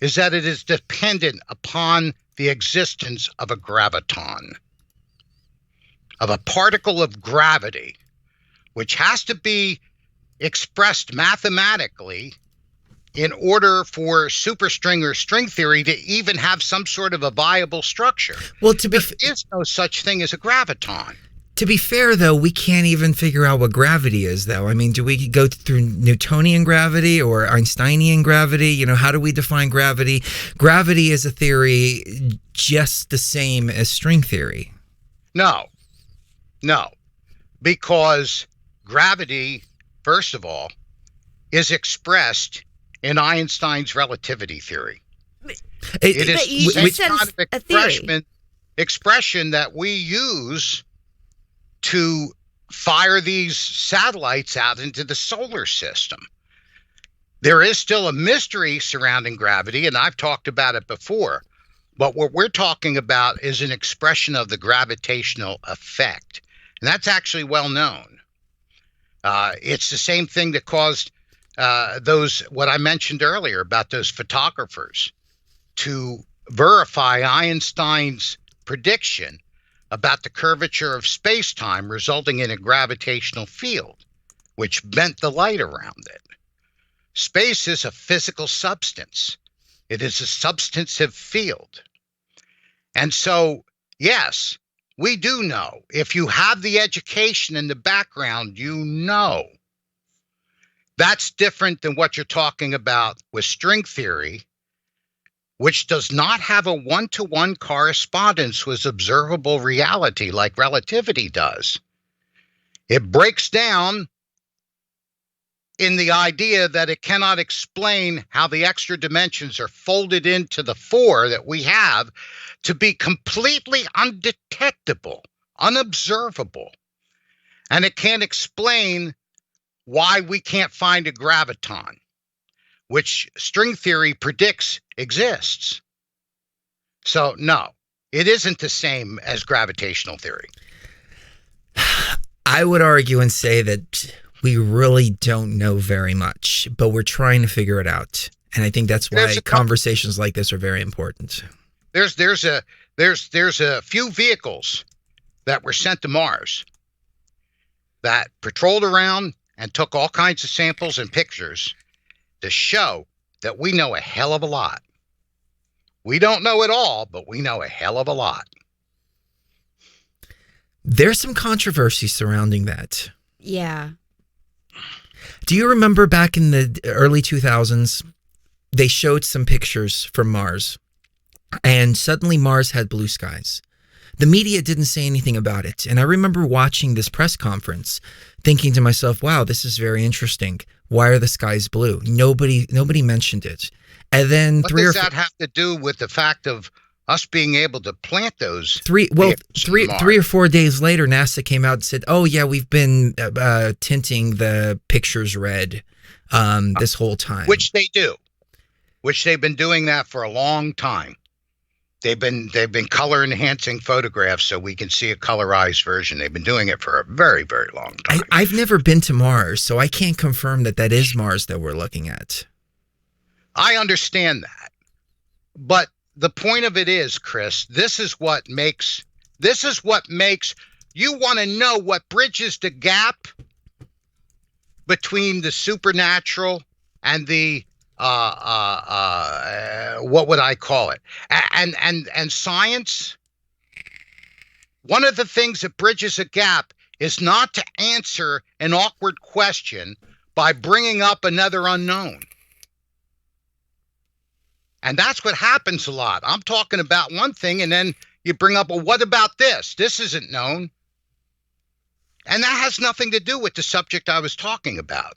is that it is dependent upon the existence of a graviton, of a particle of gravity, which has to be expressed mathematically in order for superstring or string theory to even have some sort of a viable structure. Well, there is no such thing as a graviton. To be fair, though, we can't even figure out what gravity is, though. I mean, do we go through Newtonian gravity or Einsteinian gravity? You know, how do we define gravity? Gravity is a theory just the same as string theory. No, because gravity, first of all, is expressed in Einstein's relativity theory. It is kind of an expression that we use to fire these satellites out into the solar system. There is still a mystery surrounding gravity, and I've talked about it before, but what we're talking about is an expression of the gravitational effect, and that's actually well known. It's the same thing that caused what I mentioned earlier about those photographers to verify Einstein's prediction about the curvature of space-time resulting in a gravitational field, which bent the light around it. Space is a physical substance. It is a substantive field. And so, yes, we do know. If you have the education in the background, you know. That's different than what you're talking about with string theory, which does not have a one-to-one correspondence with observable reality like relativity does. It breaks down in the idea that it cannot explain how the extra dimensions are folded into the 4 that we have to be completely undetectable, unobservable. And it can't explain why we can't find a graviton, which string theory predicts exists. So, no, it isn't the same as gravitational theory. I would argue and say that we really don't know very much, but we're trying to figure it out. And I think that's why conversations like this are very important. There's a few vehicles that were sent to Mars that patrolled around and took all kinds of samples and pictures to show that we know a hell of a lot. We don't know it all, but we know a hell of a lot. There's some controversy surrounding that. Yeah. Do you remember back in the early 2000s, they showed some pictures from Mars, and suddenly Mars had blue skies. The media didn't say anything about it. And I remember watching this press conference thinking to myself, wow, this is very interesting. Why are the skies blue? Nobody mentioned it. And then what does that have to do with the fact of us being able to plant those? 3 or 4 days later, NASA came out and said, oh yeah, we've been tinting the pictures red this whole time. Which they do. Which they've been doing that for a long time. They've been color enhancing photographs so we can see a colorized version. They've been doing it for a very, very long time. I've never been to Mars, so I can't confirm that is Mars that we're looking at. I understand that. But the point of it is, Chris, this is what makes you want to know what bridges the gap between the supernatural and the what would I call it? And science. One of the things that bridges a gap is not to answer an awkward question by bringing up another unknown. And that's what happens a lot. I'm talking about one thing, and then you bring up, well, what about this? This isn't known. And that has nothing to do with the subject I was talking about.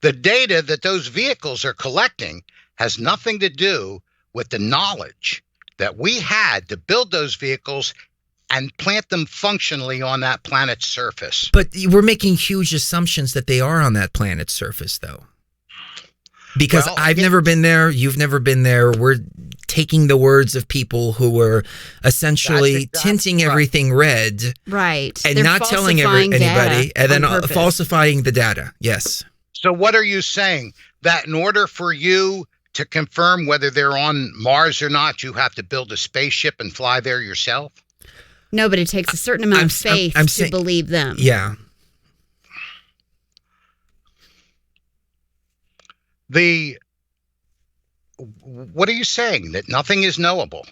The data that those vehicles are collecting has nothing to do with the knowledge that we had to build those vehicles and plant them functionally on that planet's surface. But we're making huge assumptions that they are on that planet's surface, though. Because I've never been there, you've never been there. We're taking the words of people who were essentially tinting everything red. Right. And they're not telling anybody. And then falsifying the data. Yes. So what are you saying? That in order for you to confirm whether they're on Mars or not, you have to build a spaceship and fly there yourself? No, but it takes a certain amount of faith to believe them. Yeah. What are you saying? That nothing is knowable?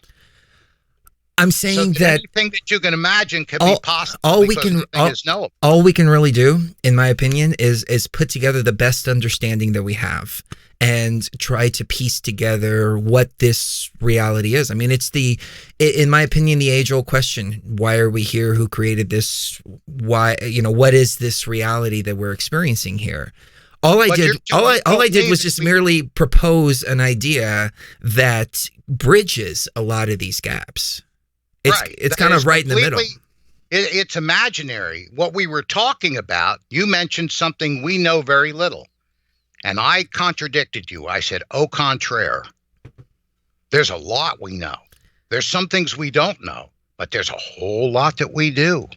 I'm saying that anything that you can imagine can be possible. All we can really do, in my opinion, is put together the best understanding that we have and try to piece together what this reality is. I mean, it's in my opinion, the age-old question: why are we here? Who created this? Why? What is this reality that we're experiencing here? All I did was just merely propose an idea that bridges a lot of these gaps. It's kind of right in the middle. It's imaginary. What we were talking about, you mentioned something we know very little. And I contradicted you. I said, au contraire. There's a lot we know. There's some things we don't know, but there's a whole lot that we do.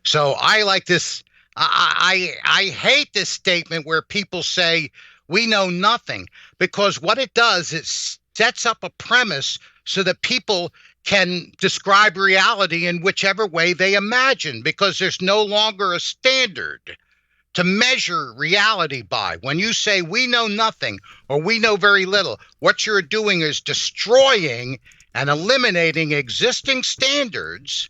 So I like this. I hate this statement where people say we know nothing, because what it does is sets up a premise so that people can describe reality in whichever way they imagine, because there's no longer a standard to measure reality by. When you say we know nothing or we know very little, what you're doing is destroying and eliminating existing standards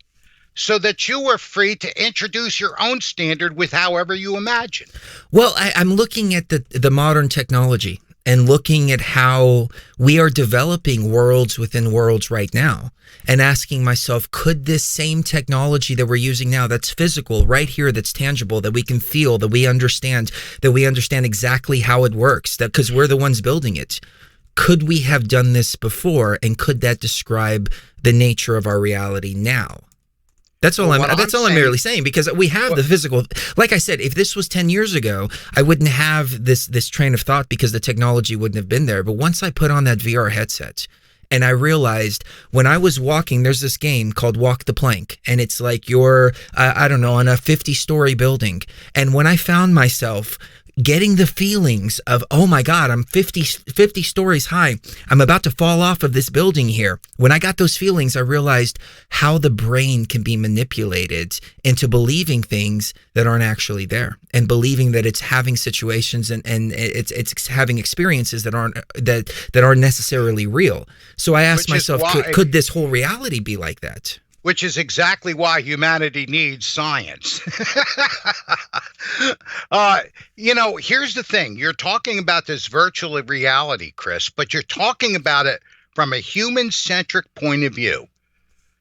so that you are free to introduce your own standard with however you imagine. Well, I'm looking at the modern technology and looking at how we are developing worlds within worlds right now, and asking myself, could this same technology that we're using now, that's physical, right here, that's tangible, that we can feel, that we understand exactly how it works, that because we're the ones building it, could we have done this before, and could that describe the nature of our reality now? That's all I'm merely saying, because we have the physical. Like I said, if this was 10 years ago, I wouldn't have this train of thought because the technology wouldn't have been there. But once I put on that VR headset and I realized when I was walking, there's this game called Walk the Plank, and it's like you're, I don't know, on a 50-story building. And when I found myself getting the feelings of, oh my God, I'm 50 stories high, I'm about to fall off of this building here. When I got those feelings, I realized how the brain can be manipulated into believing things that aren't actually there, and believing that it's having situations and it's having experiences that aren't necessarily real. So I asked myself, could this whole reality be like that? Which is exactly why humanity needs science. Here's the thing. You're talking about this virtual reality, Chris, but you're talking about it from a human-centric point of view.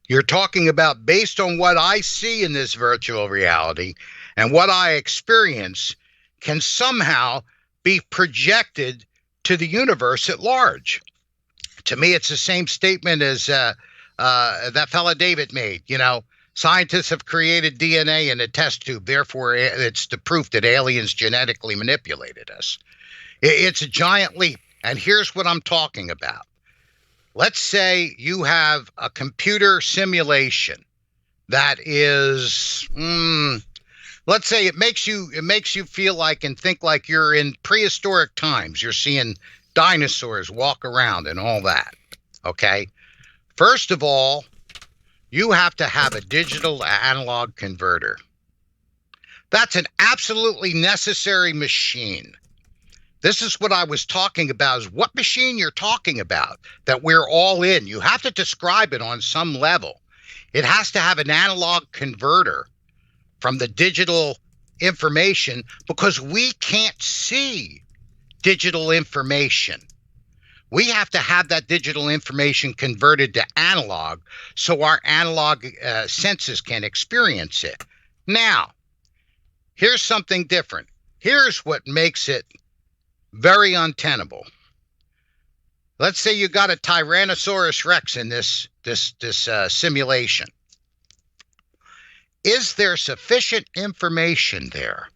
You're talking about based on what I see in this virtual reality and what I experience can somehow be projected to the universe at large. To me, it's the same statement as that fella David made. Scientists have created DNA in a test tube. Therefore, it's the proof that aliens genetically manipulated us. It's a giant leap. And here's what I'm talking about. Let's say you have a computer simulation that is, let's say it makes you feel like and think like you're in prehistoric times. You're seeing dinosaurs walk around and all that. Okay. First of all, you have to have a digital to analog converter. That's an absolutely necessary machine. This is what I was talking about, is what machine you're talking about that we're all in. You have to describe it on some level. It has to have an analog converter from the digital information because we can't see digital information. We have to have that digital information converted to analog so our analog senses can experience it. Now, here's something different. Here's what makes it very untenable. Let's say you got a Tyrannosaurus Rex in this simulation. Is there sufficient information there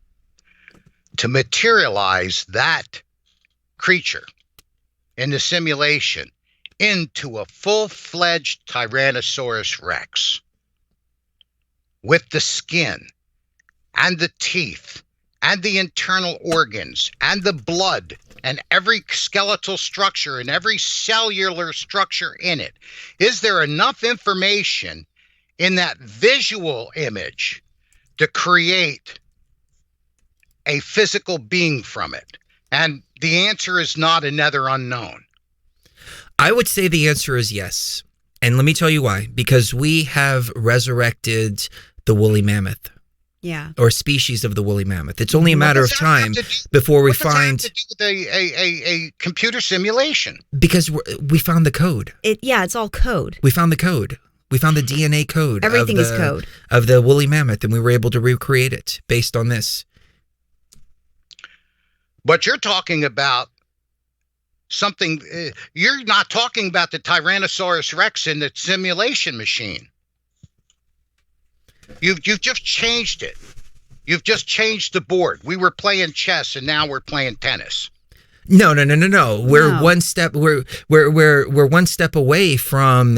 to materialize that creature in the simulation into a full-fledged Tyrannosaurus Rex with the skin and the teeth and the internal organs and the blood and every skeletal structure and every cellular structure in it? Is there enough information in that visual image to create a physical being from it? And the answer is not another unknown. I would say the answer is yes. And let me tell you why. Because we have resurrected the woolly mammoth. Yeah. Or species of the woolly mammoth. It's only a matter of time before we find a computer simulation. Because we found the code. It's all code. We found the code. We found the DNA code. Everything is code. Of the woolly mammoth, and we were able to recreate it based on this. But you're talking about something, you're not talking about the Tyrannosaurus Rex in the simulation machine. You've just changed it. You've just changed the board. We were playing chess and now we're playing tennis. No. We're one step. We're one step away from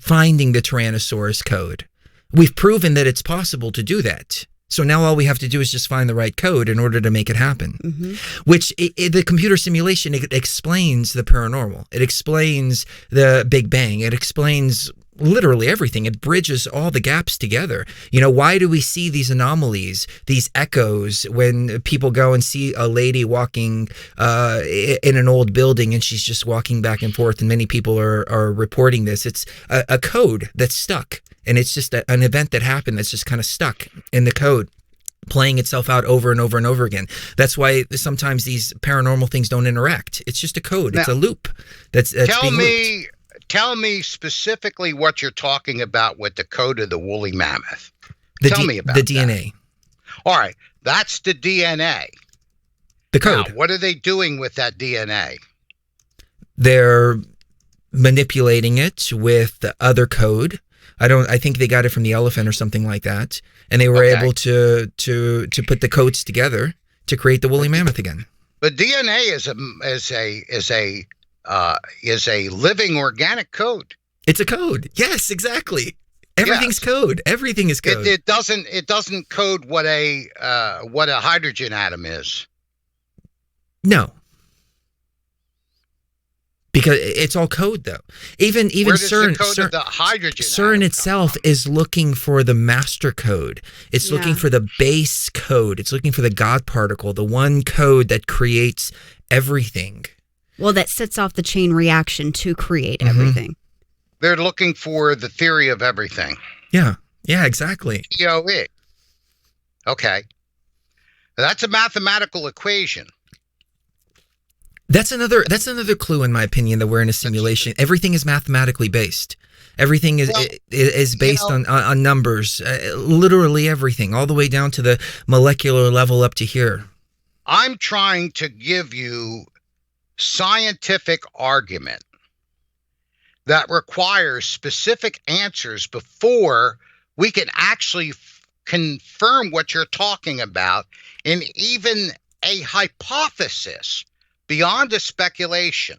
finding the Tyrannosaurus code. We've proven that it's possible to do that. So now all we have to do is just find the right code in order to make it happen. Mm-hmm. Which the computer simulation, it explains the paranormal. It explains the Big Bang. It explains literally everything. It bridges all the gaps together. Why do we see these anomalies, these echoes when people go and see a lady walking in an old building and she's just walking back and forth, and many people are reporting this. It's a code that's stuck. And it's just an event that happened that's just kind of stuck in the code, playing itself out over and over and over again. That's why sometimes these paranormal things don't interact. It's just a code. Now, it's a loop. That's being looped. Tell me specifically what you're talking about with the code of the woolly mammoth. Tell me about the DNA. All right, that's the DNA. The code. Now, what are they doing with that DNA? They're manipulating it with the other code. I think they got it from the elephant or something like that, and they were able to put the codes together to create the woolly mammoth again. But DNA is a living organic code. It's a code. Yes, exactly. Everything's code. Everything is code. It doesn't code what a hydrogen atom is. No. Because it's all code, though. Even CERN itself is looking for the master code. It's looking for the base code. It's looking for the God particle, the one code that creates everything. Well, that sets off the chain reaction to create everything. They're looking for the theory of everything. Yeah, exactly. Okay. That's a mathematical equation. That's another clue, in my opinion, that we're in a simulation. Everything is mathematically based. Everything is based on numbers, literally everything, all the way down to the molecular level up to here. I'm trying to give you scientific argument that requires specific answers before we can actually confirm what you're talking about in even a hypothesis beyond a speculation.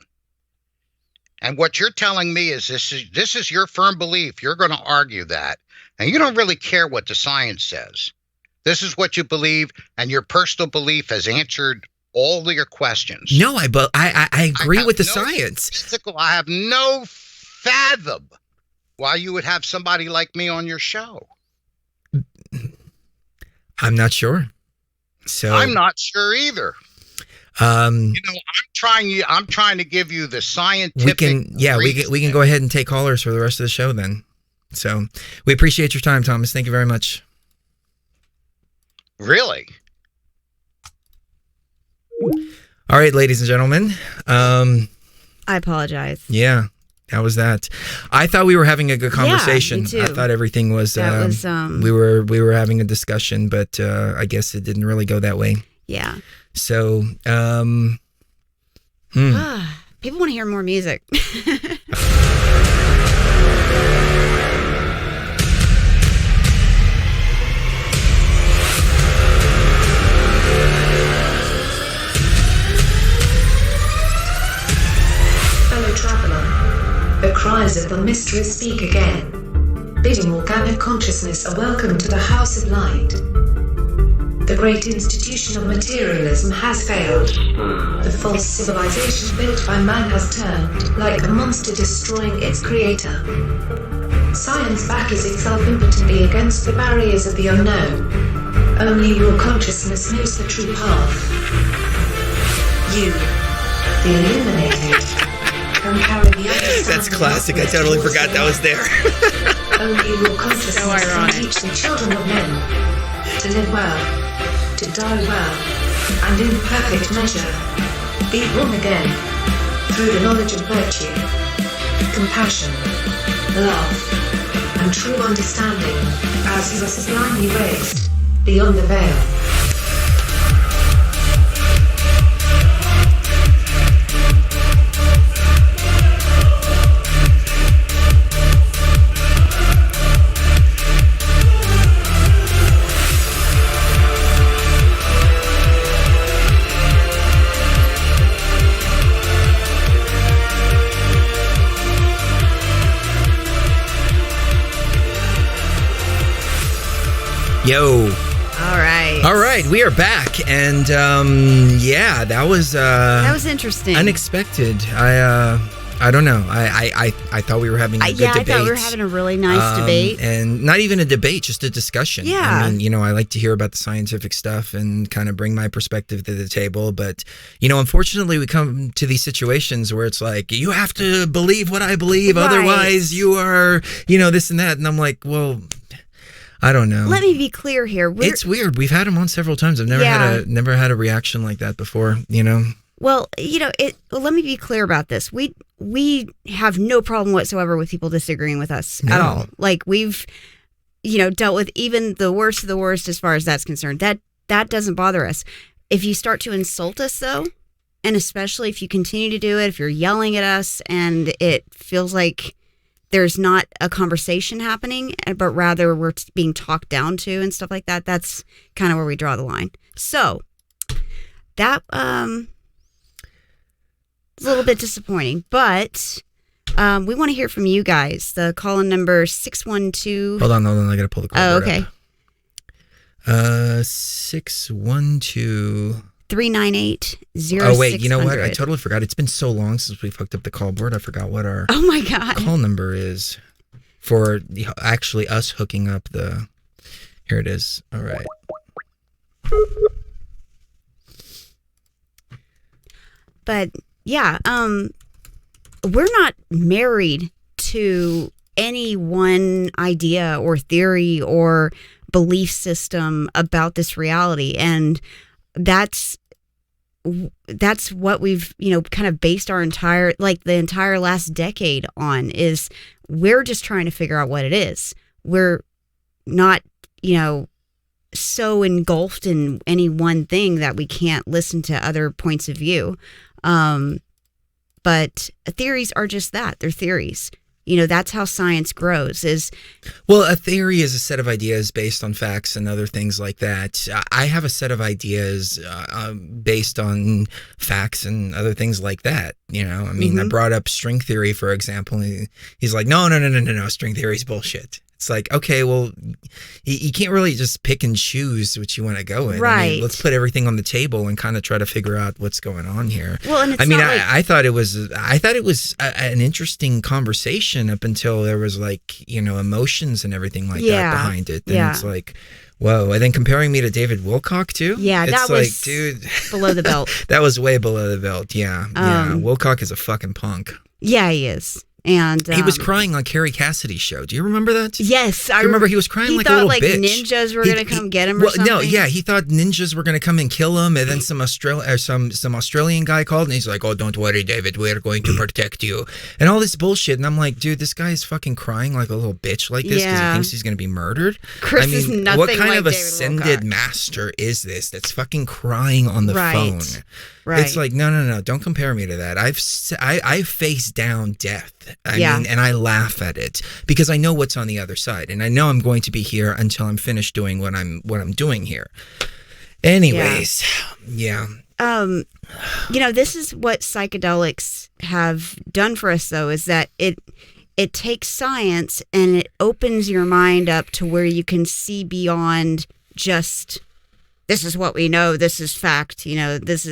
And what you're telling me is this is your firm belief. You're going to argue that. And you don't really care what the science says. This is what you believe, and your personal belief has answered all of your questions. No, I agree with the science. I have no fathom why you would have somebody like me on your show. I'm not sure. So I'm not sure either. I'm trying to give you the scientific. We can go ahead and take callers for the rest of the show then. So we appreciate your time, Thomas. Thank you very much. Really? All right, ladies and gentlemen. I apologize. Yeah, that was that. I thought we were having a good conversation. Yeah, me too. I thought everything was. We were having a discussion, but I guess it didn't really go that way. Yeah. So, people want to hear more music. Fellow traveler, the cries of the mystery speak again, bidding organic consciousness a welcome to the House of Light. The great institution of materialism has failed. The false civilization built by man has turned like a monster destroying its creator. Science battles itself impotently against the barriers of the unknown. Only your consciousness knows the true path. You, the illuminated, can carry the understanding. That's classic. I totally forgot that was there. Only your consciousness can teach the children of men to live well, to die well, and in perfect measure. Be born again, through the knowledge of virtue, compassion, love, and true understanding, as you are sublimely raised, beyond the veil. Yo. All right, we are back, and that was interesting, unexpected. I don't know. I thought we were having a good debate. I thought we were having a really nice debate, and not even a debate, just a discussion. Yeah, I mean, I like to hear about the scientific stuff and kind of bring my perspective to the table. But unfortunately, we come to these situations where it's like you have to believe what I believe, right. Otherwise you are, this and that, and I'm like, well. I don't know. Let me be clear here. It's weird. We've had him on several times. I've never had a reaction like that before. Well, let me be clear about this. We have no problem whatsoever with people disagreeing with us at all. Like we've, dealt with even the worst of the worst as far as that's concerned. That doesn't bother us. If you start to insult us, though, and especially if you continue to do it, if you're yelling at us, and it feels like there's not a conversation happening, but rather we're being talked down to and stuff like that. That's kind of where we draw the line. So that is a little bit disappointing, but we want to hear from you guys. The call-in number 612. Hold on. I got to pull the call. Oh, okay. 612. 398-0600. Oh, wait, you know what? I totally forgot. It's been so long since we've hooked up the call board. I forgot what our call number is for actually us hooking up the... Here it is. All right. But, yeah, we're not married to any one idea or theory or belief system about this reality, and that's that's what we've, kind of based our the entire last decade on, is we're just trying to figure out what it is. We're not, so engulfed in any one thing that we can't listen to other points of view. But theories are just that. They're theories. That's how science grows. Well, a theory is a set of ideas based on facts and other things like that. I have a set of ideas based on facts and other things like that. I brought up string theory, for example. He's like, no, string theory is bullshit. It's like, okay, well, you can't really just pick and choose what you want to go with. Right. Let's put everything on the table and kind of try to figure out what's going on here. Well, and it's I thought it was an interesting conversation up until there was emotions and everything like that behind it. And it's like, whoa. And then comparing me to David Wilcock too? Yeah, it's that was dude, below the belt. That was way below the belt. Yeah. Wilcock is a fucking punk. Yeah, he is. And he was crying on Carrie Cassidy's show. Do you remember that? Yes, I remember. He was crying like a little bitch. He thought ninjas were going to come get him or something. No, yeah, he thought ninjas were going to come and kill him, and then some Australian guy called, and he's like, "Oh, don't worry, David, we're going to protect you," and all this bullshit. And I'm like, dude, this guy is fucking crying like a little bitch like this because he thinks he's going to be murdered. Chris is nothing what kind like of David ascended Wilcock. Master is this that's fucking crying on the phone? Right. It's like, no, don't compare me to that. I face down death. I mean, and I laugh at it because I know what's on the other side, and I know I'm going to be here until I'm finished doing what I'm doing here. Anyways, this is what psychedelics have done for us, though, is that it takes science and it opens your mind up to where you can see beyond just, this is what we know, this is fact, this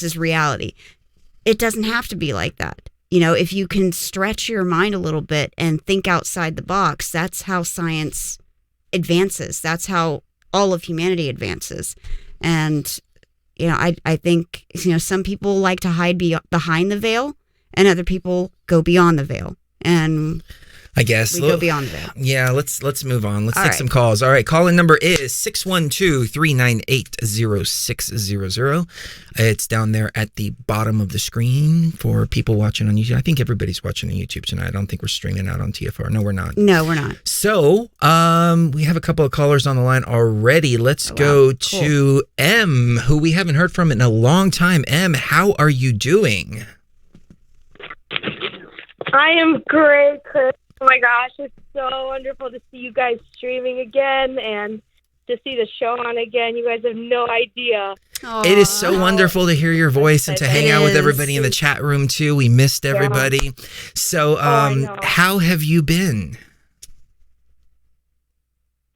is reality. It doesn't have to be like that. If you can stretch your mind a little bit and think outside the box, that's how science advances. That's how all of humanity advances. And, I think, some people like to hide behind the veil and other people go beyond the veil. And I guess we go beyond that. Yeah, let's move on. Let's take some calls. All right, call-in number is 612-398-0600. It's down there at the bottom of the screen for people watching on YouTube. I think everybody's watching on YouTube tonight. I don't think we're streaming out on TFR. No, we're not. No, we're not. So, we have a couple of callers on the line already. Let's go to M, who we haven't heard from in a long time. M, how are you doing? I am great, Chris. Oh my gosh, it's so wonderful to see you guys streaming again and to see the show on again. You guys have no idea. Aww. It is so wonderful to hear your voice and to hang out with everybody in the chat room too. We missed everybody. So, how have you been?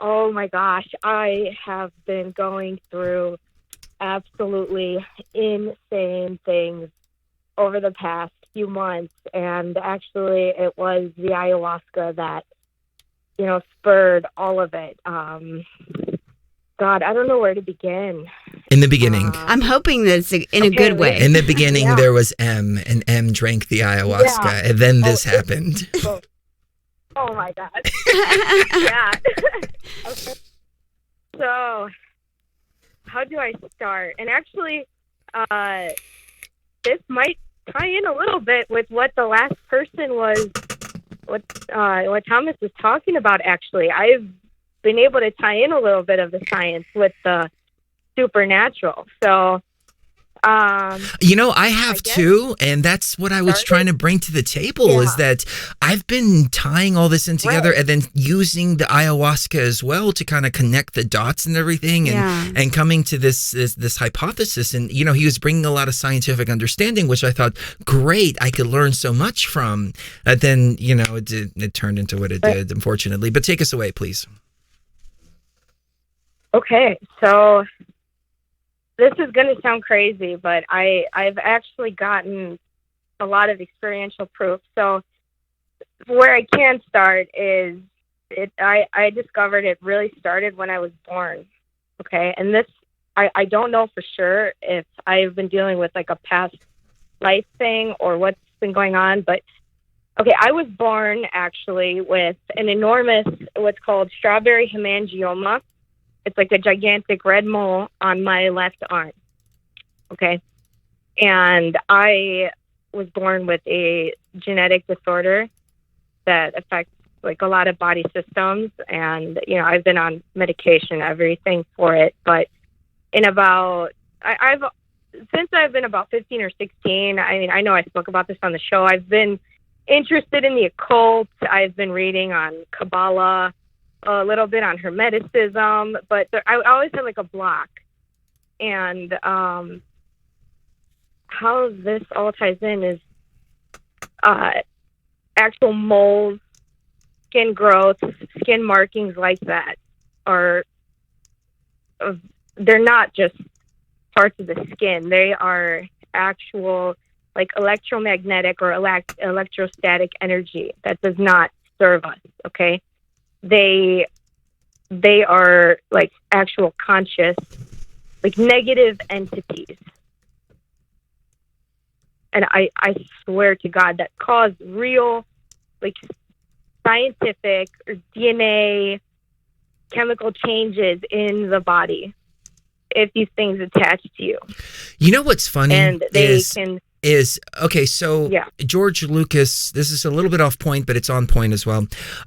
Oh my gosh, I have been going through absolutely insane things over the past few months, and actually it was the ayahuasca that spurred all of it. God, I don't know where to begin. In the beginning, I'm hoping that it's in a good way. In the beginning, there was M, and M drank the ayahuasca, and then this happened. Oh my God. Yeah. Okay. So, how do I start? And actually, this might tie in a little bit with what the last person was, what Thomas was talking about. Actually, I've been able to tie in a little bit of the science with the supernatural. So, I have too, and that's what I was trying to bring to the table is that I've been tying all this in together and then using the ayahuasca as well to kind of connect the dots and everything and coming to this hypothesis. And, he was bringing a lot of scientific understanding, which I thought, great, I could learn so much from. Then, it turned into what it did, unfortunately. But take us away, please. Okay, so this is going to sound crazy, but I've actually gotten a lot of experiential proof. So where I can start is I discovered it really started when I was born. Okay. And this, I don't know for sure if I've been dealing with like a past life thing or what's been going on, but okay. I was born actually with an enormous, what's called strawberry hemangioma. It's like a gigantic red mole on my left arm. Okay. And I was born with a genetic disorder that affects like a lot of body systems. And, you know, I've been on medication, everything for it. But in about, since I've been about 15 or 16, I mean, I know I spoke about this on the show. I've been interested in the occult. I've been reading on Kabbalah, a little bit on Hermeticism, but I always had like a block. And how this all ties in is actual moles, skin growth, skin markings like that they're not just parts of the skin. They are actual like electromagnetic or electrostatic energy that does not serve us. Okay. They are like actual conscious, like negative entities. And I swear to God that cause real, like scientific or DNA chemical changes in the body if these things attach to you. You know what's funny? And they okay, so yeah. George Lucas, this is a little bit off point, but it's on point as well.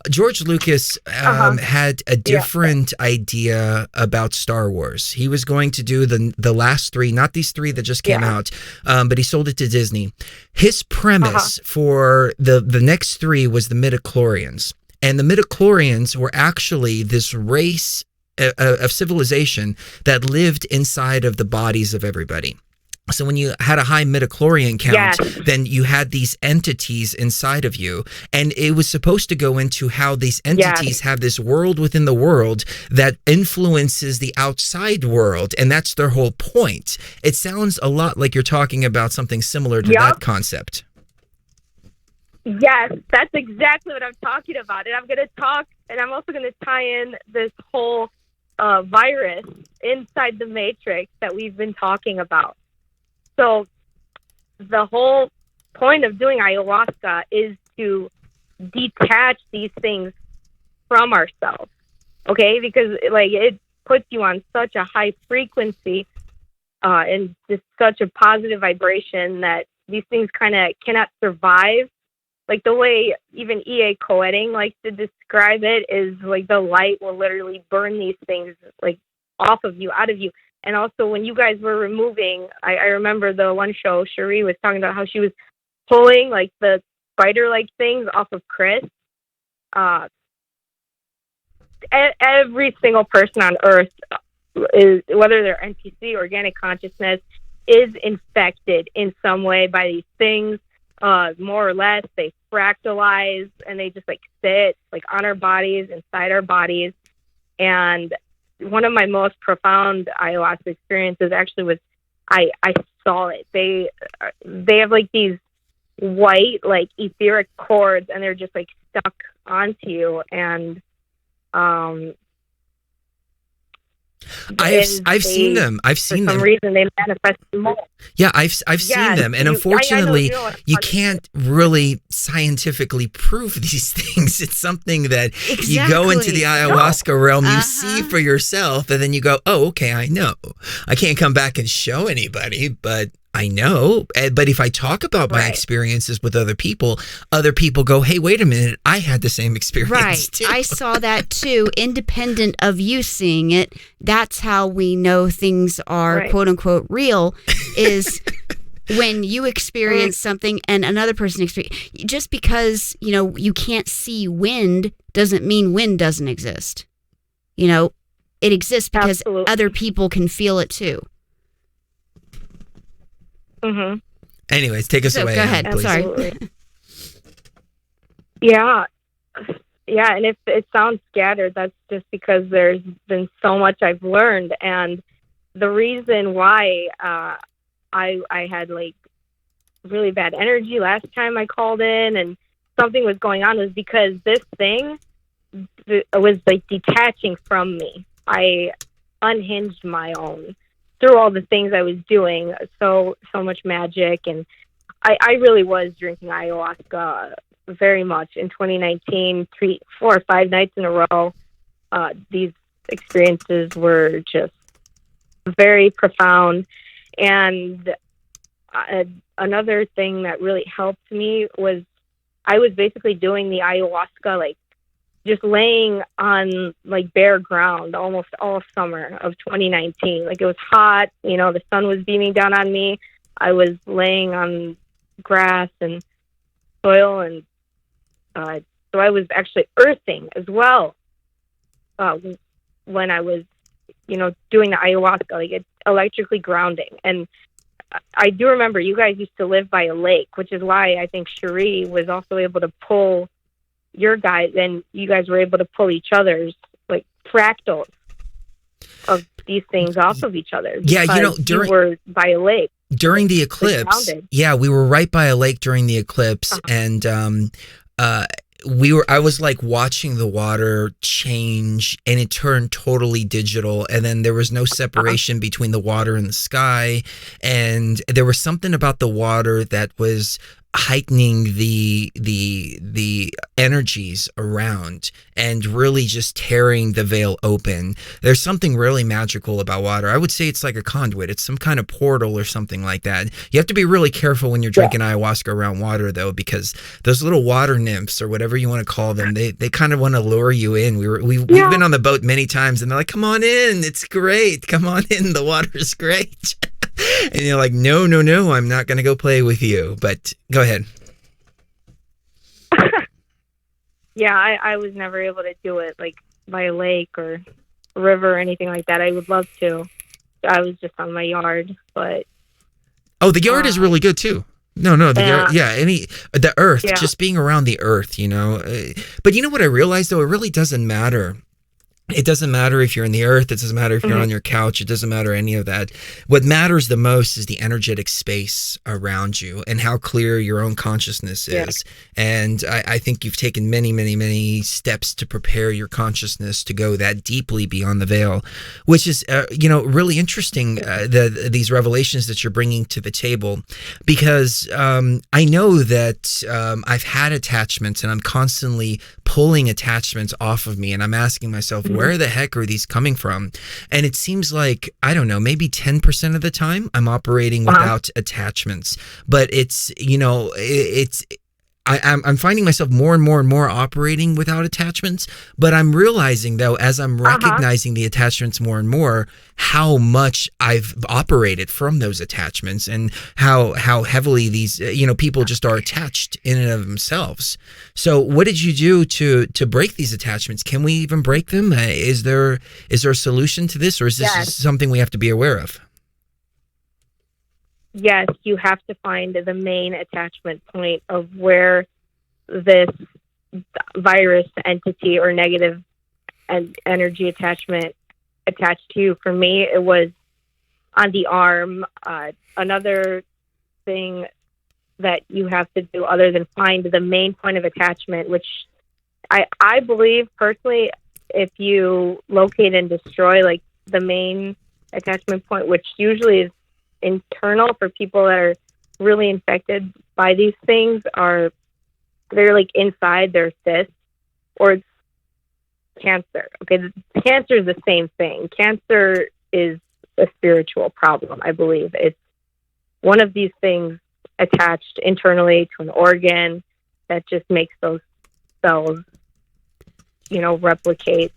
George Lucas had a different idea about Star Wars. He was going to do the last three, not these three that just came out, but he sold it to Disney. His premise for the next three was the midichlorians. And the midichlorians were actually this race of civilization that lived inside of the bodies of everybody. So when you had a high midichlorian count, then you had these entities inside of you. And it was supposed to go into how these entities have this world within the world that influences the outside world. And that's their whole point. It sounds a lot like you're talking about something similar to that concept. Yes, that's exactly what I'm talking about. And I'm also going to tie in this whole virus inside the matrix that we've been talking about. So the whole point of doing ayahuasca is to detach these things from ourselves, okay? Because like it puts you on such a high frequency and just such a positive vibration that these things kind of cannot survive. Like the way even E.A. Coetting likes to describe it is like the light will literally burn these things like off of you, out of you. And also when you guys were removing, I remember the one show, Cherie was talking about how she was pulling like the spider-like things off of Chris. Every single person on Earth, is whether they're NPC, organic consciousness, is infected in some way by these things. More or less, they fractalize and they just like sit like on our bodies, inside our bodies. And one of my most profound ayahuasca experiences actually was I saw it. They have like these white like etheric cords and they're just like stuck onto you. And I've seen them. For some reason they manifest more. Yeah, I've seen them, and unfortunately, you can't really scientifically prove these things. It's something that you go into the ayahuasca realm, you see for yourself, and then you go, "Oh, okay, I know." I can't come back and show anybody, but I know. But if I talk about my experiences with other people go, "Hey, wait a minute, I had the same experience too." I saw that too, independent of you seeing it. That's how we know things are quote unquote real, is when you experience something and another person experience. Just because, you know, you can't see wind doesn't mean wind doesn't exist. You know, it exists because other people can feel it too. Mm-hmm. Anyways, take us away. Go ahead. Please. Sorry. Yeah, and if it sounds scattered, that's just because there's been so much I've learned. And the reason why I had like really bad energy last time I called in and something was going on was because this thing was like detaching from me. I unhinged my own through all the things I was doing, so much magic, and I really was drinking ayahuasca very much in 2019, 3, 4, or 5 nights in a row. These experiences were just very profound, And another thing that really helped me was I was basically doing the ayahuasca, like just laying on like bare ground almost all summer of 2019. Like it was hot, the sun was beaming down on me. I was laying on grass and soil, and so I was actually earthing as well when I was, doing the ayahuasca. Like it's electrically grounding. And I do remember you guys used to live by a lake, which is why I think Cherie was also able to pull your guys, and you guys were able to pull each other's like fractals of these things off of each other. Yeah, you were by a lake during the eclipse. Yeah, we were right by a lake during the eclipse, and I was like watching the water change, and it turned totally digital, and then there was no separation between the water and the sky, and there was something about the water that was heightening the energies around and really just tearing the veil open. There's something really magical about water. I would say it's like a conduit. It's some kind of portal or something like that. You have to be really careful when you're drinking ayahuasca around water, though, because those little water nymphs or whatever you want to call them, they kind of want to lure you in. We've been on the boat many times, and they're like, "Come on in, it's great. Come on in, the water's great." And you're like, no, I'm not going to go play with you. But go ahead. Yeah, I was never able to do it like by a lake or a river or anything like that. I would love to. I was just on my yard, but the yard is really good too. No, the yard, the earth, just being around the earth, But you know what I realized though? It really doesn't matter. It doesn't matter if you're in the earth. It doesn't matter if you're on your couch. It doesn't matter any of that. What matters the most is the energetic space around you and how clear your own consciousness is. And I think you've taken many, many, many steps to prepare your consciousness to go that deeply beyond the veil, which is, really interesting, these revelations that you're bringing to the table, because I know that I've had attachments, and I'm constantly pulling attachments off of me, and I'm asking myself, where the heck are these coming from? And it seems like, I don't know, maybe 10% of the time I'm operating without attachments. But it's, I'm finding myself more and more and more operating without attachments. But I'm realizing, though, as I'm recognizing the attachments more and more, how much I've operated from those attachments, and how heavily these people just are attached in and of themselves. So what did you do to break these attachments? Can we even break them? Is there a solution to this, or is this just something we have to be aware of? Yes, you have to find the main attachment point of where this virus entity or negative energy attachment attached to you. For me, it was on the arm. Another thing that you have to do, other than find the main point of attachment, which I believe personally, if you locate and destroy like the main attachment point, which usually is internal for people that are really infected by these things, they're like inside their cysts, or it's cancer. Okay, cancer is the same thing. Cancer is a spiritual problem, I believe. It's one of these things attached internally to an organ that just makes those cells, replicate.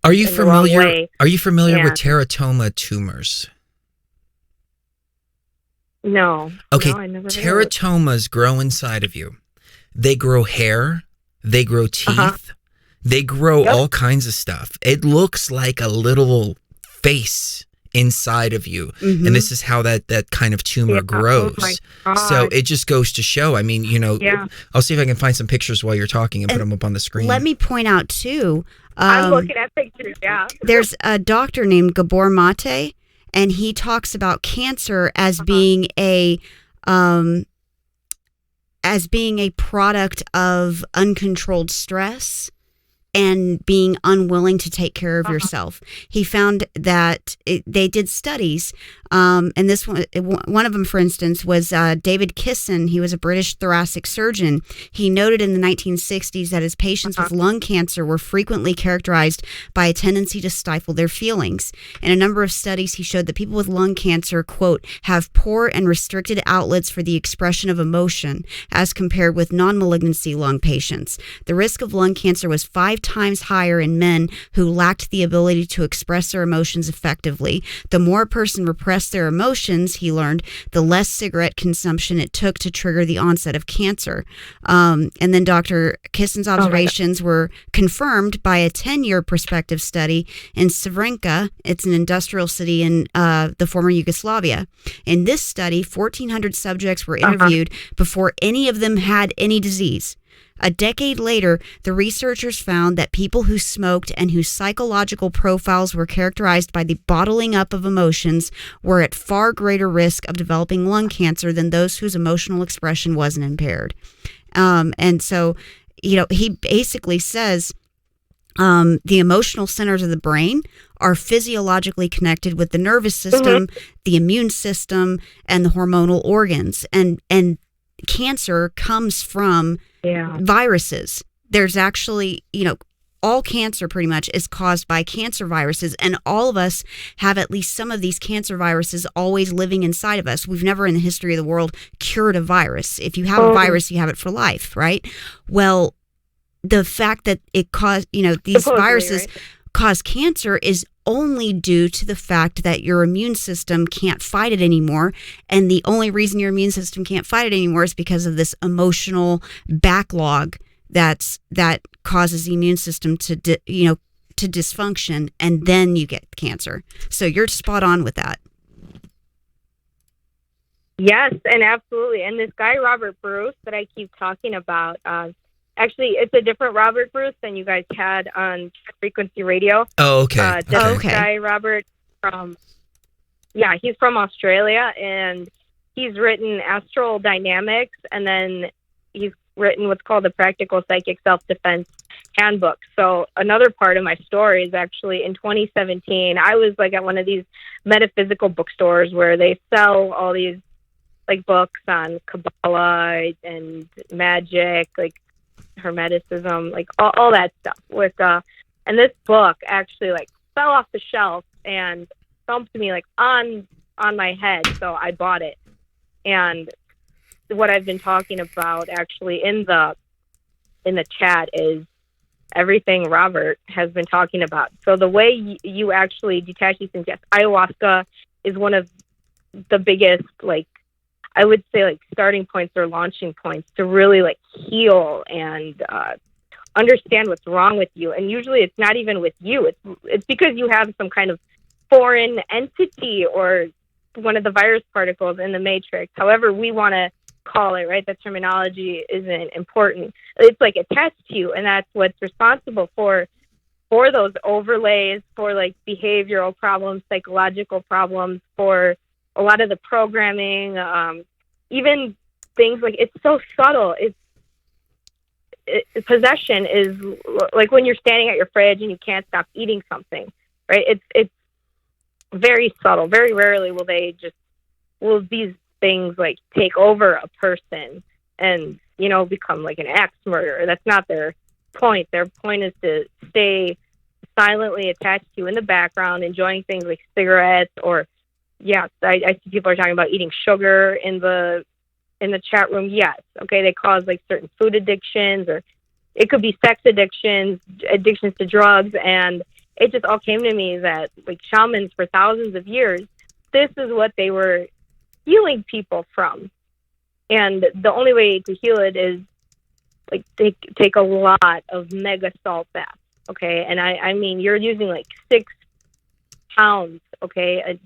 Are you familiar with teratoma tumors? No. Okay, no, I never teratomas grow inside of you. They grow hair, they grow teeth, they grow all kinds of stuff. It looks like a little face inside of you. And this is how that kind of tumor grows. Oh my God. So it just goes to show, I mean, I'll see if I can find some pictures while you're talking and put them up on the screen. Let me point out too, I'm looking at pictures, there's a doctor named Gabor Mate, and he talks about cancer as being a product of uncontrolled stress and being unwilling to take care of yourself. He found that they did studies, and this one of them, for instance, was David Kisson. He was a British thoracic surgeon. He noted in the 1960s that his patients with lung cancer were frequently characterized by a tendency to stifle their feelings. In a number of studies, he showed that people with lung cancer, quote, have poor and restricted outlets for the expression of emotion as compared with non-malignancy lung patients. The risk of lung cancer was 5 times higher in men who lacked the ability to express their emotions effectively. The more a person repressed their emotions, he learned, the less cigarette consumption it took to trigger the onset of cancer. And then Dr. Kisson's observations were confirmed by a 10-year prospective study in Srebrenica. It's an industrial city in the former Yugoslavia. In this study, 1,400 subjects were interviewed before any of them had any disease. A decade later, the researchers found that people who smoked and whose psychological profiles were characterized by the bottling up of emotions were at far greater risk of developing lung cancer than those whose emotional expression wasn't impaired. And so, he basically says the emotional centers of the brain are physiologically connected with the nervous system, the immune system, and the hormonal organs. And cancer comes from viruses. There's actually, all cancer pretty much is caused by cancer viruses, and all of us have at least some of these cancer viruses always living inside of us. We've never in the history of the world cured a virus. If you have a virus, you have it for life, right? Well, the fact that it caused, these viruses cause cancer is only due to the fact that your immune system can't fight it anymore. And the only reason your immune system can't fight it anymore is because of this emotional backlog that causes the immune system to dysfunction, and then you get cancer. So you're spot on with that. Yes, and absolutely. And this guy, Robert Bruce, that I keep talking about, actually, it's a different Robert Bruce than you guys had on Frequency Radio. Oh, okay. This guy, Robert, he's from Australia, and he's written Astral Dynamics, and then he's written what's called the Practical Psychic Self-Defense Handbook. So another part of my story is actually in 2017, I was at one of these metaphysical bookstores where they sell all these books on Kabbalah and magic, Hermeticism, all that stuff with and this book actually fell off the shelf and thumped me on my head, so I bought it. And what I've been talking about actually in the chat is everything Robert has been talking about. So the way you actually detach these things, yes, ayahuasca is one of the biggest I would say starting points or launching points to really heal and understand what's wrong with you. And usually it's not even with you. It's because you have some kind of foreign entity or one of the virus particles in the matrix. However we want to call it, right? The terminology isn't important. It's attached to you, and that's what's responsible for those overlays, for behavioral problems, psychological problems, for a lot of the programming, even things it's so subtle. Possession is when you're standing at your fridge and you can't stop eating something, right? It's very subtle. Very rarely will these things take over a person and become an axe murderer. That's not their point. Their point is to stay silently attached to you in the background, enjoying things like cigarettes or I see people are talking about eating sugar in the chat room. Yes, okay, they cause certain food addictions, or it could be sex addictions to drugs, and it just all came to me that shamans for thousands of years, this is what they were healing people from, and the only way to heal it is take a lot of mega salt baths, okay, and I mean you're using 6 pounds, okay,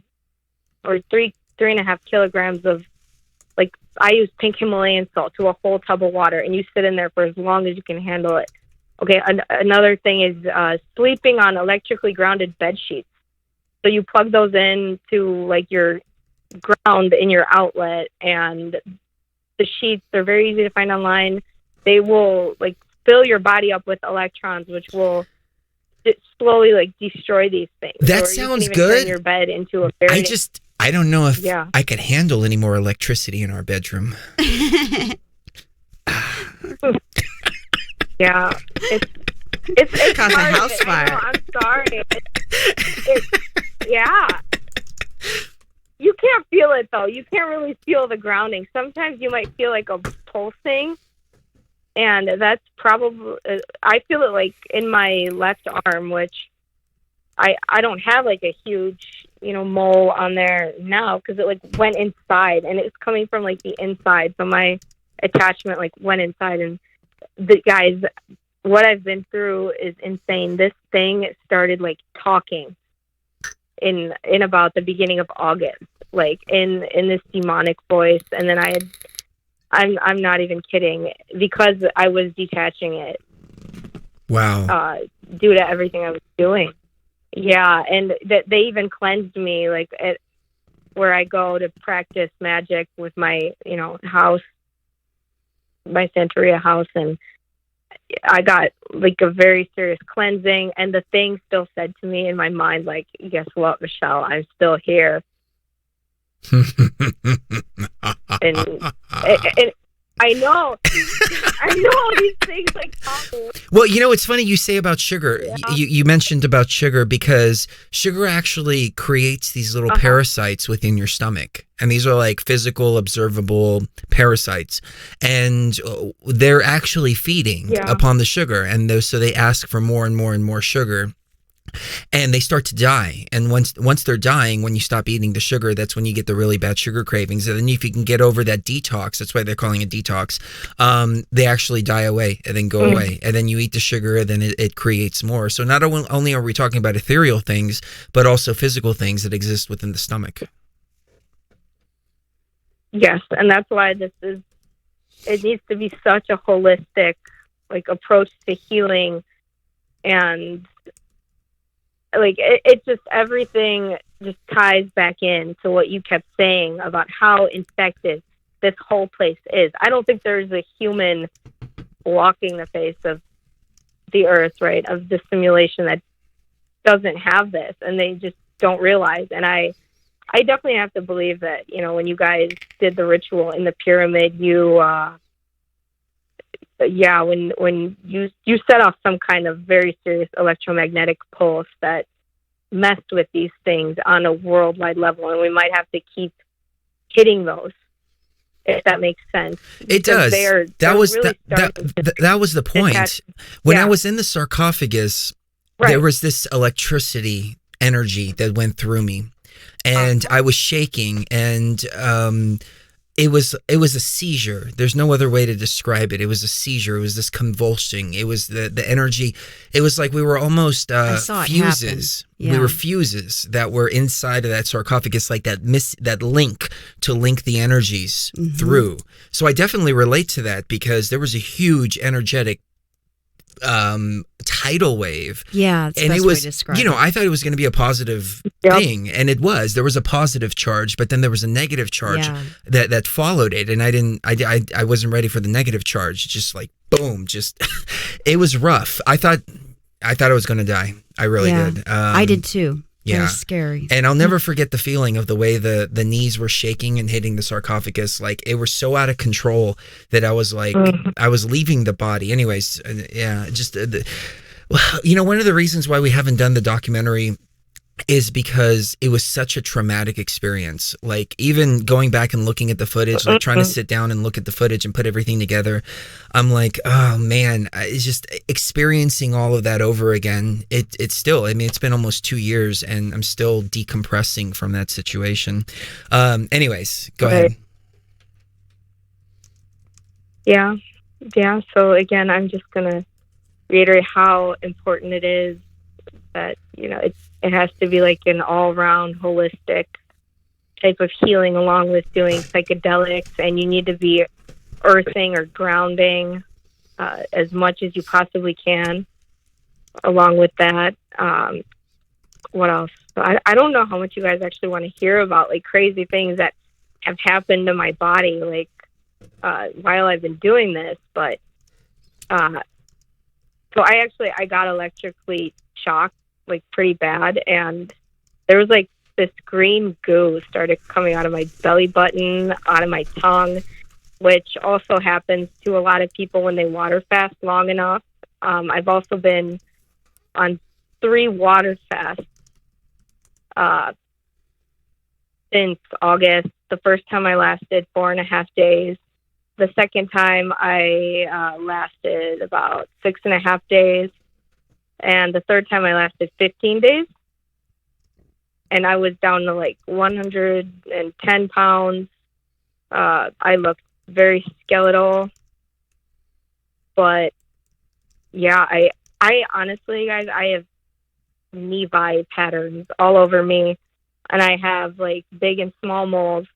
or 3.5 kilograms of I use pink Himalayan salt to a whole tub of water, and you sit in there for as long as you can handle it. Okay. Another thing is sleeping on electrically grounded bed sheets. So you plug those in to your ground in your outlet, and the sheets, they're very easy to find online. They will fill your body up with electrons, which will slowly like destroy these things. That sounds good. Turn your bed into a very... I don't know if I could handle any more electricity in our bedroom. Yeah, it's cause a house fire. I'm sorry. Yeah. You can't feel it though. You can't really feel the grounding. Sometimes you might feel like a pulsing, and that's probably. I feel it like in my left arm, which I don't have like a huge mole on there now because it like went inside and it's coming from like the inside. So my attachment like went inside, and the guys, what I've been through is insane. This thing started like talking in about the beginning of August, like in this demonic voice, and then I'm not even kidding, because I was detaching it. Wow. Due to everything I was doing. Yeah, and that they even cleansed me, like at where I go to practice magic with my house, my Santeria house, and I got like a very serious cleansing, and the thing still said to me in my mind, like, guess what, Michelle, I'm still here. and I know these things like talking. Well, it's funny you say about sugar. Yeah. You mentioned about sugar, because sugar actually creates these little parasites within your stomach. And these are like physical, observable parasites. And they're actually feeding upon the sugar. And so they ask for more and more and more sugar. And they start to die. And once they're dying, when you stop eating the sugar, that's when you get the really bad sugar cravings. And then if you can get over that detox, that's why they're calling it detox, they actually die away and then go away. And then you eat the sugar, and then it creates more. So not only are we talking about ethereal things, but also physical things that exist within the stomach. Yes, and that's why it needs to be such a holistic like approach to healing, and like it just, everything just ties back in to what you kept saying about how infected this whole place is. I don't think there's a human walking the face of the earth, right, of the simulation that doesn't have this, and they just don't realize. And I definitely have to believe that, when you guys did the ritual in the pyramid, when you set off some kind of very serious electromagnetic pulse that messed with these things on a worldwide level, and we might have to keep hitting those, if that makes sense. It does. That was the point. When I was in the sarcophagus, there was this electricity energy that went through me, and I was shaking, and it was a seizure. There's no other way to describe it. It was a seizure. It was this convulsing. It was the energy. It was like we were almost fuses. Yeah. We were fuses that were inside of that sarcophagus, like that link to link the energies through. So I definitely relate to that, because there was a huge energetic tidal wave. Yeah, that's and the best it was, way to describe it. I thought it was going to be a positive thing, and it was. There was a positive charge, but then there was a negative charge that followed it, and I wasn't ready for the negative charge. Just like boom, just it was rough. I thought I was going to die. I really did. I did too. Yeah. It was scary. And I'll never forget the feeling of the way the knees were shaking and hitting the sarcophagus. Like, it was so out of control that I was like, I was leaving the body. Anyways, just, one of the reasons why we haven't done the documentary is because it was such a traumatic experience. Like, even going back and looking at the footage, like trying to sit down and look at the footage and put everything together, I'm like, oh man, it's just experiencing all of that over again. It's still, it's been almost 2 years, and I'm still decompressing from that situation. Anyways, go ahead. Yeah. So again, I'm just going to reiterate how important it is that, it has to be like an all-round holistic type of healing, along with doing psychedelics, and you need to be earthing or grounding as much as you possibly can along with that. What else? I don't know how much you guys actually want to hear about like crazy things that have happened to my body like while I've been doing this, but So I got electrically shocked, like pretty bad, and there was like this green goo started coming out of my belly button, out of my tongue, which also happens to a lot of people when they water fast long enough. I've also been on 3 water fasts since August. The first time I lasted 4.5 days. The second time I lasted about 6.5 days. And the third time I lasted 15 days. And I was down to like 110 pounds. I looked very skeletal. But yeah, I honestly, guys, I have nevi patterns all over me. And I have like big and small moles.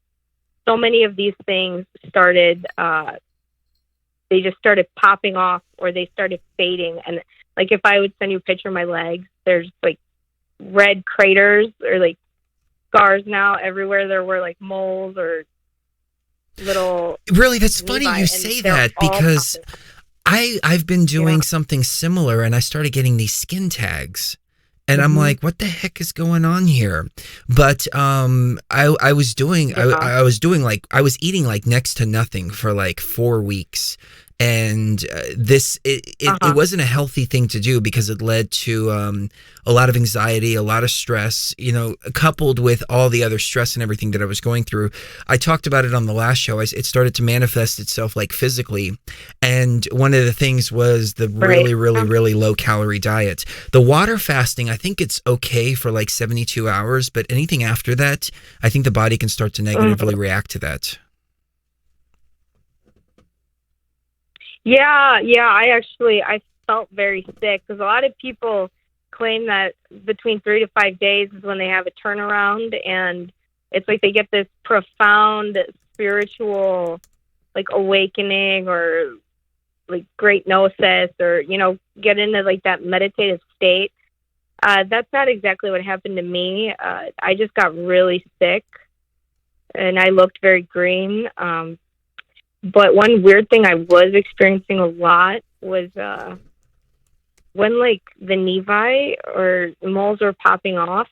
So many of these things started, they just started popping off, or they started fading. And like, if I would send you a picture of my legs, there's like red craters or like scars now everywhere. There were like moles or little. Really, that's funny you say that, because I've been doing something similar, and I started getting these skin tags. And I'm like, what the heck is going on here? But I was doing I was eating like next to nothing for like 4 weeks. And it wasn't a healthy thing to do, because it led to a lot of anxiety, a lot of stress, you know, coupled with all the other stress and everything that I was going through. I talked about it on the last show. It started to manifest itself like physically. And one of the things was the really low calorie diet. The water fasting, I think it's okay for like 72 hours, but anything after that, I think the body can start to negatively react to that. Yeah, I felt very sick, because a lot of people claim that between 3 to 5 days is when they have a turnaround, and it's like they get this profound spiritual like awakening, or like great gnosis, or, you know, get into like that meditative state. That's not exactly what happened to me. I just got really sick, and I looked very green. But one weird thing I was experiencing a lot was when like the nevi or moles were popping off,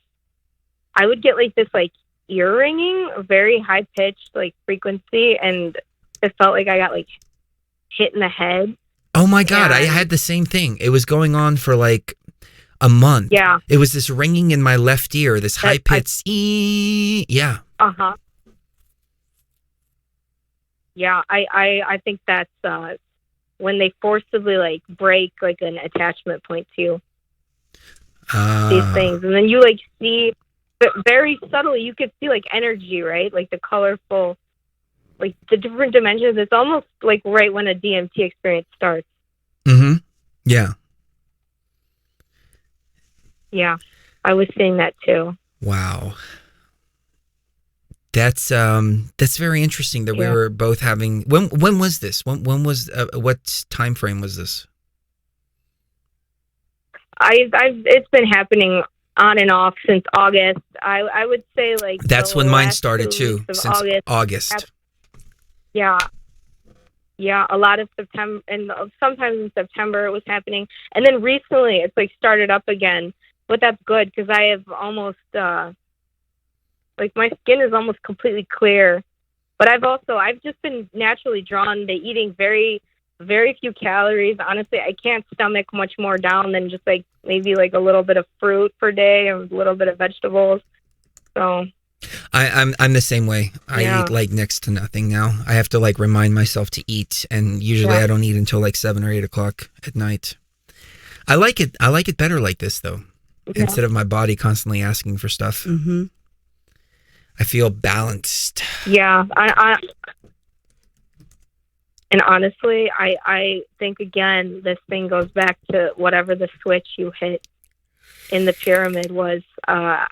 I would get like this like ear ringing, very high pitched like frequency, and it felt like I got like hit in the head. Oh my God, I had the same thing. It was going on for like a month. Yeah. It was this ringing in my left ear, this high pitched yeah. Uh-huh. Yeah, I think that's when they forcibly like break like an attachment point to these things, and then you like see very subtly. You could see like energy, right? Like the colorful, like the different dimensions. It's almost like right when a DMT experience starts. Yeah. Yeah, I was seeing that too. Wow. That's very interesting that we were both having. When was this? When was what time frame was this? It's been happening on and off since August. I would say like that's when mine started too. Since August. Yeah, a lot of September, and sometimes in September it was happening, and then recently it's like started up again. But that's good, because I have almost. Like my skin is almost completely clear, but I've just been naturally drawn to eating very, very few calories. Honestly, I can't stomach much more down than just like maybe like a little bit of fruit per day, or a little bit of vegetables. So I'm the same way. I eat like next to nothing now. I have to like remind myself to eat, and usually I don't eat until like 7 or 8 o'clock at night. I like it better like this though, instead of my body constantly asking for stuff. I feel balanced. Yeah, and honestly, I think again, this thing goes back to whatever the switch you hit in the pyramid was. So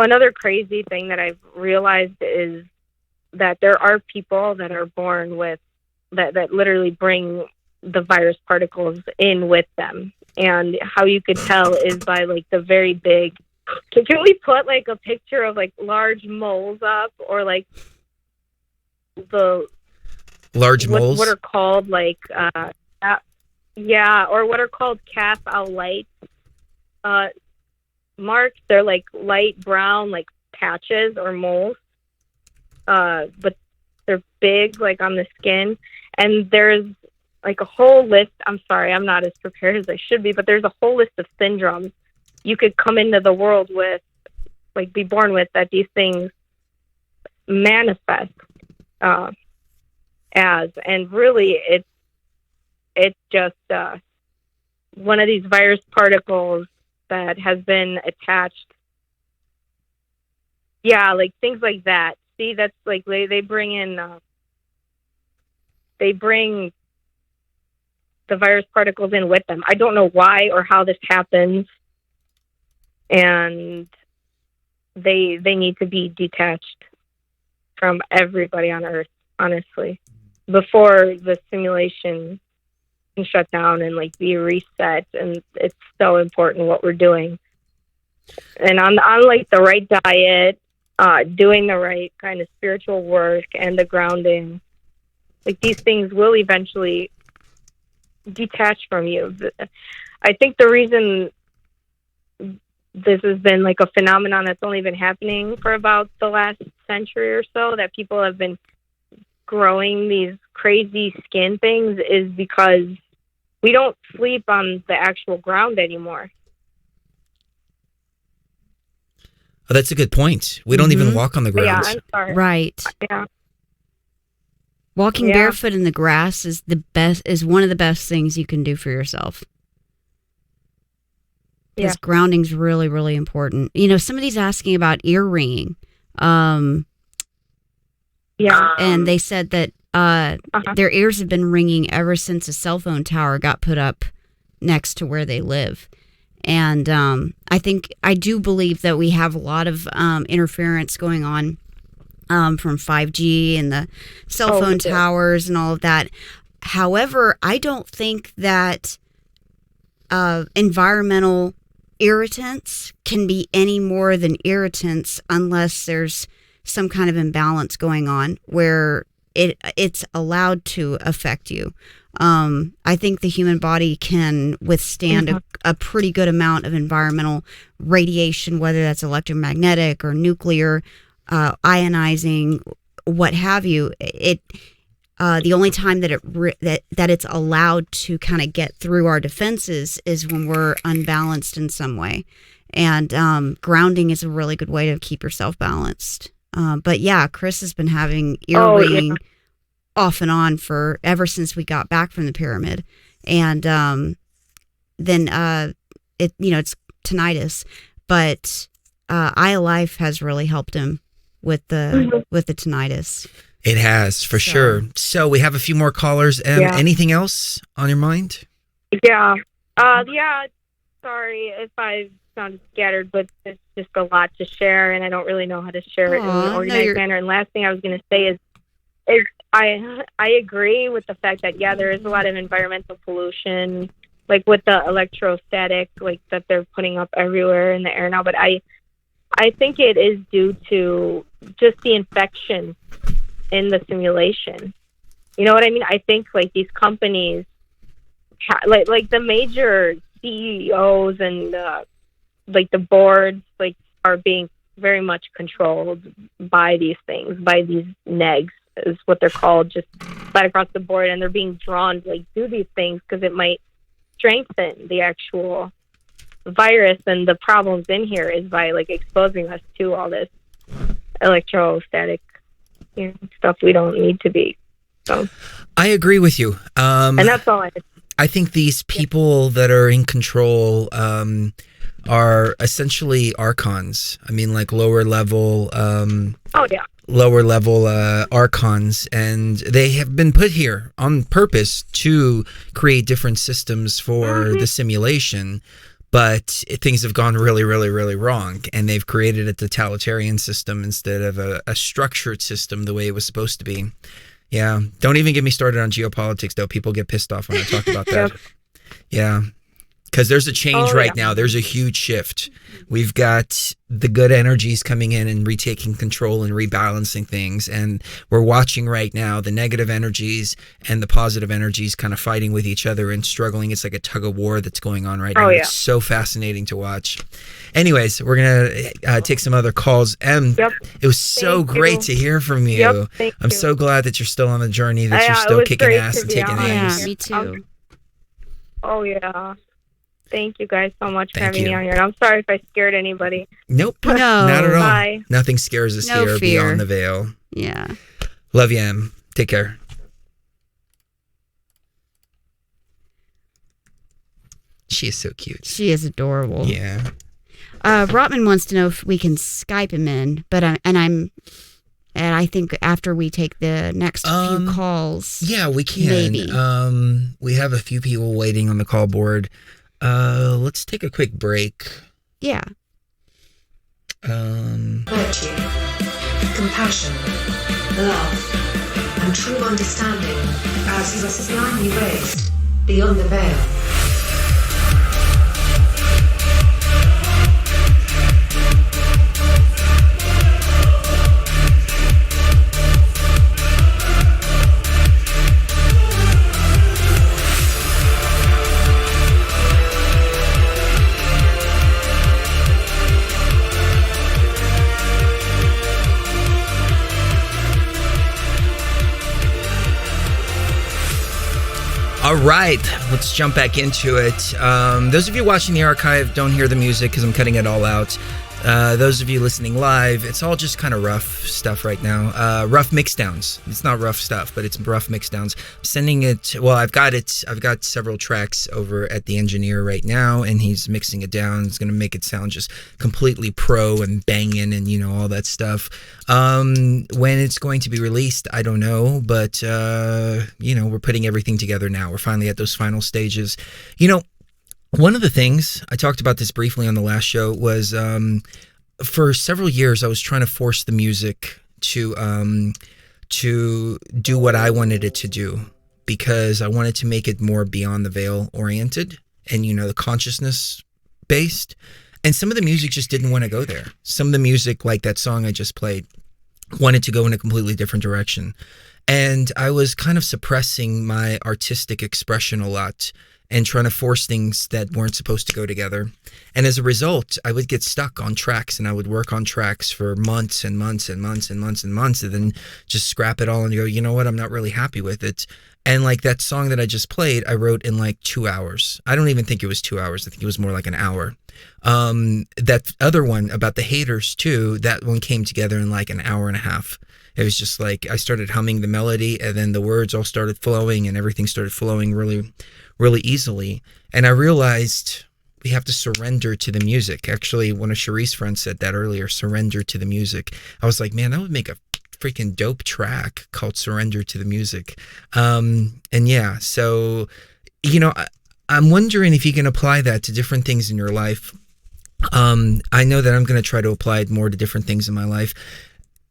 another crazy thing that I've realized is that there are people that are born with that literally bring the virus particles in with them, and how you could tell is by like the very big. Can we put like a picture of like large moles up, or like the large moles? What are called like Yeah, or what are called calf-out lights. Marks, they're like light brown, like patches or moles. But they're big, like on the skin. And there's like a whole list. I'm sorry, I'm not as prepared as I should be, but there's a whole list of syndromes you could come into the world with, like be born with, that these things manifest as. And really, it's just one of these virus particles that has been attached. Yeah, like things like that. See, that's like they bring in they bring the virus particles in with them. I don't know why or how this happens, and they need to be detached from everybody on Earth, honestly, before the simulation can shut down and like be reset. And it's so important what we're doing. And on like the right diet, doing the right kind of spiritual work and the grounding, like these things will eventually detach from you. I think the reason this has been like a phenomenon that's only been happening for about the last century or so, that people have been growing these crazy skin things, is because we don't sleep on the actual ground anymore. Oh, that's a good point. We don't even walk on the ground. Yeah, I'm sorry. Right. Yeah. Walking barefoot in the grass is one of the best things you can do for yourself. Because grounding's really, really important. You know, somebody's asking about ear ringing. And they said that their ears have been ringing ever since a cell phone tower got put up next to where they live. And I do believe that we have a lot of interference going on from 5G and the cell phone towers and all of that. However, I don't think that environmental irritants can be any more than irritants unless there's some kind of imbalance going on where it's allowed to affect you. I think the human body can withstand a pretty good amount of environmental radiation, whether that's electromagnetic or nuclear, ionizing, what have you. The only time that it's allowed to kind of get through our defenses is when we're unbalanced in some way. And grounding is a really good way to keep yourself balanced. But yeah, Chris has been having ear ringing off and on for ever since we got back from the pyramid. And then it's tinnitus, but Eye of Life has really helped him with the tinnitus. It has, for sure. So we have a few more callers. Anything else on your mind? Yeah. Sorry if I sound scattered, but it's just a lot to share, and I don't really know how to share it in an organized manner. And last thing I was going to say is I agree with the fact that, there is a lot of environmental pollution, like with the electrostatic, like that they're putting up everywhere in the air now. But I think it is due to just the infection in the simulation. You know what I mean? I think like these companies, like the major CEOs and like the boards, like are being very much controlled by these things, by these negs is what they're called, just right across the board, and they're being drawn to like do these things because it might strengthen the actual virus. And the problems in here is by like exposing us to all this electrostatic stuff we don't need to be. So I agree with you. And that's all I think these people that are in control are essentially archons. I mean, like lower level archons, and they have been put here on purpose to create different systems for the simulation. But things have gone really, really, really wrong, and they've created a totalitarian system instead of a structured system the way it was supposed to be. Yeah. Don't even get me started on geopolitics, though. People get pissed off when I talk about that. Yeah. Because there's a change right now. There's a huge shift. We've got the good energies coming in and retaking control and rebalancing things. And we're watching right now the negative energies and the positive energies kind of fighting with each other and struggling. It's like a tug of war that's going on right now. It's so fascinating to watch. Anyways, we're going to take some other calls. It was so great to hear from you. I'm so glad that you're still on the journey, that you're still kicking ass and taking names. Yeah, me too. Oh, yeah. Thank you guys so much for having me on here. And I'm sorry if I scared anybody. Nope. No. Not at all. Bye. Nothing scares us here beyond the veil. Yeah. Love you, Em. Take care. She is so cute. She is adorable. Yeah. Rotman wants to know if we can Skype him in, but I think after we take the next few calls. Yeah, we can. Maybe. We have a few people waiting on the call board. Let's take a quick break. Yeah. Virtue, compassion, love, and true understanding as he was sublimely raised beyond the veil. All right, let's jump back into it. Those of you watching the archive don't hear the music because I'm cutting it all out. Those of you listening live, it's all just kind of rough stuff right now. Rough mixdowns. It's not rough stuff, but it's rough mixdowns. I'm sending it. Well, I've got several tracks over at the engineer right now, and he's mixing it down. He's going to make it sound just completely pro and banging and all that stuff. When it's going to be released, I don't know, but we're putting everything together now. We're finally at those final stages. One of the things, I talked about this briefly on the last show, was for several years I was trying to force the music to do what I wanted it to do, because I wanted to make it more beyond the veil oriented and, the consciousness based. And some of the music just didn't want to go there. Some of the music, like that song I just played, wanted to go in a completely different direction. And I was kind of suppressing my artistic expression a lot and trying to force things that weren't supposed to go together. And as a result, I would get stuck on tracks, and I would work on tracks for months and months and months and months and months, and then just scrap it all and go, you know what, I'm not really happy with it. And like that song that I just played, I wrote in like 2 hours. I don't even think it was 2 hours. I think it was more like an hour. That other one about the haters too, that one came together in like an hour and a half. It was just like I started humming the melody, and then the words all started flowing, and everything started flowing really, really easily. And I realized we have to surrender to the music. Actually, one of Cherie's friends said that earlier, surrender to the music. I was like, man, that would make a freaking dope track called Surrender to the Music. And yeah, so, I'm wondering if you can apply that to different things in your life. I know that I'm going to try to apply it more to different things in my life.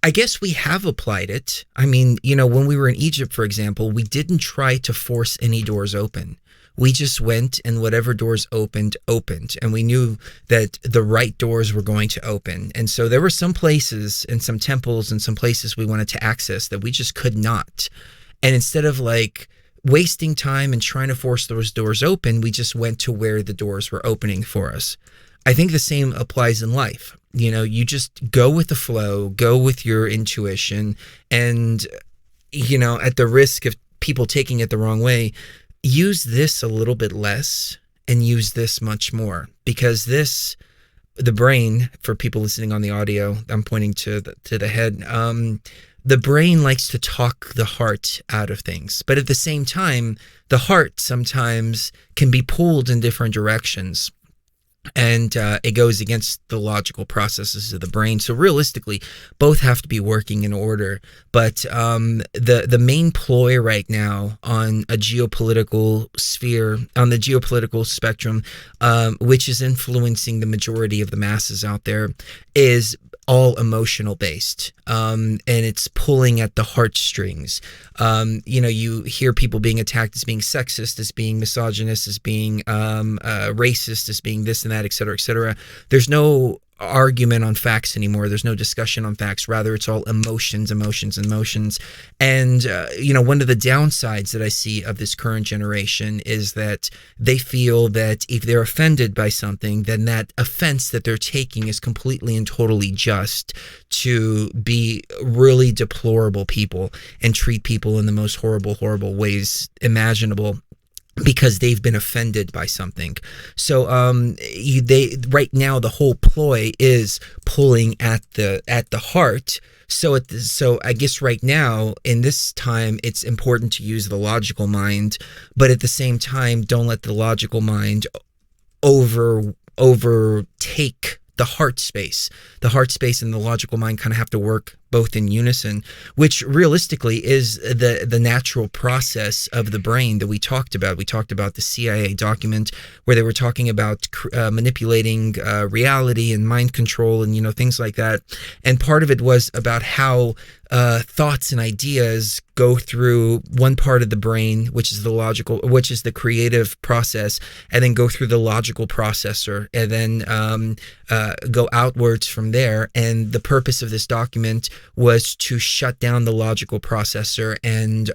I guess we have applied it. I mean, when we were in Egypt, for example, we didn't try to force any doors open. We just went, and whatever doors opened. And we knew that the right doors were going to open. And so there were some places and some temples and some places we wanted to access that we just could not. And instead of like wasting time and trying to force those doors open, we just went to where the doors were opening for us. I think the same applies in life. You just go with the flow, go with your intuition, and, at the risk of people taking it the wrong way, use this a little bit less and use this much more, because the brain, for people listening on the audio, I'm pointing to the head, the brain likes to talk the heart out of things, but at the same time, the heart sometimes can be pulled in different directions. And it goes against the logical processes of the brain. So realistically, both have to be working in order. But the main ploy right now on a geopolitical sphere, on the geopolitical spectrum, which is influencing the majority of the masses out there, is all emotional based, and it's pulling at the heartstrings. You hear people being attacked as being sexist, as being misogynist, as being racist, as being this and that, et cetera, et cetera. There's no argument on facts anymore. There's no discussion on facts. Rather, it's all emotions. And one of the downsides that I see of this current generation is that they feel that if they're offended by something, then that offense that they're taking is completely and totally just to be really deplorable people and treat people in the most horrible ways imaginable, because they've been offended by something. So right now the whole ploy is pulling at the heart. So I guess right now in this time it's important to use the logical mind, but at the same time don't let the logical mind overtake the heart space. The heart space and the logical mind kind of have to work both in unison, which realistically is the natural process of the brain that we talked about. We talked about the CIA document where they were talking about manipulating reality and mind control and things like that. And part of it was about how thoughts and ideas go through one part of the brain, which is the creative process, and then go through the logical processor, and then go outwards from there. And the purpose of this document was to shut down the logical processor and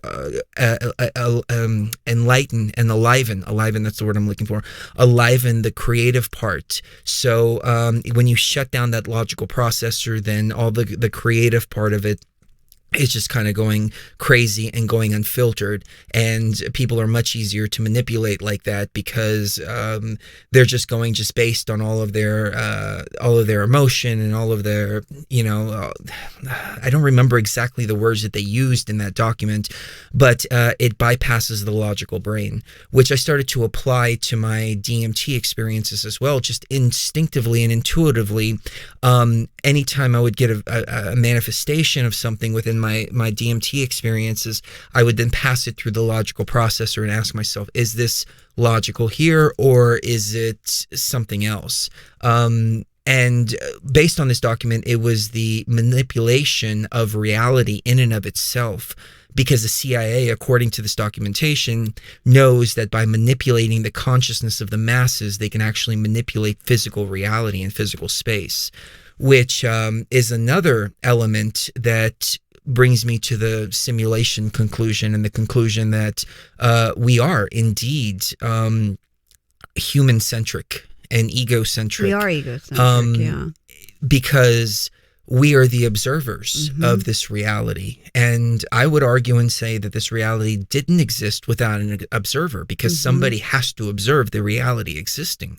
enlighten and aliven, that's the word I'm looking for, aliven the creative part. So when you shut down that logical processor, then all the creative part of it is just kind of going crazy and going unfiltered, and people are much easier to manipulate like that because they're just going based on all of their emotion and all of their I don't remember exactly the words that they used in that document, but it bypasses the logical brain, which I started to apply to my DMT experiences as well, just instinctively and intuitively. Anytime I would get a manifestation of something within my DMT experiences, I would then pass it through the logical processor and ask myself, is this logical here or is it something else? And based on this document, it was the manipulation of reality in and of itself, because the CIA, according to this documentation, knows that by manipulating the consciousness of the masses, they can actually manipulate physical reality and physical space, which is another element that brings me to the simulation conclusion, and the conclusion that we are indeed human-centric and egocentric. We are egocentric, yeah. Because we are the observers of this reality. And I would argue and say that this reality didn't exist without an observer, because somebody has to observe the reality existing.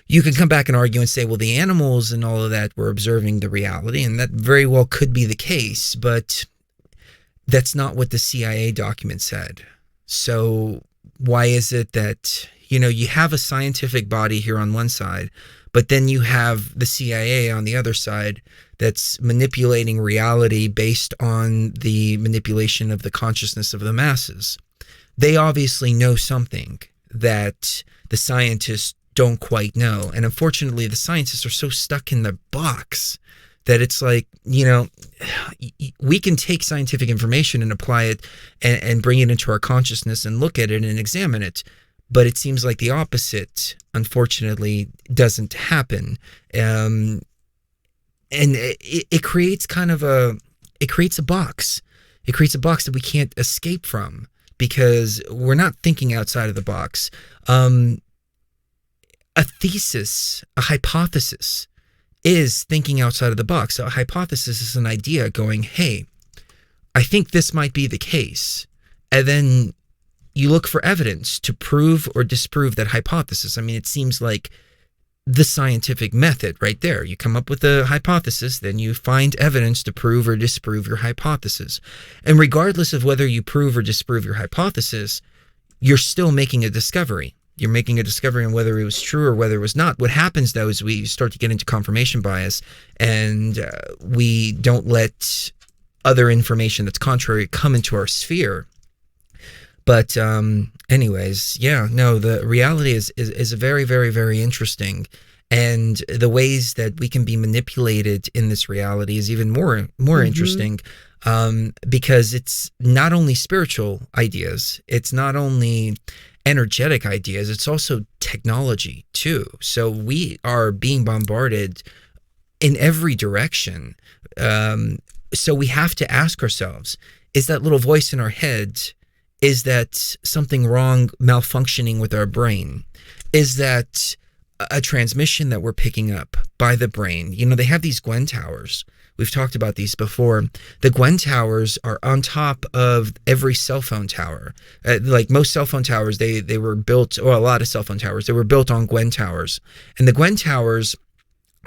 You can come back and argue and say, well, the animals and all of that were observing the reality, and that very well could be the case, but that's not what the CIA document said. So why is it that, you have a scientific body here on one side, but then you have the CIA on the other side that's manipulating reality based on the manipulation of the consciousness of the masses? They obviously know something that the scientists don't quite know. And unfortunately, the scientists are so stuck in the box that it's like, we can take scientific information and apply it and bring it into our consciousness and look at it and examine it. But it seems like the opposite, unfortunately, doesn't happen. And it creates it creates a box. It creates a box that we can't escape from because we're not thinking outside of the box. A thesis, a hypothesis, is thinking outside of the box. So a hypothesis is an idea going, hey, I think this might be the case. And then you look for evidence to prove or disprove that hypothesis. I mean, it seems like the scientific method right there. You come up with a hypothesis, then you find evidence to prove or disprove your hypothesis. And regardless of whether you prove or disprove your hypothesis, you're still making a discovery. You're making a discovery on whether it was true or whether it was not. What happens, though, is we start to get into confirmation bias, and we don't let other information that's contrary come into our sphere. But anyways, yeah, no, the reality is very, very, very interesting. And the ways that we can be manipulated in this reality is even more interesting, because it's not only spiritual ideas, it's not only energetic ideas, it's also technology too. So we are being bombarded in every direction. So we have to ask ourselves, is that little voice in our head, is that something wrong, malfunctioning with our brain? Is that a transmission that we're picking up by the brain? You know, they have these Gwen towers. We've talked about these before. The Gwen towers are on top of every cell phone tower. Like most cell phone towers, they were built, or a lot of cell phone towers, they were built on Gwen towers. And the Gwen towers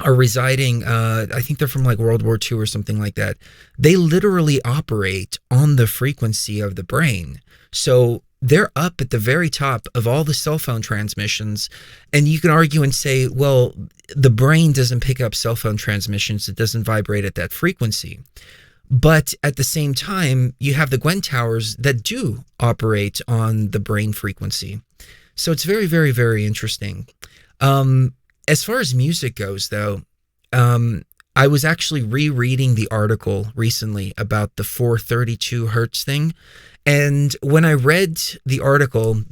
are residing, I think they're from like World War II or something like that. They literally operate on the frequency of the brain. So they're up at the very top of all the cell phone transmissions. And you can argue and say, well, the brain doesn't pick up cell phone transmissions. It doesn't vibrate at that frequency. But at the same time, you have the Gwen towers that do operate on the brain frequency. So it's very, very, very interesting. As far as music goes, though, I was actually rereading the article recently about the 432 hertz thing. And when I read the article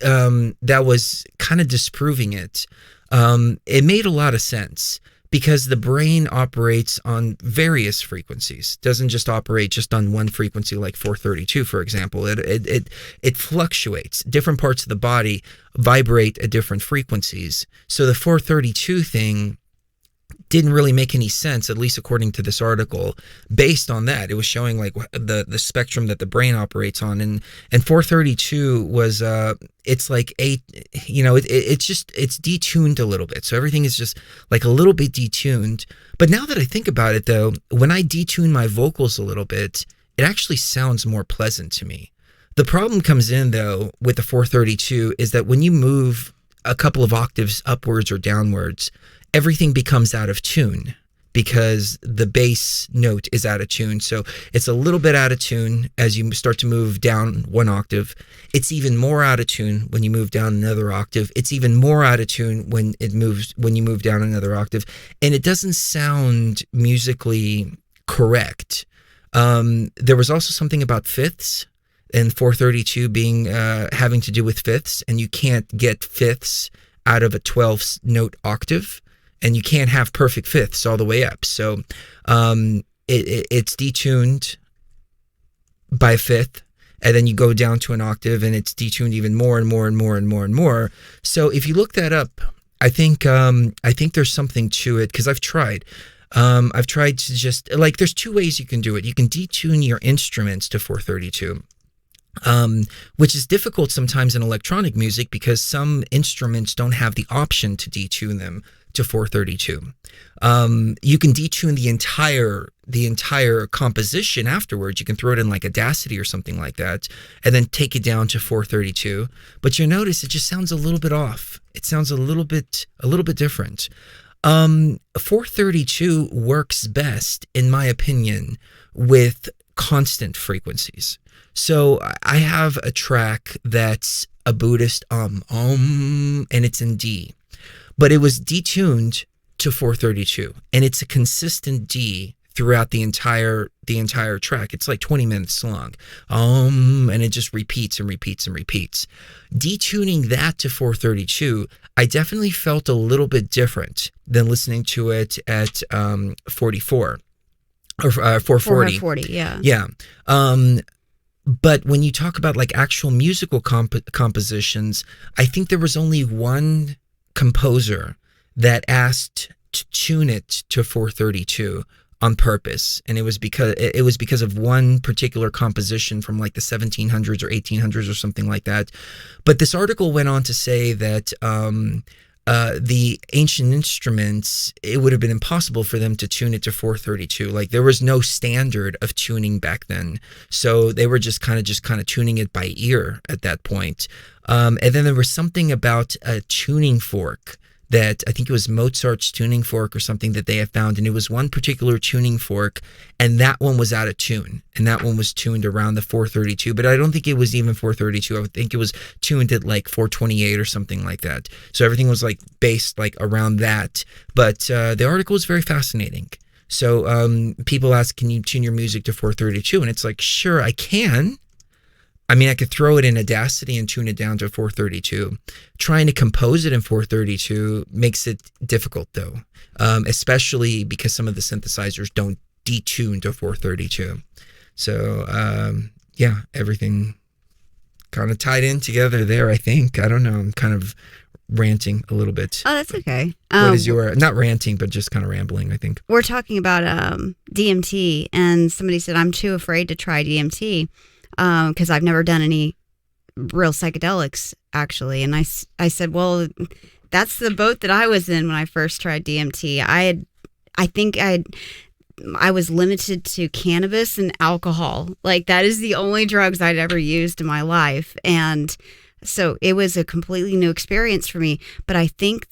that was kind of disproving it, it made a lot of sense, because the brain operates on various frequencies. Doesn't just operate just on one frequency like 432, for example. It fluctuates. Different parts of the body vibrate at different frequencies. So the 432 thing didn't really make any sense, at least according to this article. Based on that, it was showing like the spectrum that the brain operates on, and 432 was it's like it's detuned a little bit, so everything is just like a little bit detuned. But now that I think about it, though, when I detune my vocals a little bit, it actually sounds more pleasant to me. The problem comes in, though, with the 432 is that when you move a couple of octaves upwards or downwards, everything becomes out of tune, because the bass note is out of tune. So it's a little bit out of tune as you start to move down one octave. It's even more out of tune when you move down another octave. It's even more out of tune when you move down another octave. And it doesn't sound musically correct. There was also something about fifths, and 432 being having to do with fifths, and you can't get fifths out of a 12 note octave. And you can't have perfect fifths all the way up. So it's detuned by a fifth, and then you go down to an octave, and it's detuned even more and more and more and more and more. So if you look that up, I think there's something to it, because I've tried. I've tried to just, like, there's two ways you can do it. You can detune your instruments to 432. Which is difficult sometimes in electronic music, because some instruments don't have the option to detune them to 432. You can detune the entire composition afterwards. You can throw it in like Audacity or something like that, and then take it down to 432. But you'll notice it just sounds a little bit off. It sounds a little bit different. 432 works best, in my opinion, with constant frequencies. So I have a track that's a Buddhist and it's in D, but it was detuned to 432, and it's a consistent D throughout the entire track. It's like 20 minutes long, and it just repeats and repeats and repeats. Detuning that to 432, I definitely felt a little bit different than listening to it at 44 or 440. 440, yeah. Yeah. But when you talk about like actual musical compositions, I think there was only one composer that asked to tune it to 432 on purpose, and it was because of one particular composition from like the 1700s or 1800s or something like that. But this article went on to say that the ancient instruments, it would have been impossible for them to tune it to 432. Like, there was no standard of tuning back then, so they were just kind of tuning it by ear at that point. And then there was something about a tuning fork that I think it was Mozart's tuning fork or something that they have found, and it was one particular tuning fork, and that one was out of tune, and that one was tuned around the 432, but I don't think it was even 432. I would think it was tuned at like 428 or something like that. So everything was like based like around that. But the article is very fascinating. So people ask, can you tune your music to 432? And it's like, sure, I can. I mean, I could throw it in Audacity and tune it down to 432. Trying to compose it in 432 makes it difficult, though, especially because some of the synthesizers don't detune to 432. So, yeah, everything kind of tied in together there, I think. I don't know. I'm kind of ranting a little bit. Oh, that's okay. What is your, not ranting, but just kind of rambling, I think. We're talking about DMT, and somebody said, I'm too afraid to try DMT. Because I've never done any real psychedelics, actually. And I said, well, that's the boat that I was in when I first tried DMT. I was limited to cannabis and alcohol. Like, that is the only drugs I'd ever used in my life. And so it was a completely new experience for me. But I think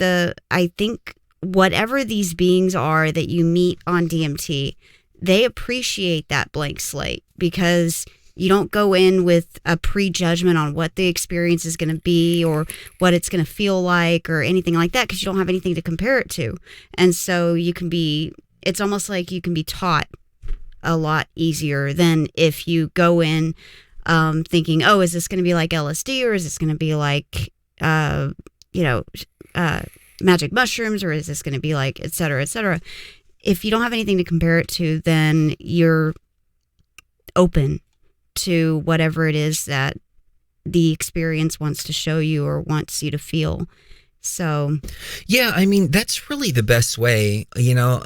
whatever these beings are that you meet on DMT, they appreciate that blank slate, because you don't go in with a prejudgment on what the experience is going to be or what it's going to feel like or anything like that, because you don't have anything to compare it to. And so it's almost like you can be taught a lot easier than if you go in thinking, oh, is this going to be like LSD, or is this going to be like, magic mushrooms, or is this going to be like, et cetera, et cetera. If you don't have anything to compare it to, then you're open to whatever it is that the experience wants to show you or wants you to feel. So, yeah, I mean, that's really the best way. You know,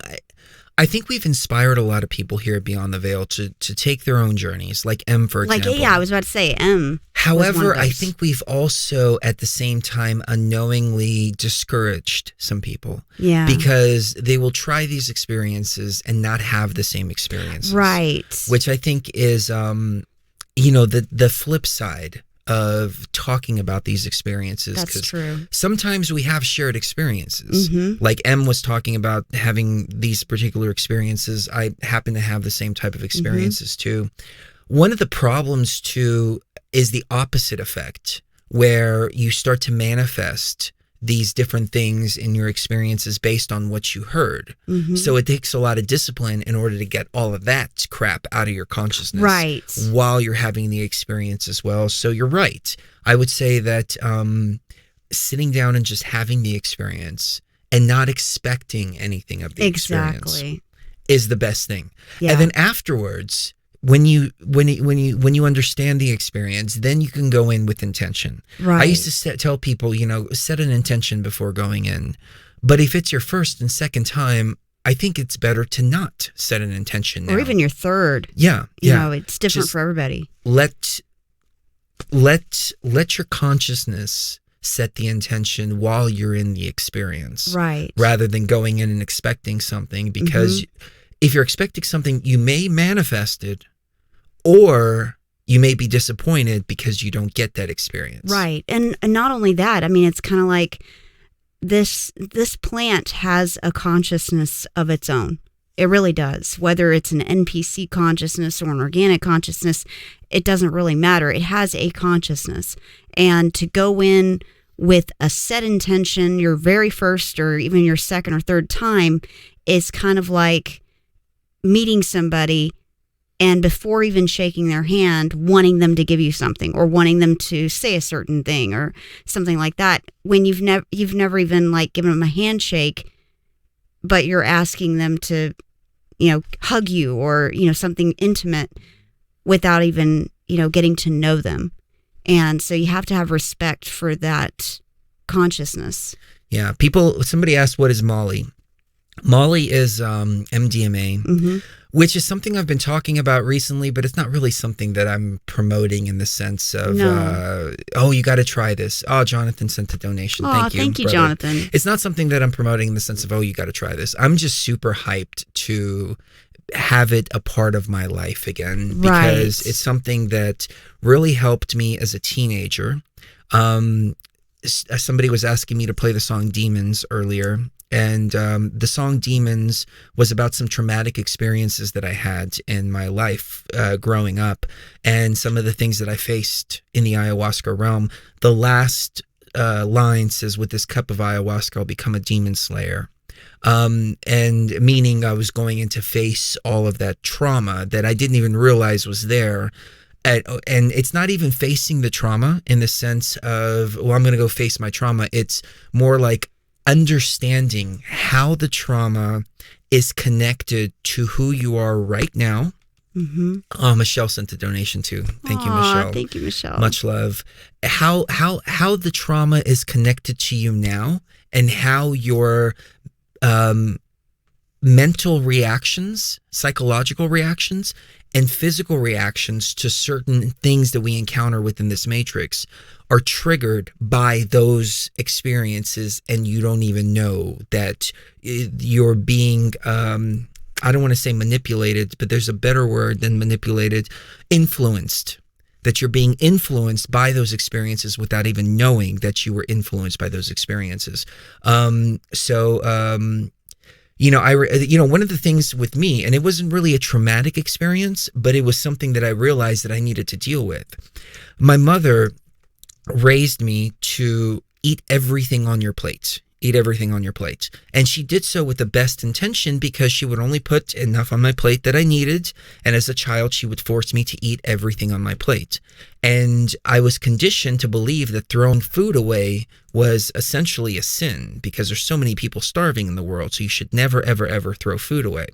I think we've inspired a lot of people here at Beyond the Veil to take their own journeys, like M, for example. Like, yeah, I was about to say M. However, I think we've also, at the same time, unknowingly discouraged some people. Yeah. Because they will try these experiences and not have the same experiences. Right. Which I think is, the flip side of talking about these experiences. That's true. Sometimes we have shared experiences. Mm-hmm. Like M was talking about having these particular experiences. I happen to have the same type of experiences too. One of the problems too is the opposite effect, where you start to manifest these different things in your experiences based on what you heard. Mm-hmm. So it takes a lot of discipline in order to get all of that crap out of your consciousness, right, while you're having the experience as well. So you're right. I would say that sitting down and just having the experience and not expecting anything of the experience is the best thing. Yeah. And then afterwards, when you understand the experience, then you can go in with intention. Right. I used to tell people, set an intention before going in. But if it's your first and second time, I think it's better to not set an intention now. Or even your third. Yeah. It's different for everybody. Let your consciousness set the intention while you're in the experience. Right. Rather than going in and expecting something, because if you're expecting something, you may manifest it, or you may be disappointed because you don't get that experience. Right. And not only that, I mean, it's kind of like this plant has a consciousness of its own. It really does. Whether it's an NPC consciousness or an organic consciousness, it doesn't really matter. It has a consciousness. And to go in with a set intention, your very first or even your second or third time, is kind of like meeting somebody and before even shaking their hand, wanting them to give you something or wanting them to say a certain thing or something like that, when you've never even like given them a handshake, but you're asking them to, hug you or, something intimate without even, getting to know them. And so you have to have respect for that consciousness. Yeah. Somebody asked, what is Molly? Molly is MDMA, which is something I've been talking about recently, but it's not really something that I'm promoting in the sense of, you got to try this. Oh, Jonathan sent a donation. Thank you, brother. Jonathan. It's not something that I'm promoting in the sense of, you got to try this. I'm just super hyped to have it a part of my life again, because it's something that really helped me as a teenager. somebody was asking me to play the song Demons earlier. And the song Demons was about some traumatic experiences that I had in my life growing up, and some of the things that I faced in the ayahuasca realm. The last line says, with this cup of ayahuasca, I'll become a demon slayer. And meaning I was going in to face all of that trauma that I didn't even realize was there. And it's not even facing the trauma in the sense of, well, I'm going to go face my trauma. It's more like understanding how the trauma is connected to who you are right now. Michelle sent a donation too. Thank you, Michelle. Thank you, Michelle. Much love. How the trauma is connected to you now, and how your mental reactions, psychological reactions, and physical reactions to certain things that we encounter within this matrix are triggered by those experiences, and you don't even know that you're being, I don't want to say manipulated, but there's a better word than manipulated, influenced. That you're being influenced by those experiences without even knowing that you were influenced by those experiences. One of the things with me, and it wasn't really a traumatic experience, but it was something that I realized that I needed to deal with. My mother raised me to eat everything on your plate. Eat everything on your plate. And she did so with the best intention, because she would only put enough on my plate that I needed. And as a child, she would force me to eat everything on my plate. And I was conditioned to believe that throwing food away was essentially a sin, because there's so many people starving in the world. So you should never, ever, ever throw food away.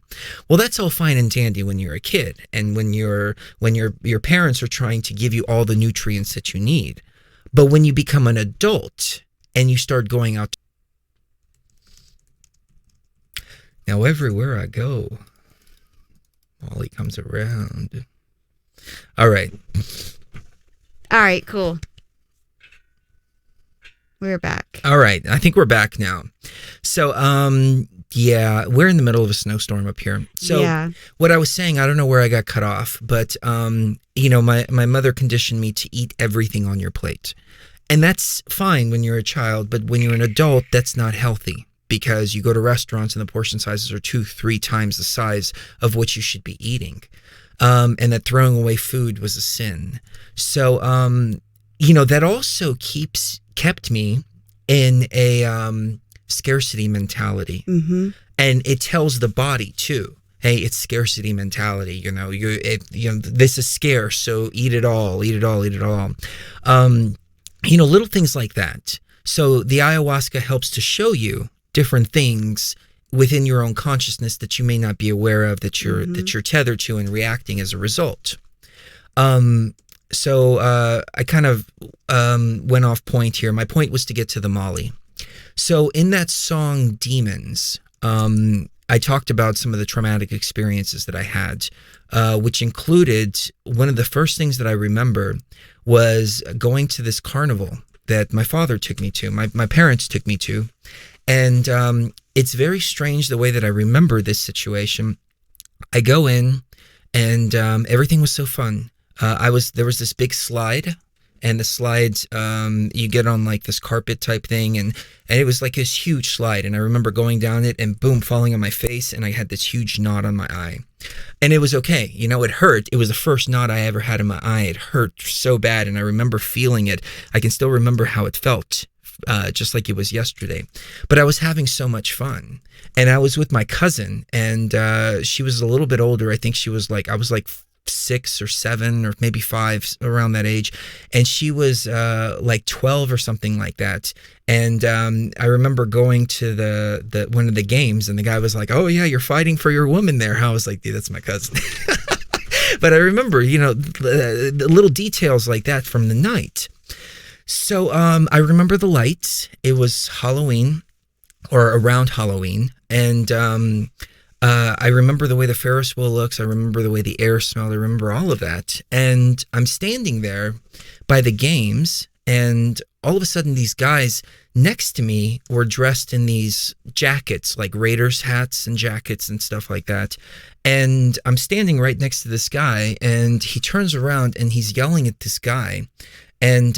Well, that's all fine and dandy when you're a kid, and when your parents are trying to give you all the nutrients that you need. But when you become an adult and you start going out, now everywhere I go, Molly comes around. All right, cool. We're back. All right, I think we're back now. So, yeah, we're in the middle of a snowstorm up here. So what I was saying, I don't know where I got cut off, but, my mother conditioned me to eat everything on your plate. And that's fine when you're a child, but when you're an adult, that's not healthy, because you go to restaurants and the portion sizes are 2-3 times the size of what you should be eating. And that throwing away food was a sin. So, that also kept me in a scarcity mentality. And it tells the body too, hey, it's scarcity mentality. This is scarce, so eat it all, eat it all, eat it all. Little things like that. So the ayahuasca helps to show you different things within your own consciousness that you may not be aware of, that you're tethered to and reacting as a result. So I kind of went off point here. My point was to get to the Molly. So in that song Demons, I talked about some of the traumatic experiences that I had, which included, one of the first things that I remember was going to this carnival that my father took me to, my parents took me to. And it's very strange the way that I remember this situation. I go in, and everything was so fun. There was this big slide, and the slides, you get on like this carpet type thing, and it was like this huge slide. And I remember going down it and boom, falling on my face, and I had this huge knot on my eye. And it was okay. It hurt. It was the first knot I ever had in my eye. It hurt so bad, and I remember feeling it. I can still remember how it felt. Just like it was yesterday. But I was having so much fun. And I was with my cousin, and she was a little bit older. I think I was like 6 or 7 or maybe 5, around that age. And she was like 12 or something like that. And I remember going to the one of the games, and the guy was like, "Oh yeah, you're fighting for your woman there." I was like, "Dude, that's my cousin." But I remember, the little details like that from the night. So I remember the lights. It was Halloween, or around Halloween, and I remember the way the Ferris wheel looks. I remember the way the air smelled. I remember all of that. And I'm standing there by the games, and all of a sudden these guys next to me were dressed in these jackets, like Raiders hats and jackets and stuff like that. And I'm standing right next to this guy, and he turns around and he's yelling at this guy. And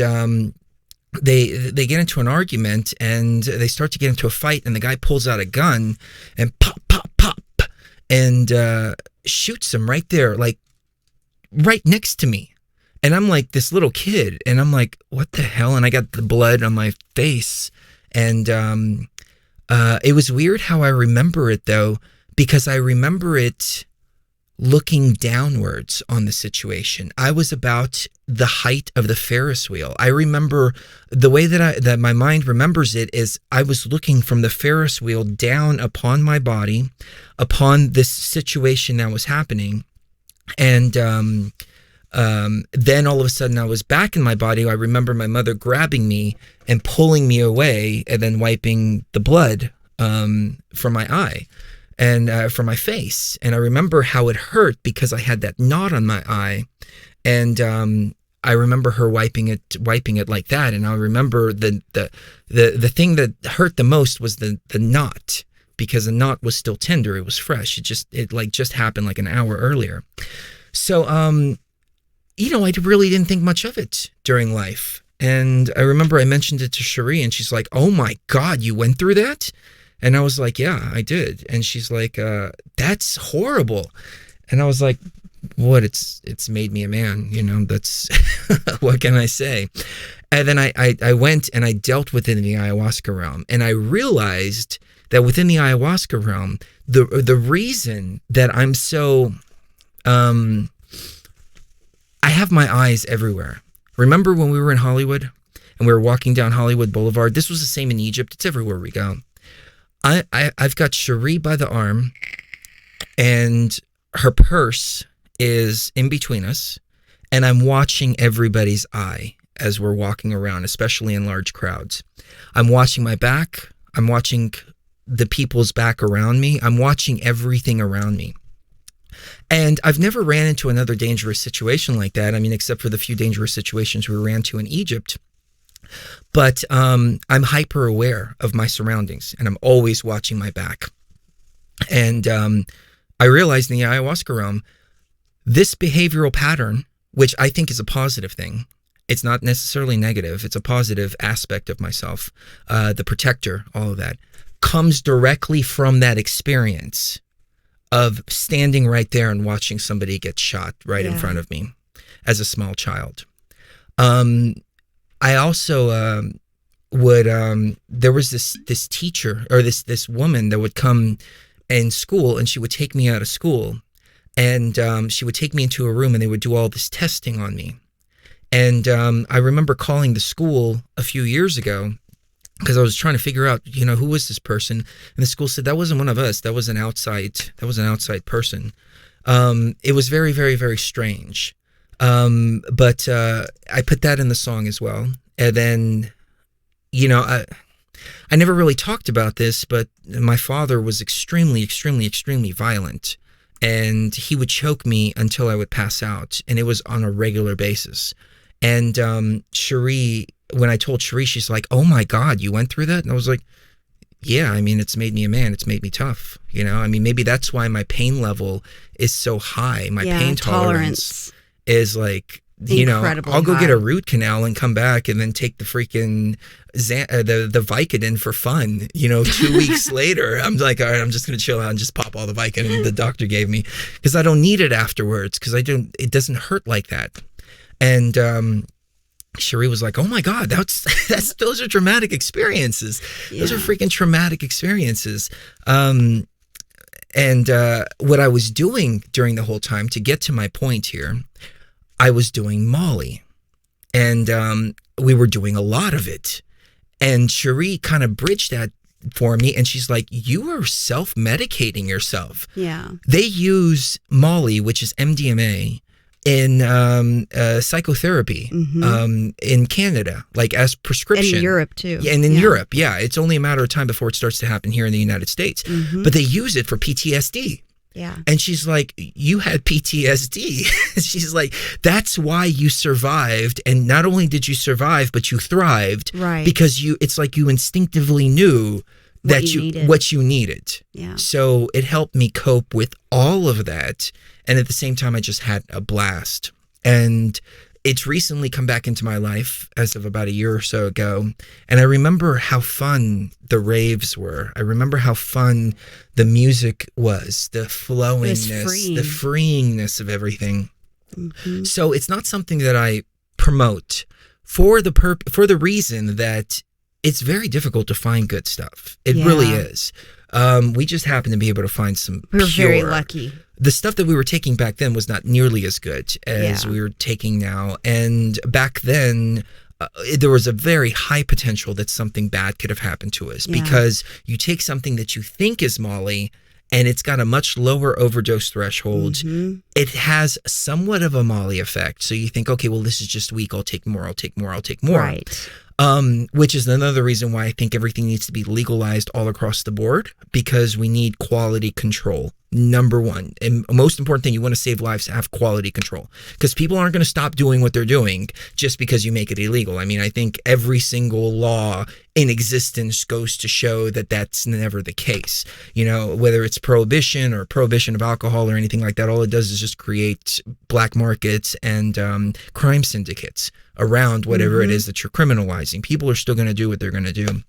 they get into an argument and they start to get into a fight, and the guy pulls out a gun and pop, pop, pop, and shoots him right there, like right next to me. And I'm like this little kid, and I'm like, what the hell? And I got the blood on my face. And it was weird how I remember it, though, because I remember it looking downwards on the situation. I was about the height of the Ferris wheel. I remember the way that my mind remembers it is I was looking from the Ferris wheel down upon my body, upon this situation that was happening. And then all of a sudden I was back in my body. I remember my mother grabbing me and pulling me away and then wiping the blood from my eye and from my face. And I remember how it hurt because I had that knot on my eye. And I remember her wiping it like that. And I remember the thing that hurt the most was the knot, because the knot was still tender. It was fresh. It just happened like an hour earlier. So, I really didn't think much of it during life. And I remember I mentioned it to Cherie, and she's like, oh my God, you went through that? And I was like, yeah, I did. And she's like, that's horrible. And I was like, what? It's made me a man, that's, what can I say? And then I went and I dealt with it in the ayahuasca realm. And I realized that within the ayahuasca realm, the reason that I'm so, I have my eyes everywhere. Remember when we were in Hollywood and we were walking down Hollywood Boulevard? This was the same in Egypt. It's everywhere we go. I've got Cherie by the arm, and her purse is in between us, and I'm watching everybody's eye as we're walking around, especially in large crowds. I'm watching my back. I'm watching the people's back around me. I'm watching everything around me. And I've never ran into another dangerous situation like that. I mean, except for the few dangerous situations we ran to in Egypt. But I'm hyper aware of my surroundings, and I'm always watching my back. And I realized in the ayahuasca realm, this behavioral pattern, which I think is a positive thing, it's not necessarily negative, it's a positive aspect of myself, the protector, all of that, comes directly from that experience of standing right there and watching somebody get shot right in front of me as a small child. I also there was this teacher, or this woman that would come in school, and she would take me out of school, and she would take me into a room, and they would do all this testing on me. And I remember calling the school a few years ago because I was trying to figure out, who was this person? And the school said, that wasn't one of us. That was an outside person. It was very, very, very strange. But I put that in the song as well. And then, I never really talked about this, but my father was extremely, extremely, extremely violent. And he would choke me until I would pass out. And it was on a regular basis. And Cherie, when I told Cherie, she's like, oh my God, you went through that? And I was like, yeah, I mean, it's made me a man. It's made me tough. I mean, maybe that's why my pain level is so high. My pain tolerance is like, I'll go get a root canal and come back and then take the freaking the Vicodin for fun. 2 weeks later, I'm like, all right, I'm just going to chill out and just pop all the Vicodin the doctor gave me because I don't need it afterwards because it doesn't hurt like that. And Cherie was like, oh my God, those are traumatic experiences. Yeah. Those are freaking traumatic experiences. And what I was doing during the whole time, to get to my point here, I was doing Molly, and we were doing a lot of it. And Cherie kind of bridged that for me, and she's like, you are self-medicating yourself. Yeah. They use Molly, which is MDMA, in psychotherapy in Canada, like as prescription. In Europe too. Yeah, and in Europe, it's only a matter of time before it starts to happen here in the United States. But they use it for PTSD. Yeah. And she's like, you had PTSD. She's like, that's why you survived. And not only did you survive, but you thrived. Right. Because it's like you instinctively knew what you needed. Yeah. So it helped me cope with all of that. And at the same time, I just had a blast. And it's recently come back into my life as of about a year or so ago. And I remember how fun the raves were. I remember how fun the music was, the flowingness, the freeingness of everything. Mm-hmm. So it's not something that I promote for the reason that it's very difficult to find good stuff. It really is. We just happen to be able to find some We're very lucky. The stuff that we were taking back then was not nearly as good as we were taking now. And back then, there was a very high potential that something bad could have happened to us because you take something that you think is Molly and it's got a much lower overdose threshold. Mm-hmm. It has somewhat of a Molly effect. So you think, okay, well, this is just weak. I'll take more. Right. Which is another reason why I think everything needs to be legalized all across the board, because we need quality control. Number one, and most important thing, you want to save lives, have quality control, because people aren't going to stop doing what they're doing just because you make it illegal. I mean, I think every single law in existence goes to show that that's never the case. You know, whether it's prohibition or prohibition of alcohol or anything like that, all it does is just create black markets and crime syndicates around whatever it is that you're criminalizing. People are still going to do what they're going to do.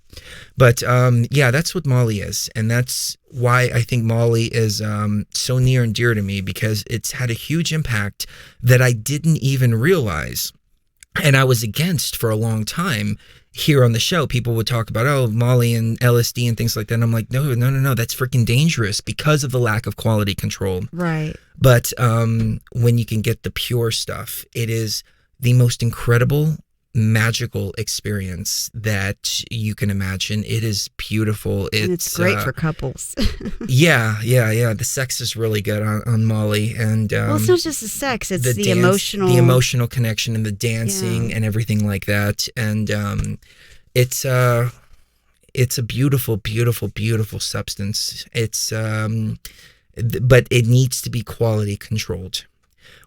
But that's what Molly is. And that's why I think Molly is so near and dear to me, because it's had a huge impact that I didn't even realize. And I was against for a long time. Here on the show, people would talk about, Molly and LSD and things like that. And I'm like, no, that's freaking dangerous because of the lack of quality control. Right. But when you can get the pure stuff, it is the most incredible, magical experience that you can imagine. It is beautiful. It's great for couples. Yeah. The sex is really good on Molly, and it's not just the sex; it's the emotional connection and the dancing and everything like that. And it's a beautiful, beautiful, beautiful substance. It's but it needs to be quality controlled.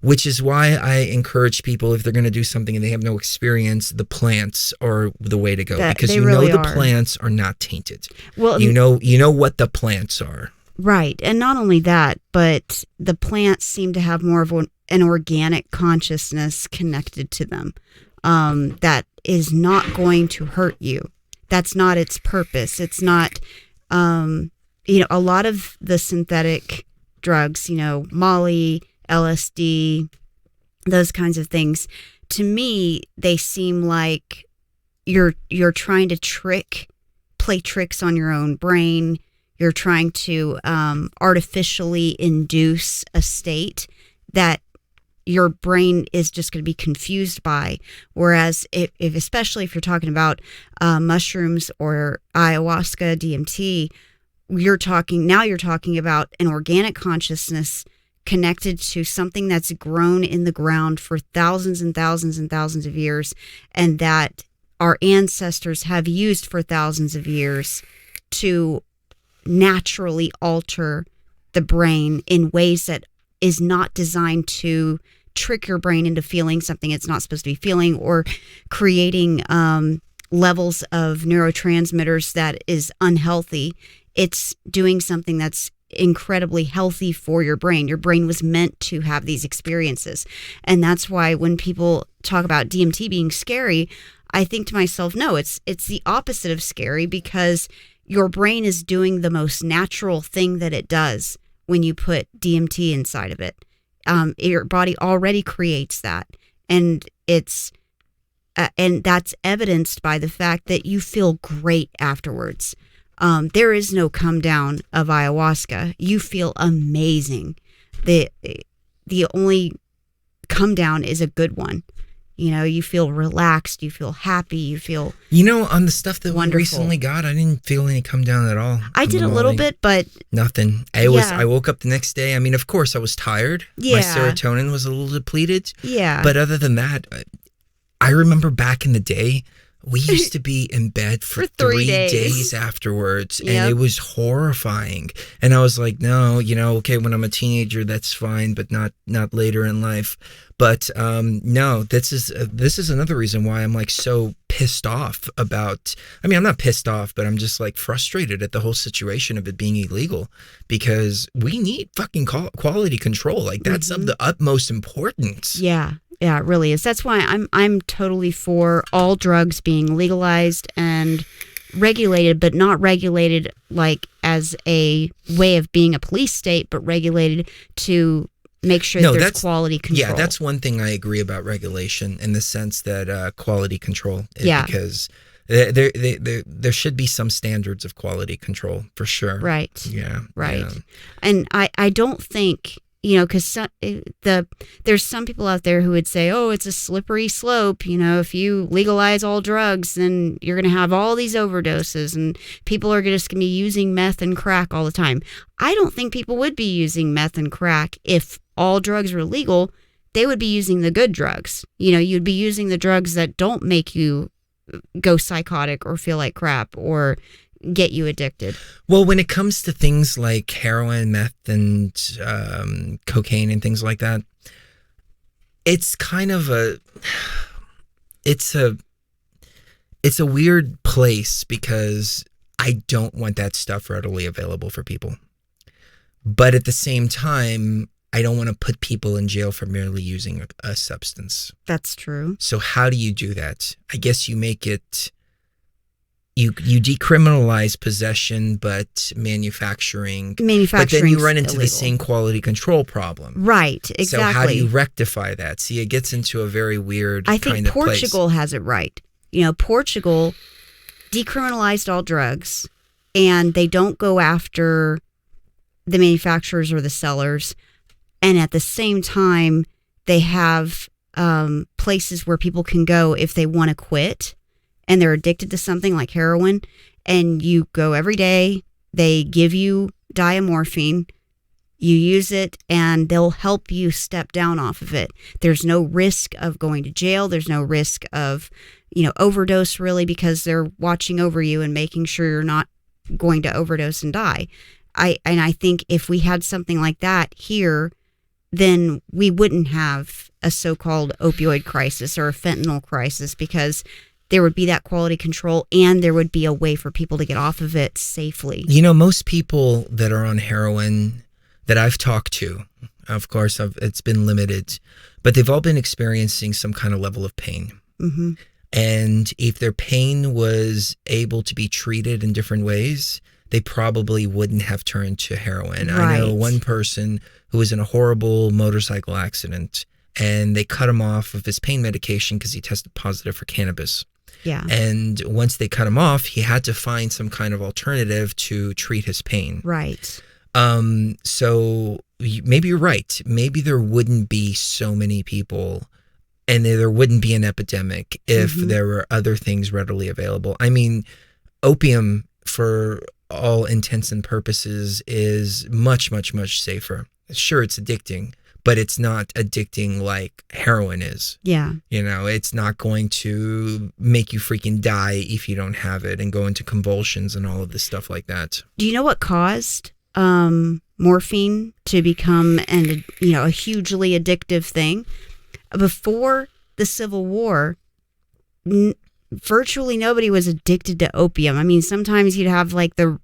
Which is why I encourage people, if they're going to do something and they have no experience, the plants are the way to go, because the plants are not tainted. Well, you know what the plants are. Right. And not only that, but the plants seem to have more of an organic consciousness connected to them that is not going to hurt you. That's not its purpose. It's not, a lot of the synthetic drugs, Molly, LSD, those kinds of things, to me, they seem like you're trying to play tricks on your own brain. You're trying to artificially induce a state that your brain is just going to be confused by. Whereas especially if you're talking about mushrooms or ayahuasca, DMT, you're talking about an organic consciousness connected to something that's grown in the ground for thousands and thousands and thousands of years, and that our ancestors have used for thousands of years to naturally alter the brain in ways that is not designed to trick your brain into feeling something it's not supposed to be feeling, or creating levels of neurotransmitters that is unhealthy. It's doing something that's incredibly healthy for your brain. Your brain was meant to have these experiences. And that's why when people talk about DMT being scary, I think to myself, no, it's the opposite of scary, because your brain is doing the most natural thing that it does when you put DMT inside of it. Your body already creates that. And and that's evidenced by the fact that you feel great afterwards. There is no come down of ayahuasca. You feel amazing. The only come down is a good one. You feel relaxed. You feel happy. You feel on the stuff that we recently got, I didn't feel any come down at all. I did a little bit, but nothing. I woke up the next day. I mean, of course, I was tired. Yeah. My serotonin was a little depleted. Yeah. But other than that, I remember back in the day, we used to be in bed for 3 days afterwards, and it was horrifying. And I was like, no, okay, when I'm a teenager, that's fine, but not later in life. But no, this is another reason why I'm like so pissed off about. I mean, I'm not pissed off, but I'm just like frustrated at the whole situation of it being illegal, because we need fucking quality control. Like, that's of the utmost importance. Yeah. Yeah, it really is. That's why I'm totally for all drugs being legalized and regulated, but not regulated like as a way of being a police state, but regulated to make sure there's quality control. Yeah, that's one thing I agree about regulation in the sense that quality control. Because there should be some standards of quality control for sure. Right. Yeah. Right. Yeah. And I don't think, because there's some people out there who would say, oh, it's a slippery slope. If you legalize all drugs, then you're going to have all these overdoses and people are just going to be using meth and crack all the time. I don't think people would be using meth and crack if all drugs were legal. They would be using the good drugs. You'd be using the drugs that don't make you go psychotic or feel like crap or get you addicted. Well, when it comes to things like heroin, meth, and cocaine and things like that, it's kind of it's a weird place because I don't want that stuff readily available for people. But at the same time, I don't want to put people in jail for merely using a substance. That's true. So how do you do that? I guess you make it, you decriminalize possession, but manufacturing. But then you run into illegal. The same quality control problem. Right, exactly. So how do you rectify that? See, it gets into a very weird kind of place. I think Portugal has it right. Portugal decriminalized all drugs, and they don't go after the manufacturers or the sellers. And at the same time, they have places where people can go if they want to quit and they're addicted to something like heroin. And you go every day. They give you diamorphine. You use it, and they'll help you step down off of it. There's no risk of going to jail. There's no risk of, overdose, really, because they're watching over you and making sure you're not going to overdose and die. I think if we had something like that here, then we wouldn't have a so-called opioid crisis or a fentanyl crisis, because there would be that quality control and there would be a way for people to get off of it safely. Most people that are on heroin that I've talked to, of course, it's been limited, but they've all been experiencing some kind of level of pain. Mm-hmm. And if their pain was able to be treated in different ways, they probably wouldn't have turned to heroin. Right. I know one person who was in a horrible motorcycle accident, and they cut him off of his pain medication because he tested positive for cannabis. Yeah. And once they cut him off, he had to find some kind of alternative to treat his pain. Right. So maybe you're right. Maybe there wouldn't be so many people, and there wouldn't be an epidemic if there were other things readily available. I mean, opium, for all intents and purposes, is much, much, much safer. Sure, it's addicting, but it's not addicting like heroin is. Yeah. It's not going to make you freaking die if you don't have it and go into convulsions and all of this stuff like that. Do you know what caused morphine to become a hugely addictive thing? Before the Civil War, virtually nobody was addicted to opium. I mean, sometimes you'd have like the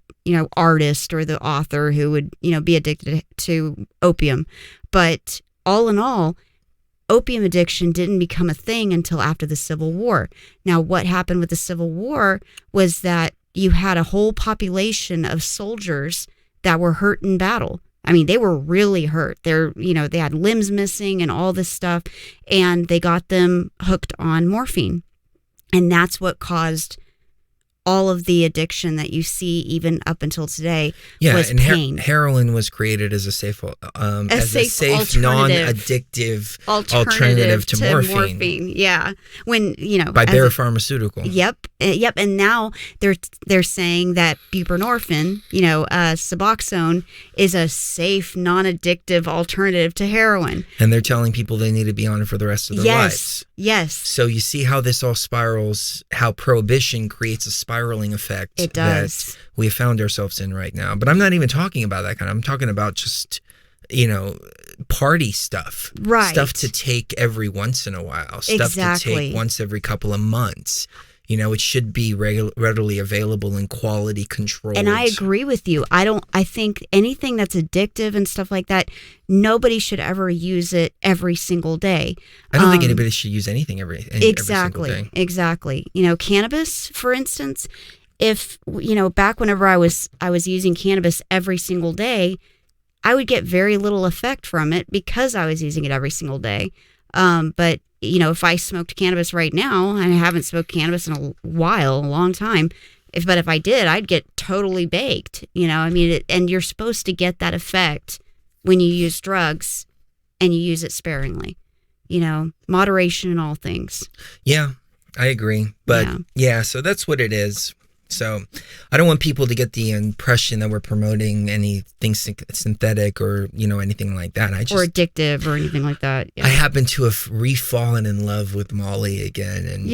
artist or the author who would, be addicted to opium. But all in all, opium addiction didn't become a thing until after the Civil War. Now, what happened with the Civil War was that you had a whole population of soldiers that were hurt in battle. I mean, they were really hurt. They had limbs missing and all this stuff, and they got them hooked on morphine. And that's what caused all of the addiction that you see even up until today. Was and pain. Heroin was created as a safe non-addictive alternative to morphine. Yeah, by Bayer Pharmaceutical. Yep. And now they're saying that buprenorphine, Suboxone, is a safe non-addictive alternative to heroin. And they're telling people they need to be on it for the rest of their lives. Yes. So you see how this all spirals, how prohibition creates a spiraling effect. It does. That we have found ourselves in right now. But I'm not even talking about that kind of, I'm talking about just, party stuff. Right. Stuff to take every once in a while. Stuff to take once every couple of months. It should be readily available and quality controlled. And I agree with you. I think anything that's addictive and stuff like that, nobody should ever use it every single day. I don't think anybody should use anything every single day. Exactly. Cannabis, for instance, if, back whenever I was using cannabis every single day, I would get very little effect from it because I was using it every single day. But if I smoked cannabis right now, and I haven't smoked cannabis in a long time, but if I did, I'd get totally baked. And you're supposed to get that effect when you use drugs, and you use it sparingly. Moderation in all things. Yeah, I agree. But so that's what it is. So I don't want people to get the impression that we're promoting anything synthetic or, anything like that. Or addictive or anything like that. Yeah. I happen to have re-fallen in love with Molly again. And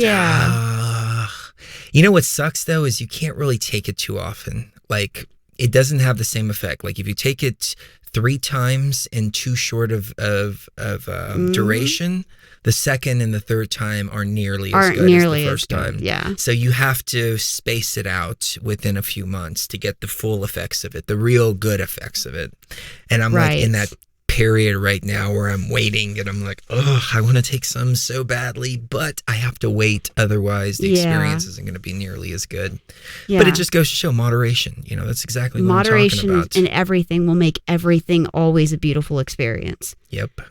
what sucks though is you can't really take it too often. Like, it doesn't have the same effect. Like, if you take it 3 times in too short of duration, the second and the third time aren't nearly as good as the first time. Yeah. So you have to space it out within a few months to get the full effects of it, the real good effects of it. And I'm like in that period right now where I'm waiting, and I'm like, I want to take some so badly, but I have to wait. Otherwise, the experience isn't going to be nearly as good. Yeah. But it just goes to show moderation. That's exactly what I'm talking about. Moderation in everything will make everything always a beautiful experience. Yep.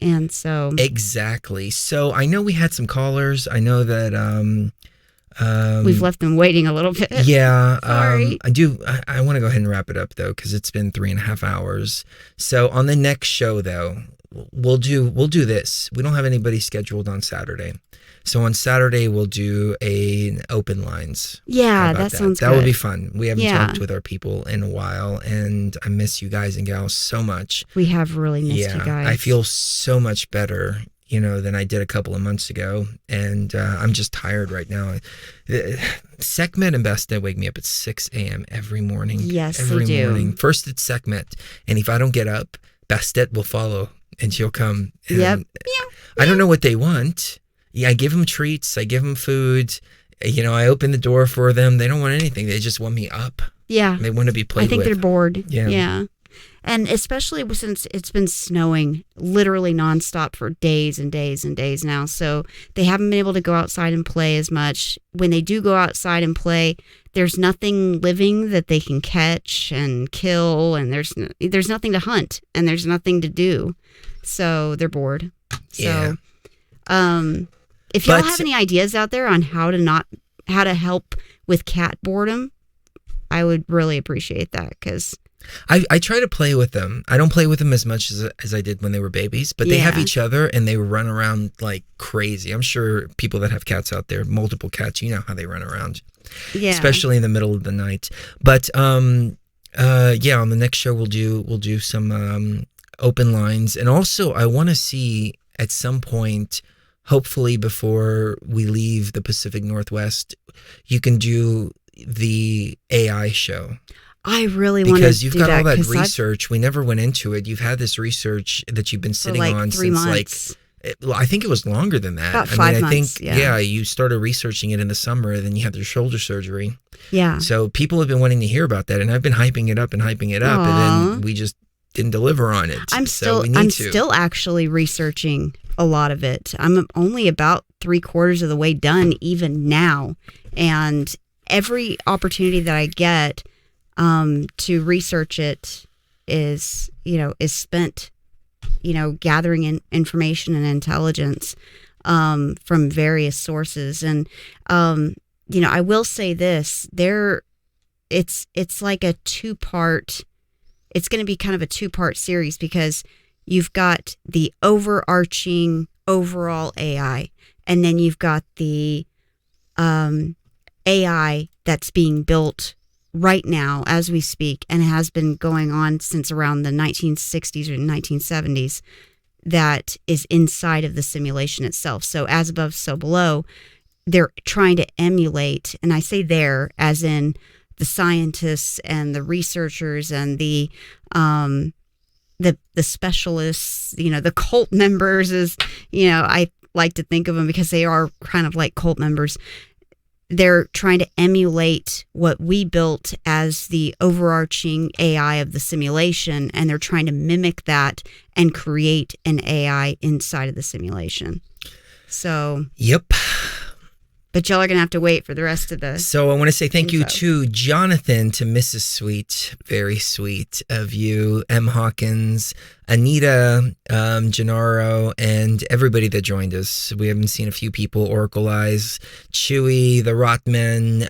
And so exactly. So I know we had some callers. I know that we've left them waiting a little bit. Yeah. Sorry. I want to go ahead and wrap it up though, because it's been 3.5 hours. So on the next show though, we'll do this. We don't have anybody scheduled on Saturday. So on Saturday we'll do an open lines. Yeah, that sounds good. That would be fun. We haven't talked with our people in a while, and I miss you guys and gals so much. We have really missed you guys. I feel so much better, than I did a couple of months ago, and I'm just tired right now. Sekhmet and Bastet wake me up at 6 a.m. every morning. Yes, every they do. morning. First it's Sekhmet, and if I don't get up, Bastet will follow, and she'll come. And yep. I don't know what they want. Yeah, I give them treats. I give them food. I open the door for them. They don't want anything. They just want me up. Yeah. They want to be played with. I think they're bored. Yeah. And especially since it's been snowing literally nonstop for days and days and days now. So they haven't been able to go outside and play as much. When they do go outside and play, there's nothing living that they can catch and kill. And there's nothing to hunt, and there's nothing to do. So they're bored. So, if y'all have any ideas out there on how to help with cat boredom, I would really appreciate that, because I try to play with them. I don't play with them as much as I did when they were babies, but they have each other and they run around like crazy. I'm sure people that have cats out there, multiple cats, you know how they run around, especially in the middle of the night. But on the next show we'll do some open lines, and also I want to see at some point, hopefully before we leave the Pacific Northwest, you can do the AI show. I really want to do that. Because you've got all that research. We never went into it. You've had this research that you've been sitting on 3 months. I think it was longer than that. About 5 months, you started researching it in the summer, then you had your shoulder surgery. Yeah. So people have been wanting to hear about that, and I've been hyping it up, and then we just didn't deliver on it. I'm still actually researching a lot of it. I'm only about 3/4 of the way done even now, and every opportunity that I get to research it is spent gathering information and intelligence from various sources. And I will say this, it's like a 2-part, it's going to be kind of a 2-part series, because you've got the overarching overall AI, and then you've got the AI that's being built right now as we speak, and has been going on since around the 1960s or 1970s, that is inside of the simulation itself. So as above, so below, they're trying to emulate, and I say there as in the scientists and the researchers and the specialists, the cult members, is, I like to think of them, because they are kind of like cult members. they're trying to emulate what we built as the overarching AI of the simulation, and they're trying to mimic that and create an AI inside of the simulation. So, yep. But y'all are going to have to wait for the rest of the... So I want to say thank you to Jonathan, to Mrs. Sweet. Very sweet of you. M. Hawkins, Anita, Gennaro, and everybody that joined us. We haven't seen a few people. Oracle Eyes, Chewy, The Rotman,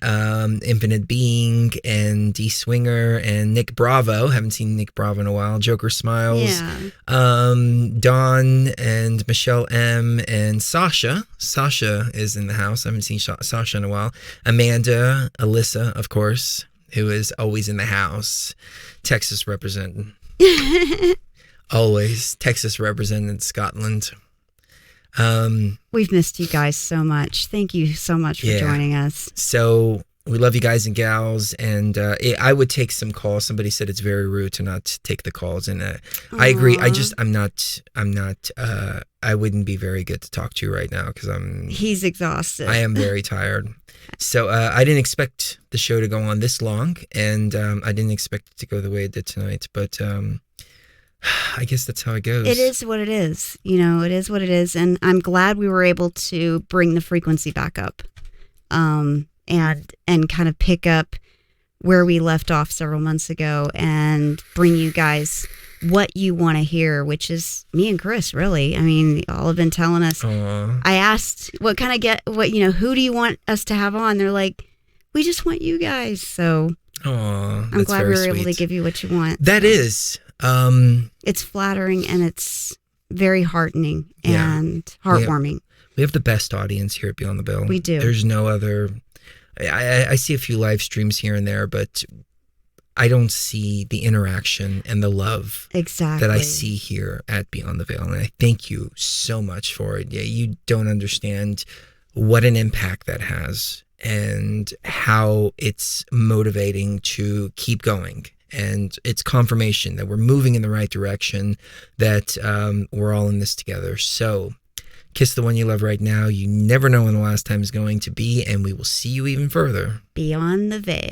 Infinite Being, and D. Swinger, and Nick Bravo. Haven't seen Nick Bravo in a while. Joker Smiles. Yeah. Dawn and Michelle M. and Sasha. Sasha is in the house. I haven't seen Sasha in a while. Amanda, Alyssa, of course, who is always in the house. Texas representing. Always. Texas representing Scotland. We've missed you guys so much. Thank you so much for joining us. So we love you guys and gals, and I would take some calls. Somebody said it's very rude to not take the calls, and I agree. I'm not. I wouldn't be very good to talk to you right now because He's exhausted. I am very tired. So I didn't expect the show to go on this long, and I didn't expect it to go the way it did tonight. But I guess that's how it goes. It is what it is. It is what it is, and I'm glad we were able to bring the frequency back up. And kind of pick up where we left off several months ago and bring you guys what you want to hear, which is me and Chris, really. I mean, y'all have been telling us. Aww. I asked who do you want us to have on? They're like, we just want you guys. So I'm glad we were able to give you what you want. That is. It's flattering and it's very heartening and heartwarming. We have the best audience here at Beyond the Veil. We do. There's no other. I see a few live streams here and there, but I don't see the interaction and the love that I see here at Beyond the Veil. And I thank you so much for it. Yeah, you don't understand what an impact that has and how it's motivating to keep going. And it's confirmation that we're moving in the right direction, that we're all in this together. So kiss the one you love right now. You never know when the last time is going to be, and we will see you even further beyond the veil.